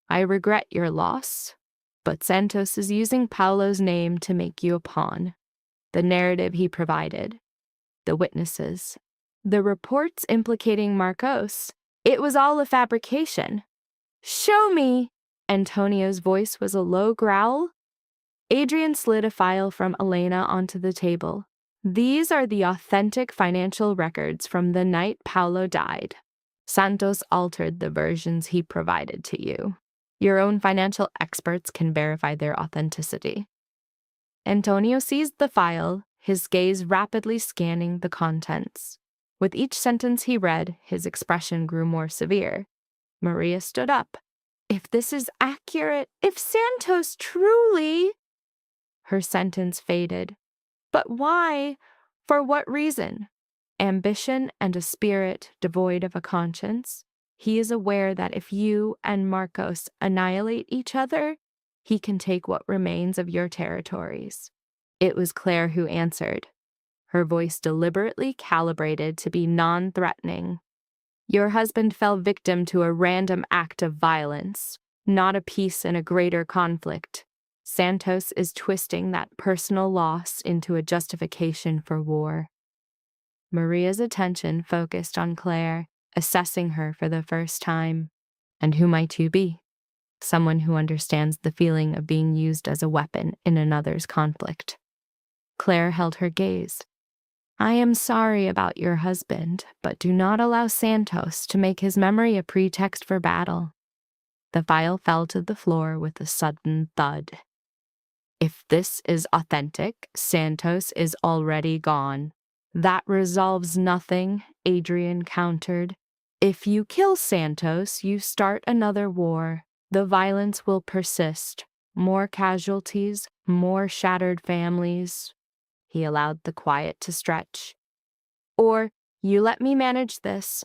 I regret your loss, but Santos is using Paolo's name to make you a pawn. The narrative he provided, the witnesses, the reports implicating Marcos, it was all a fabrication. Show me! Antonio's voice was a low growl. Adrian slid a file from Elena onto the table. These are the authentic financial records from the night Paolo died. Santos altered the versions he provided to you. Your own financial experts can verify their authenticity. Antonio seized the file, his gaze rapidly scanning the contents. With each sentence he read, his expression grew more severe. Maria stood up. If this is accurate, if Santos truly... Her sentence faded. But why? For what reason? Ambition and a spirit devoid of a conscience. He is aware that if you and Marcos annihilate each other, he can take what remains of your territories. It was Claire who answered, her voice deliberately calibrated to be non-threatening. Your husband fell victim to a random act of violence, not a piece in a greater conflict. Santos is twisting that personal loss into a justification for war. Maria's attention focused on Claire, assessing her for the first time. And who might you be? Someone who understands the feeling of being used as a weapon in another's conflict. Claire held her gaze. I am sorry about your husband, but do not allow Santos to make his memory a pretext for battle. The file fell to the floor with a sudden thud. If this is authentic, Santos is already gone. That resolves nothing, Adrian countered. If you kill Santos, you start another war. The violence will persist. More casualties, more shattered families. He allowed the quiet to stretch. Or, you let me manage this.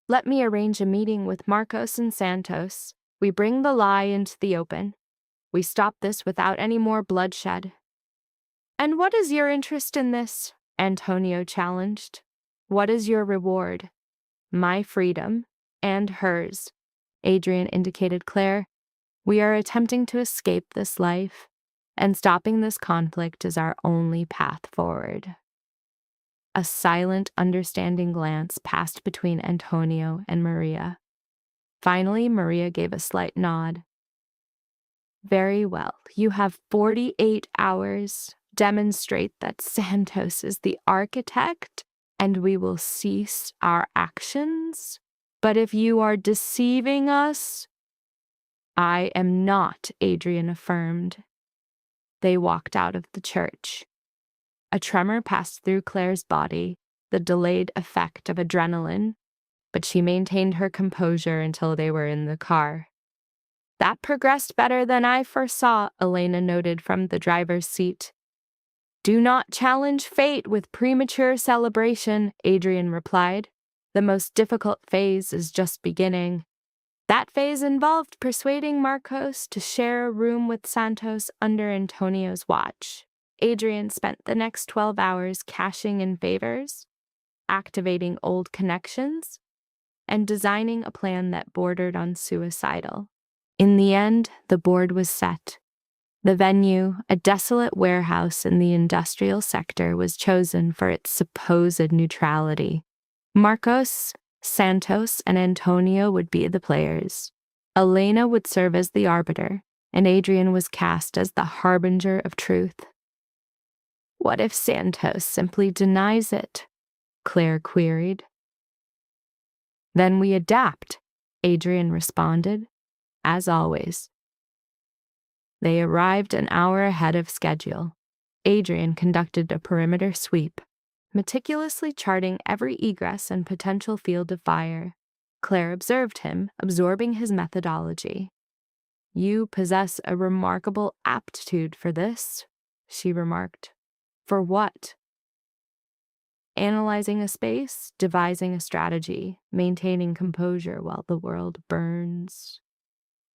Let me arrange a meeting with Marcos and Santos. We bring the lie into the open. We stop this without any more bloodshed. And what is your interest in this? Antonio challenged. What is your reward? My freedom, and hers. Adrian indicated Claire. We are attempting to escape this life, and stopping this conflict is our only path forward. A silent, understanding glance passed between Antonio and Maria. Finally, Maria gave a slight nod. Very well, you have 48 hours. Demonstrate that Santos is the architect, and we will cease our actions. But if you are deceiving us, I am not, Adrian affirmed. They walked out of the church. A tremor passed through Claire's body, the delayed effect of adrenaline, but she maintained her composure until they were in the car. That progressed better than I foresaw, Elena noted from the driver's seat. Do not challenge fate with premature celebration, Adrian replied. The most difficult phase is just beginning. That phase involved persuading Marcos to share a room with Santos under Antonio's watch. Adrian spent the next 12 hours cashing in favors, activating old connections, and designing a plan that bordered on suicidal. In the end, the board was set. The venue, a desolate warehouse in the industrial sector, was chosen for its supposed neutrality. Marcos, Santos, and Antonio would be the players. Elena would serve as the arbiter, and Adrian was cast as the harbinger of truth. What if Santos simply denies it? Claire queried. Then we adapt, Adrian responded. as always. They arrived an hour ahead of schedule. Adrian conducted a perimeter sweep, meticulously charting every egress and potential field of fire. Claire observed him, absorbing his methodology. "You possess a remarkable aptitude for this," she remarked. "For what?" "Analyzing a space, devising a strategy, maintaining composure while the world burns."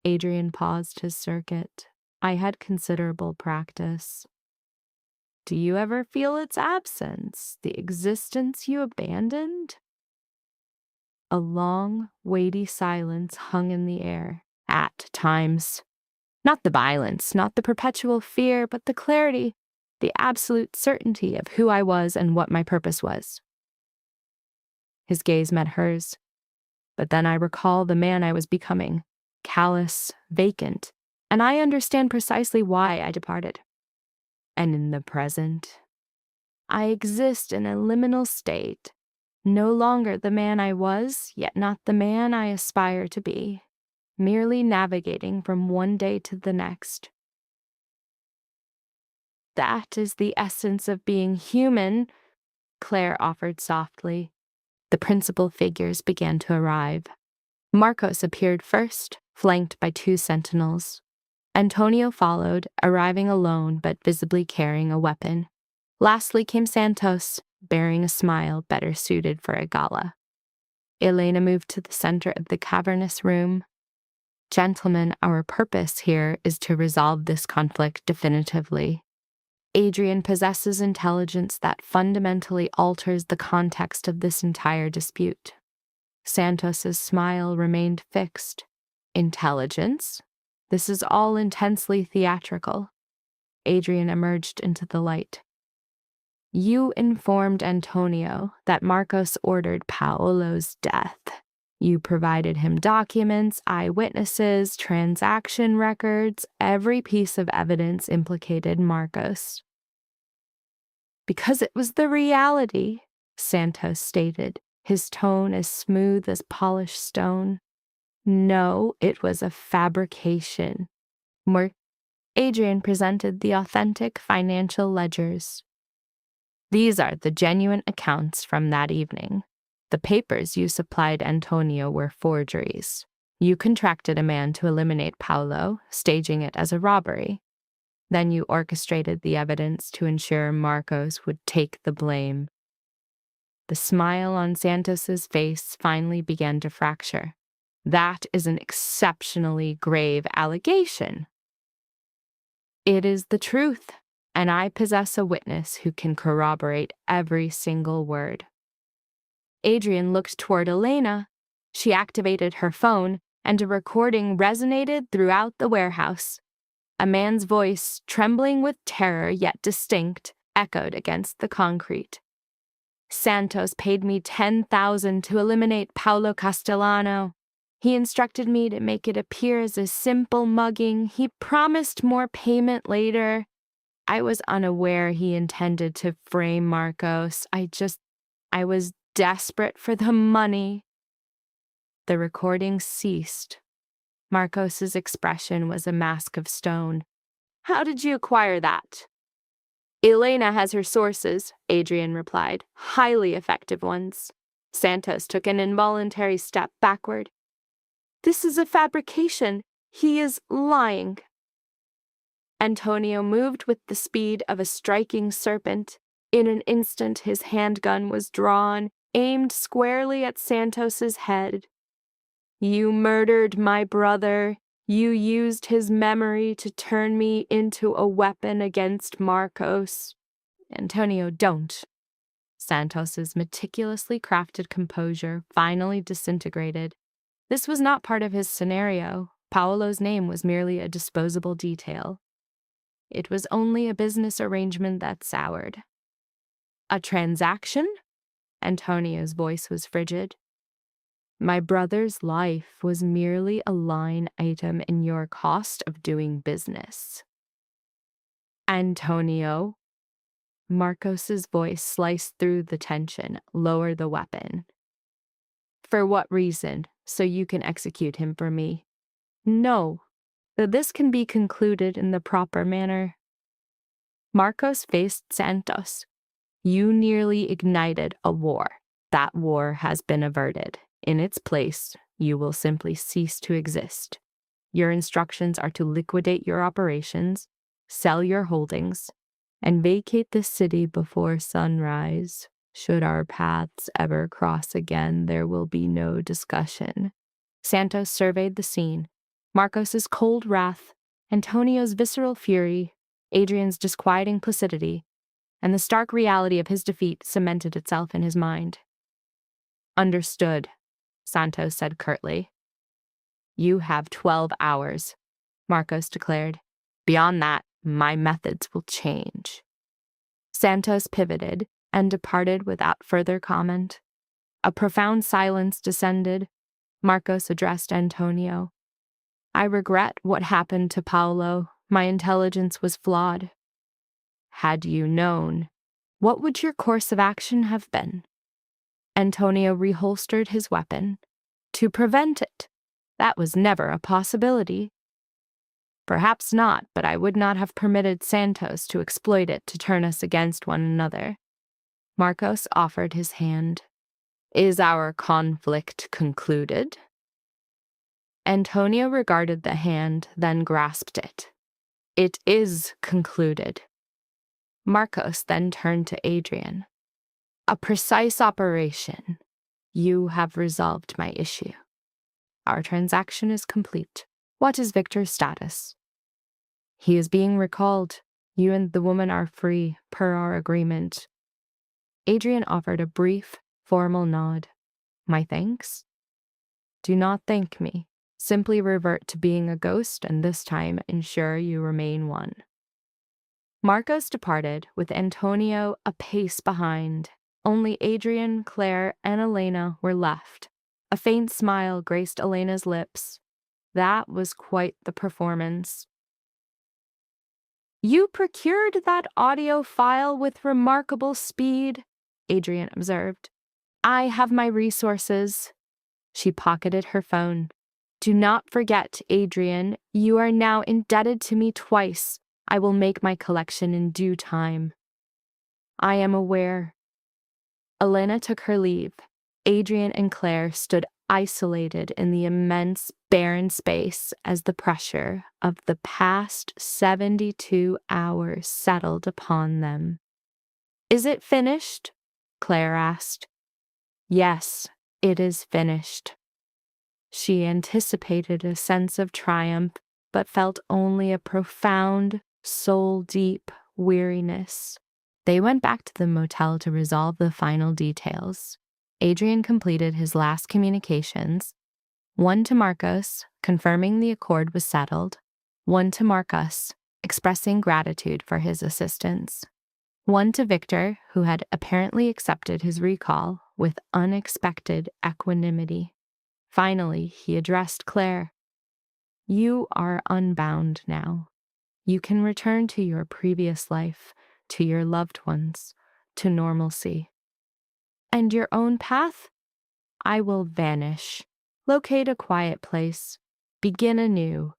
Adrian paused his circuit. "I had considerable practice." "Do you ever feel its absence, the existence you abandoned?" A long, weighty silence hung in the air. "At times. Not the violence, not the perpetual fear, but the clarity, the absolute certainty of who I was and what my purpose was." His gaze met hers. "But then I recall the man I was becoming, callous, vacant, and I understand precisely why I departed. And in the present, I exist in a liminal state, no longer the man I was, yet not the man I aspire to be, merely navigating from one day to the next." "That is the essence of being human," Claire offered softly. The principal figures began to arrive. Marcos appeared first, flanked by 2 sentinels. Antonio followed, arriving alone but visibly carrying a weapon. Lastly came Santos, bearing a smile better suited for a gala. Elena moved to the center of the cavernous room. "Gentlemen, our purpose here is to resolve this conflict definitively. Adrian possesses intelligence that fundamentally alters the context of this entire dispute." Santos's smile remained fixed. "Intelligence? This is all intensely theatrical." Adrian emerged into the light. "You informed Antonio that Marcos ordered Paolo's death. You provided him documents, eyewitnesses, transaction records. Every piece of evidence implicated Marcos." "Because it was the reality," Santos stated, his tone as smooth as polished stone. "No, it was a fabrication." Adrian presented the authentic financial ledgers. "These are the genuine accounts from that evening. The papers you supplied Antonio were forgeries. You contracted a man to eliminate Paolo, staging it as a robbery. Then you orchestrated the evidence to ensure Marcos would take the blame." The smile on Santos's face finally began to fracture. "That is an exceptionally grave allegation." "It is the truth, and I possess a witness who can corroborate every single word." Adrian looked toward Elena. She activated her phone, and a recording resonated throughout the warehouse. A man's voice, trembling with terror yet distinct, echoed against the concrete. "Santos paid me 10,000 to eliminate Paolo Castellano. He instructed me to make it appear as a simple mugging. He promised more payment later. I was unaware he intended to frame Marcos. I was desperate for the money." The recording ceased. Marcos's expression was a mask of stone. "How did you acquire that?" "Elena has her sources," Adrian replied. "Highly effective ones." Santos took an involuntary step backward. "This is a fabrication. He is lying." Antonio moved with the speed of a striking serpent. In an instant, his handgun was drawn, aimed squarely at Santos's head. "You murdered my brother. You used his memory to turn me into a weapon against Marcos." "Antonio, don't." Santos's meticulously crafted composure finally disintegrated. This was not part of his scenario. Paolo's name was merely a disposable detail. It was only a business arrangement that soured. "A transaction?" Antonio's voice was frigid. "My brother's life was merely a line item in your cost of doing business." "Antonio." Marcos's voice sliced through the tension. "Lower the weapon." "For what reason? So you can execute him for me." No, this can be concluded in the proper manner. Marcos faced Santos. You nearly ignited a war. That war has been averted. In its place, you will simply cease to exist. Your instructions are to liquidate your operations, sell your holdings, and vacate the city before sunrise. Should our paths ever cross again, there will be no discussion. Santos surveyed the scene. Marcos's cold wrath, Antonio's visceral fury, Adrian's disquieting placidity, and the stark reality of his defeat cemented itself in his mind. Understood, Santos said curtly. You have 12 hours, Marcos declared. Beyond that, my methods will change. Santos pivoted and departed without further comment. A profound silence descended. Marcos addressed Antonio. I regret what happened to Paolo. My intelligence was flawed. Had you known, what would your course of action have been? Antonio reholstered his weapon. To prevent it. That was never a possibility. Perhaps not, but I would not have permitted Santos to exploit it to turn us against one another. Marcos offered his hand. Is our conflict concluded? Antonio regarded the hand, then grasped it. It is concluded. Marcos then turned to Adrian. A precise operation. You have resolved my issue. Our transaction is complete. What is Victor's status? He is being recalled. You and the woman are free, per our agreement. Adrian offered a brief, formal nod. My thanks? Do not thank me. Simply revert to being a ghost, and this time ensure you remain one. Marcos departed, with Antonio a pace behind. Only Adrian, Claire, and Elena were left. A faint smile graced Elena's lips. That was quite the performance. You procured that audio file with remarkable speed, Adrian observed. I have my resources. She pocketed her phone. Do not forget, Adrian, you are now indebted to me twice. I will make my collection in due time. I am aware. Elena took her leave. Adrian and Claire stood isolated in the immense, barren space as the pressure of the past 72 hours settled upon them. Is it finished? Claire asked. Yes, it is finished. She anticipated a sense of triumph, but felt only a profound, soul-deep weariness. They went back to the motel to resolve the final details. Adrian completed his last communications, one to Marcos, confirming the accord was settled, one to Marcos, expressing gratitude for his assistance, one to Victor, who had apparently accepted his recall with unexpected equanimity. Finally, he addressed Claire. You are unbound now. You can return to your previous life, to your loved ones, to normalcy. And your own path? I will vanish. Locate a quiet place. Begin anew.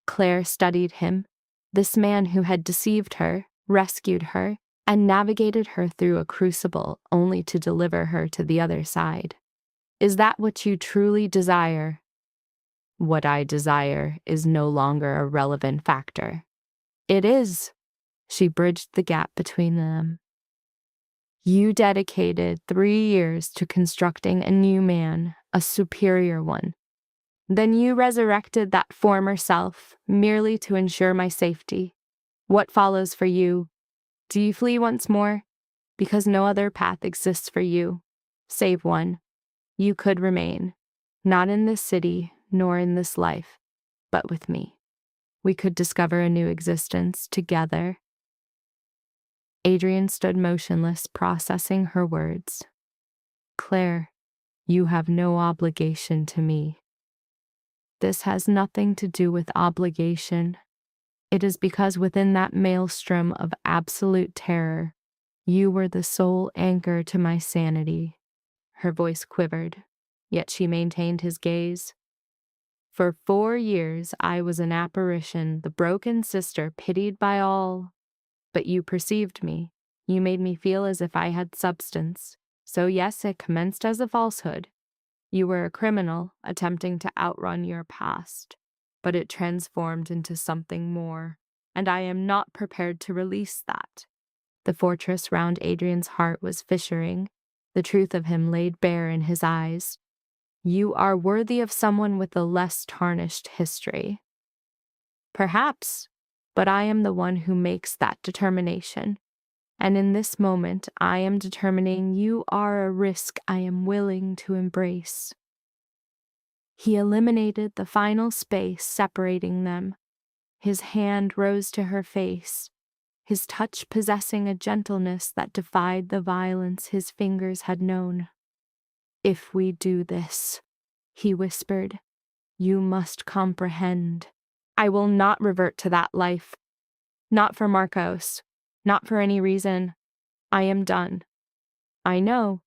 Claire studied him, this man who had deceived her, rescued her, and navigated her through a crucible only to deliver her to the other side. Is that what you truly desire? What I desire is no longer a relevant factor. It is. She bridged the gap between them. You dedicated 3 years to constructing a new man, a superior one. Then you resurrected that former self, merely to ensure my safety. What follows for you? Do you flee once more? Because no other path exists for you, save one. You could remain, not in this city, nor in this life, but with me. We could discover a new existence together. Adrian stood motionless, processing her words. Claire, you have no obligation to me. This has nothing to do with obligation. It is because within that maelstrom of absolute terror, you were the sole anchor to my sanity. Her voice quivered, yet she maintained his gaze. For 4 years I was an apparition, the broken sister pitied by all. But you perceived me. You made me feel as if I had substance. So yes, it commenced as a falsehood. You were a criminal attempting to outrun your past, but it transformed into something more, and I am not prepared to release that. The fortress round Adrian's heart was fissuring. The truth of him laid bare in his eyes. You are worthy of someone with a less tarnished history. Perhaps, but I am the one who makes that determination. And in this moment, I am determining you are a risk I am willing to embrace. He eliminated the final space separating them. His hand rose to her face, his touch possessing a gentleness that defied the violence his fingers had known. If we do this, he whispered, you must comprehend. I will not revert to that life. Not for Marcos. Not for any reason. I am done. I know.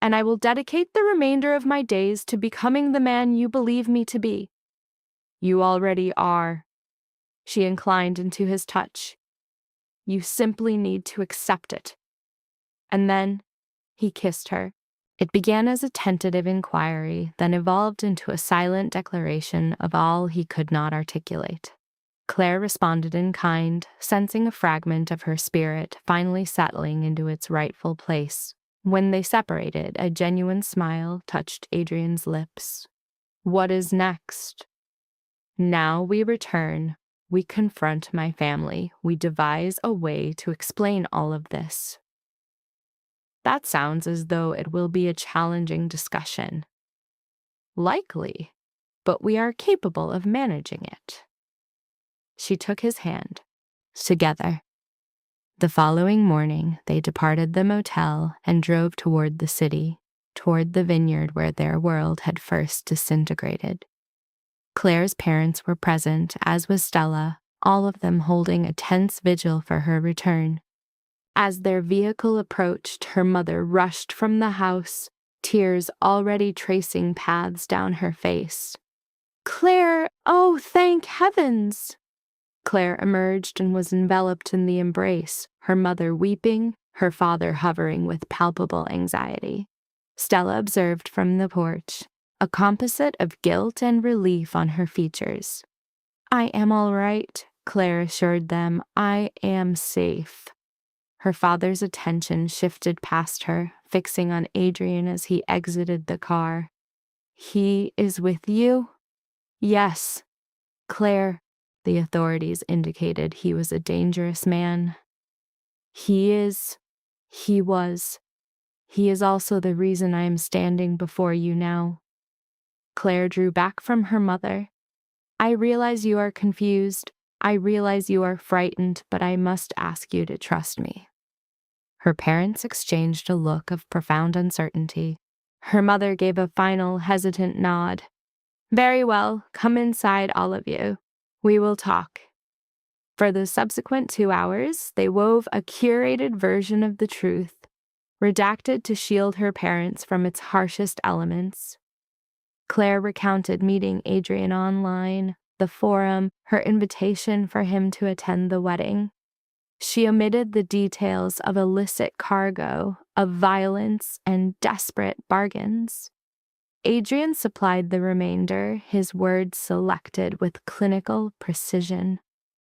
And I will dedicate the remainder of my days to becoming the man you believe me to be. You already are. She inclined into his touch. You simply need to accept it. And then he kissed her. It began as a tentative inquiry, then evolved into a silent declaration of all he could not articulate. Claire responded in kind, sensing a fragment of her spirit finally settling into its rightful place. When they separated, a genuine smile touched Adrian's lips. What is next? Now we return. We confront my family. We devise a way to explain all of this. That sounds as though it will be a challenging discussion. Likely, but we are capable of managing it. She took his hand. Together. The following morning, they departed the motel and drove toward the city, toward the vineyard where their world had first disintegrated. Claire's parents were present, as was Stella, all of them holding a tense vigil for her return. As their vehicle approached, her mother rushed from the house, tears already tracing paths down her face. Claire, oh, thank heavens! Claire emerged and was enveloped in the embrace, her mother weeping, her father hovering with palpable anxiety. Stella observed from the porch, a composite of guilt and relief on her features. I am all right, Claire assured them. I am safe. Her father's attention shifted past her, fixing on Adrian as he exited the car. He is with you? Yes. Claire, the authorities indicated he was a dangerous man. He was. He is also the reason I am standing before you now. Claire drew back from her mother. I realize you are confused. I realize you are frightened, but I must ask you to trust me. Her parents exchanged a look of profound uncertainty. Her mother gave a final, hesitant nod. Very well, come inside, all of you. We will talk. For the subsequent 2 hours, they wove a curated version of the truth, redacted to shield her parents from its harshest elements. Claire recounted meeting Adrian online, the forum, her invitation for him to attend the wedding. She omitted the details of illicit cargo, of violence, and desperate bargains. Adrian supplied the remainder, his words selected with clinical precision.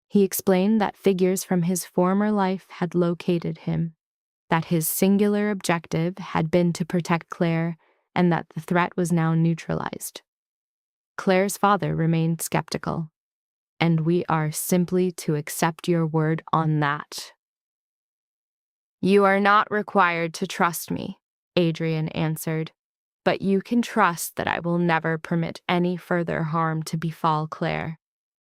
He explained that figures from his former life had located him, that his singular objective had been to protect Claire, and that the threat was now neutralized. Claire's father remained skeptical, and we are simply to accept your word on that. You are not required to trust me, Adrian answered, but you can trust that I will never permit any further harm to befall Claire.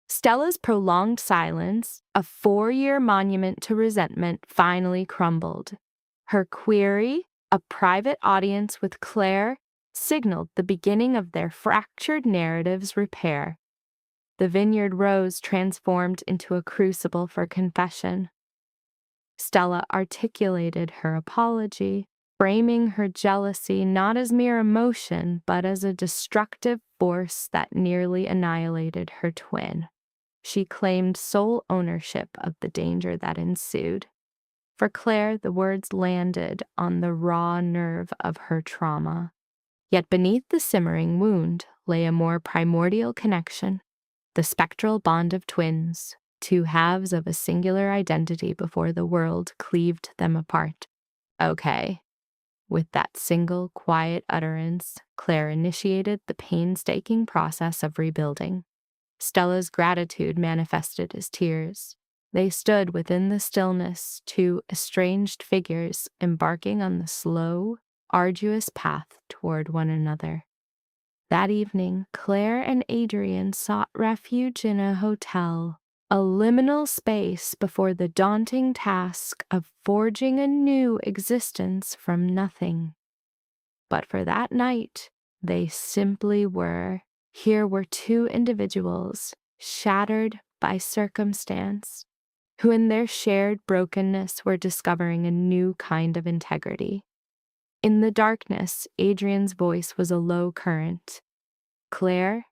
Stella's prolonged silence, a 4-year monument to resentment, finally crumbled. Her query, a private audience with Claire, signaled the beginning of their fractured narrative's repair. The vineyard rose transformed into a crucible for confession. Stella articulated her apology, framing her jealousy not as mere emotion, but as a destructive force that nearly annihilated her twin. She claimed sole ownership of the danger that ensued. For Claire, the words landed on the raw nerve of her trauma. Yet beneath the simmering wound lay a more primordial connection, the spectral bond of twins, two halves of a singular identity before the world cleaved them apart. Okay. With that single, quiet utterance, Claire initiated the painstaking process of rebuilding. Stella's gratitude manifested as tears. They stood within the stillness, two estranged figures embarking on the slow, arduous path toward one another. That evening, Claire and Adrian sought refuge in a hotel, a liminal space before the daunting task of forging a new existence from nothing. But for that night, they simply were. Here were two individuals, shattered by circumstance, who in their shared brokenness were discovering a new kind of integrity. In the darkness, Adrian's voice was a low current. Claire,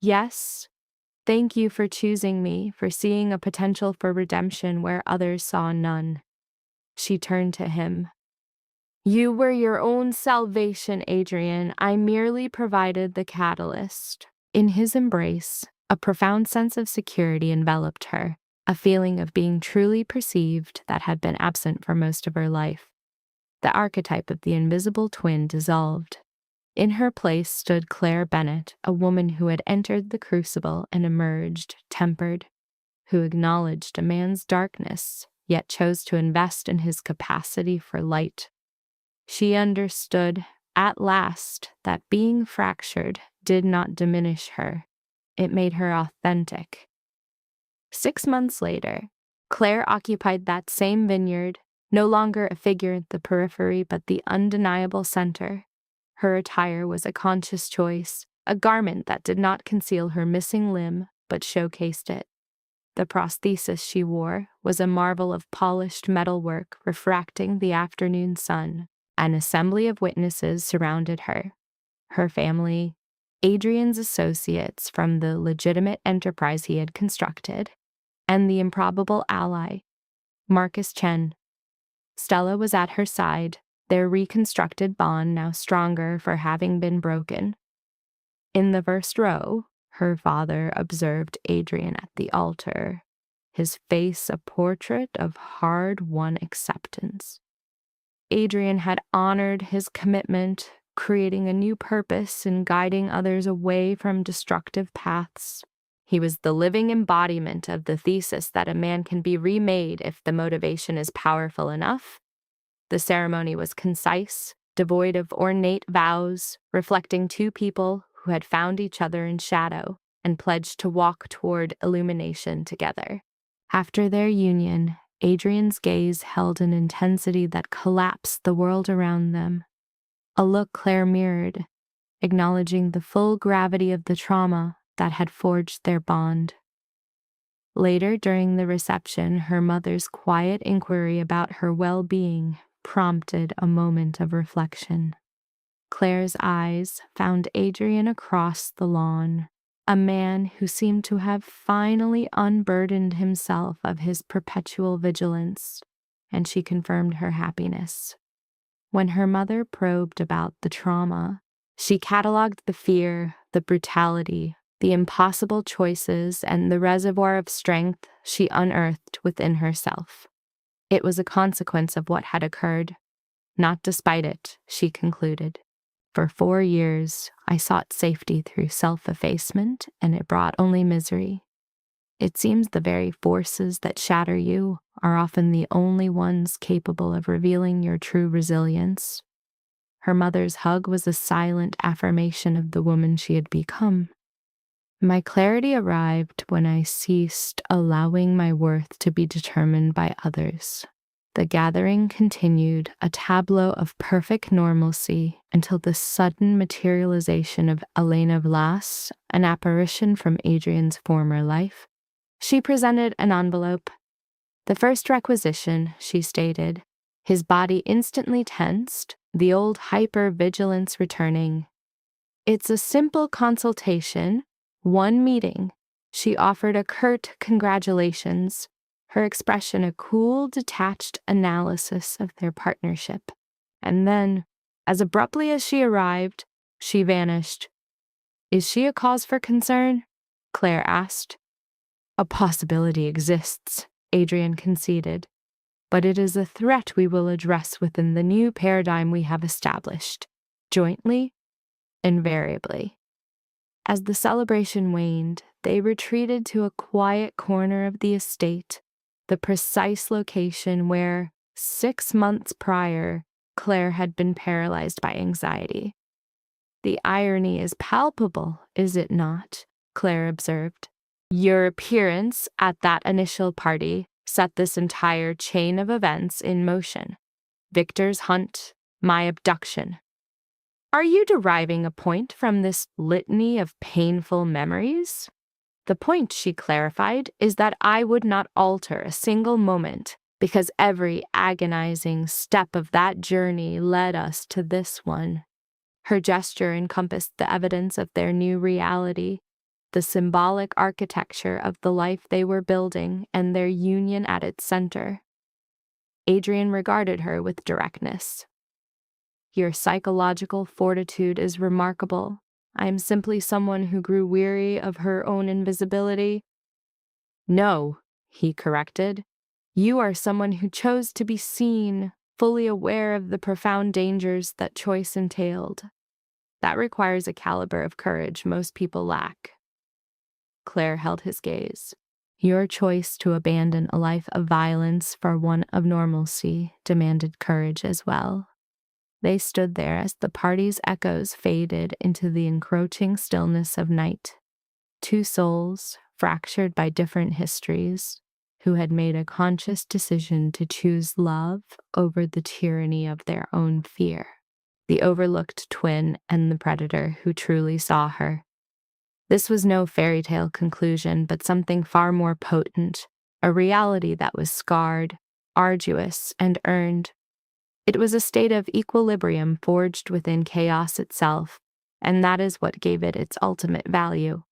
yes, thank you for choosing me, for seeing a potential for redemption where others saw none. She turned to him. You were your own salvation, Adrian. I merely provided the catalyst. In his embrace, a profound sense of security enveloped her, a feeling of being truly perceived that had been absent for most of her life. The archetype of the invisible twin dissolved. In her place stood Claire Bennett, a woman who had entered the crucible and emerged tempered, who acknowledged a man's darkness, yet chose to invest in his capacity for light. She understood, at last, that being fractured did not diminish her. It made her authentic. 6 months later, Claire occupied that same vineyard, no longer a figure at the periphery but the undeniable center. Her attire was a conscious choice, a garment that did not conceal her missing limb but showcased it. The prosthesis she wore was a marvel of polished metalwork refracting the afternoon sun. An assembly of witnesses surrounded her. Her family, Adrian's associates from the legitimate enterprise he had constructed, and the improbable ally, Marcus Chen. Stella was at her side, their reconstructed bond now stronger for having been broken. In the first row, her father observed Adrian at the altar, his face a portrait of hard-won acceptance. Adrian had honored his commitment, creating a new purpose and guiding others away from destructive paths. He was the living embodiment of the thesis that a man can be remade if the motivation is powerful enough. The ceremony was concise, devoid of ornate vows, reflecting two people who had found each other in shadow and pledged to walk toward illumination together. After their union, Adrian's gaze held an intensity that collapsed the world around them. A look Claire mirrored, acknowledging the full gravity of the trauma that had forged their bond. Later, during the reception, her mother's quiet inquiry about her well-being prompted a moment of reflection. Claire's eyes found Adrian across the lawn, a man who seemed to have finally unburdened himself of his perpetual vigilance, and she confirmed her happiness. When her mother probed about the trauma, she cataloged the fear, the brutality, the impossible choices, and the reservoir of strength she unearthed within herself. It was a consequence of what had occurred, not despite it, she concluded. For 4 years, I sought safety through self-effacement, and it brought only misery. It seems the very forces that shatter you are often the only ones capable of revealing your true resilience. Her mother's hug was a silent affirmation of the woman she had become. My clarity arrived when I ceased allowing my worth to be determined by others. The gathering continued, a tableau of perfect normalcy, until the sudden materialization of Elena Vlas, an apparition from Adrian's former life. She presented an envelope. The first requisition, she stated, His body instantly tensed, the old hyper-vigilance returning. "It's a simple consultation, one meeting." She offered a curt congratulations, her expression a cool, detached analysis of their partnership. And then, as abruptly as she arrived, she vanished. "Is she a cause for concern?" Claire asked. "A possibility exists," Adrian conceded, "but it is a threat we will address within the new paradigm we have established, jointly, invariably." As the celebration waned, they retreated to a quiet corner of the estate, the precise location where, 6 months prior, Claire had been paralyzed by anxiety. "The irony is palpable, is it not?" Claire observed. "Your appearance at that initial party set this entire chain of events in motion. Victor's hunt, my abduction. Are you deriving a point from this litany of painful memories?" "The point," she clarified, "is that I would not alter a single moment because every agonizing step of that journey led us to this one." Her gesture encompassed the evidence of their new reality, the symbolic architecture of the life they were building and their union at its center. Adrian regarded her with directness. "Your psychological fortitude is remarkable. I am simply someone who grew weary of her own invisibility." "No," he corrected. "You are someone who chose to be seen, fully aware of the profound dangers that choice entailed. That requires a caliber of courage most people lack." Claire held his gaze. "Your choice to abandon a life of violence for one of normalcy demanded courage as well." They stood there as the party's echoes faded into the encroaching stillness of night. Two souls, fractured by different histories, who had made a conscious decision to choose love over the tyranny of their own fear. The overlooked twin and the predator who truly saw her. This was no fairy tale conclusion, but something far more potent, a reality that was scarred, arduous, and earned. It was a state of equilibrium forged within chaos itself, and that is what gave it its ultimate value.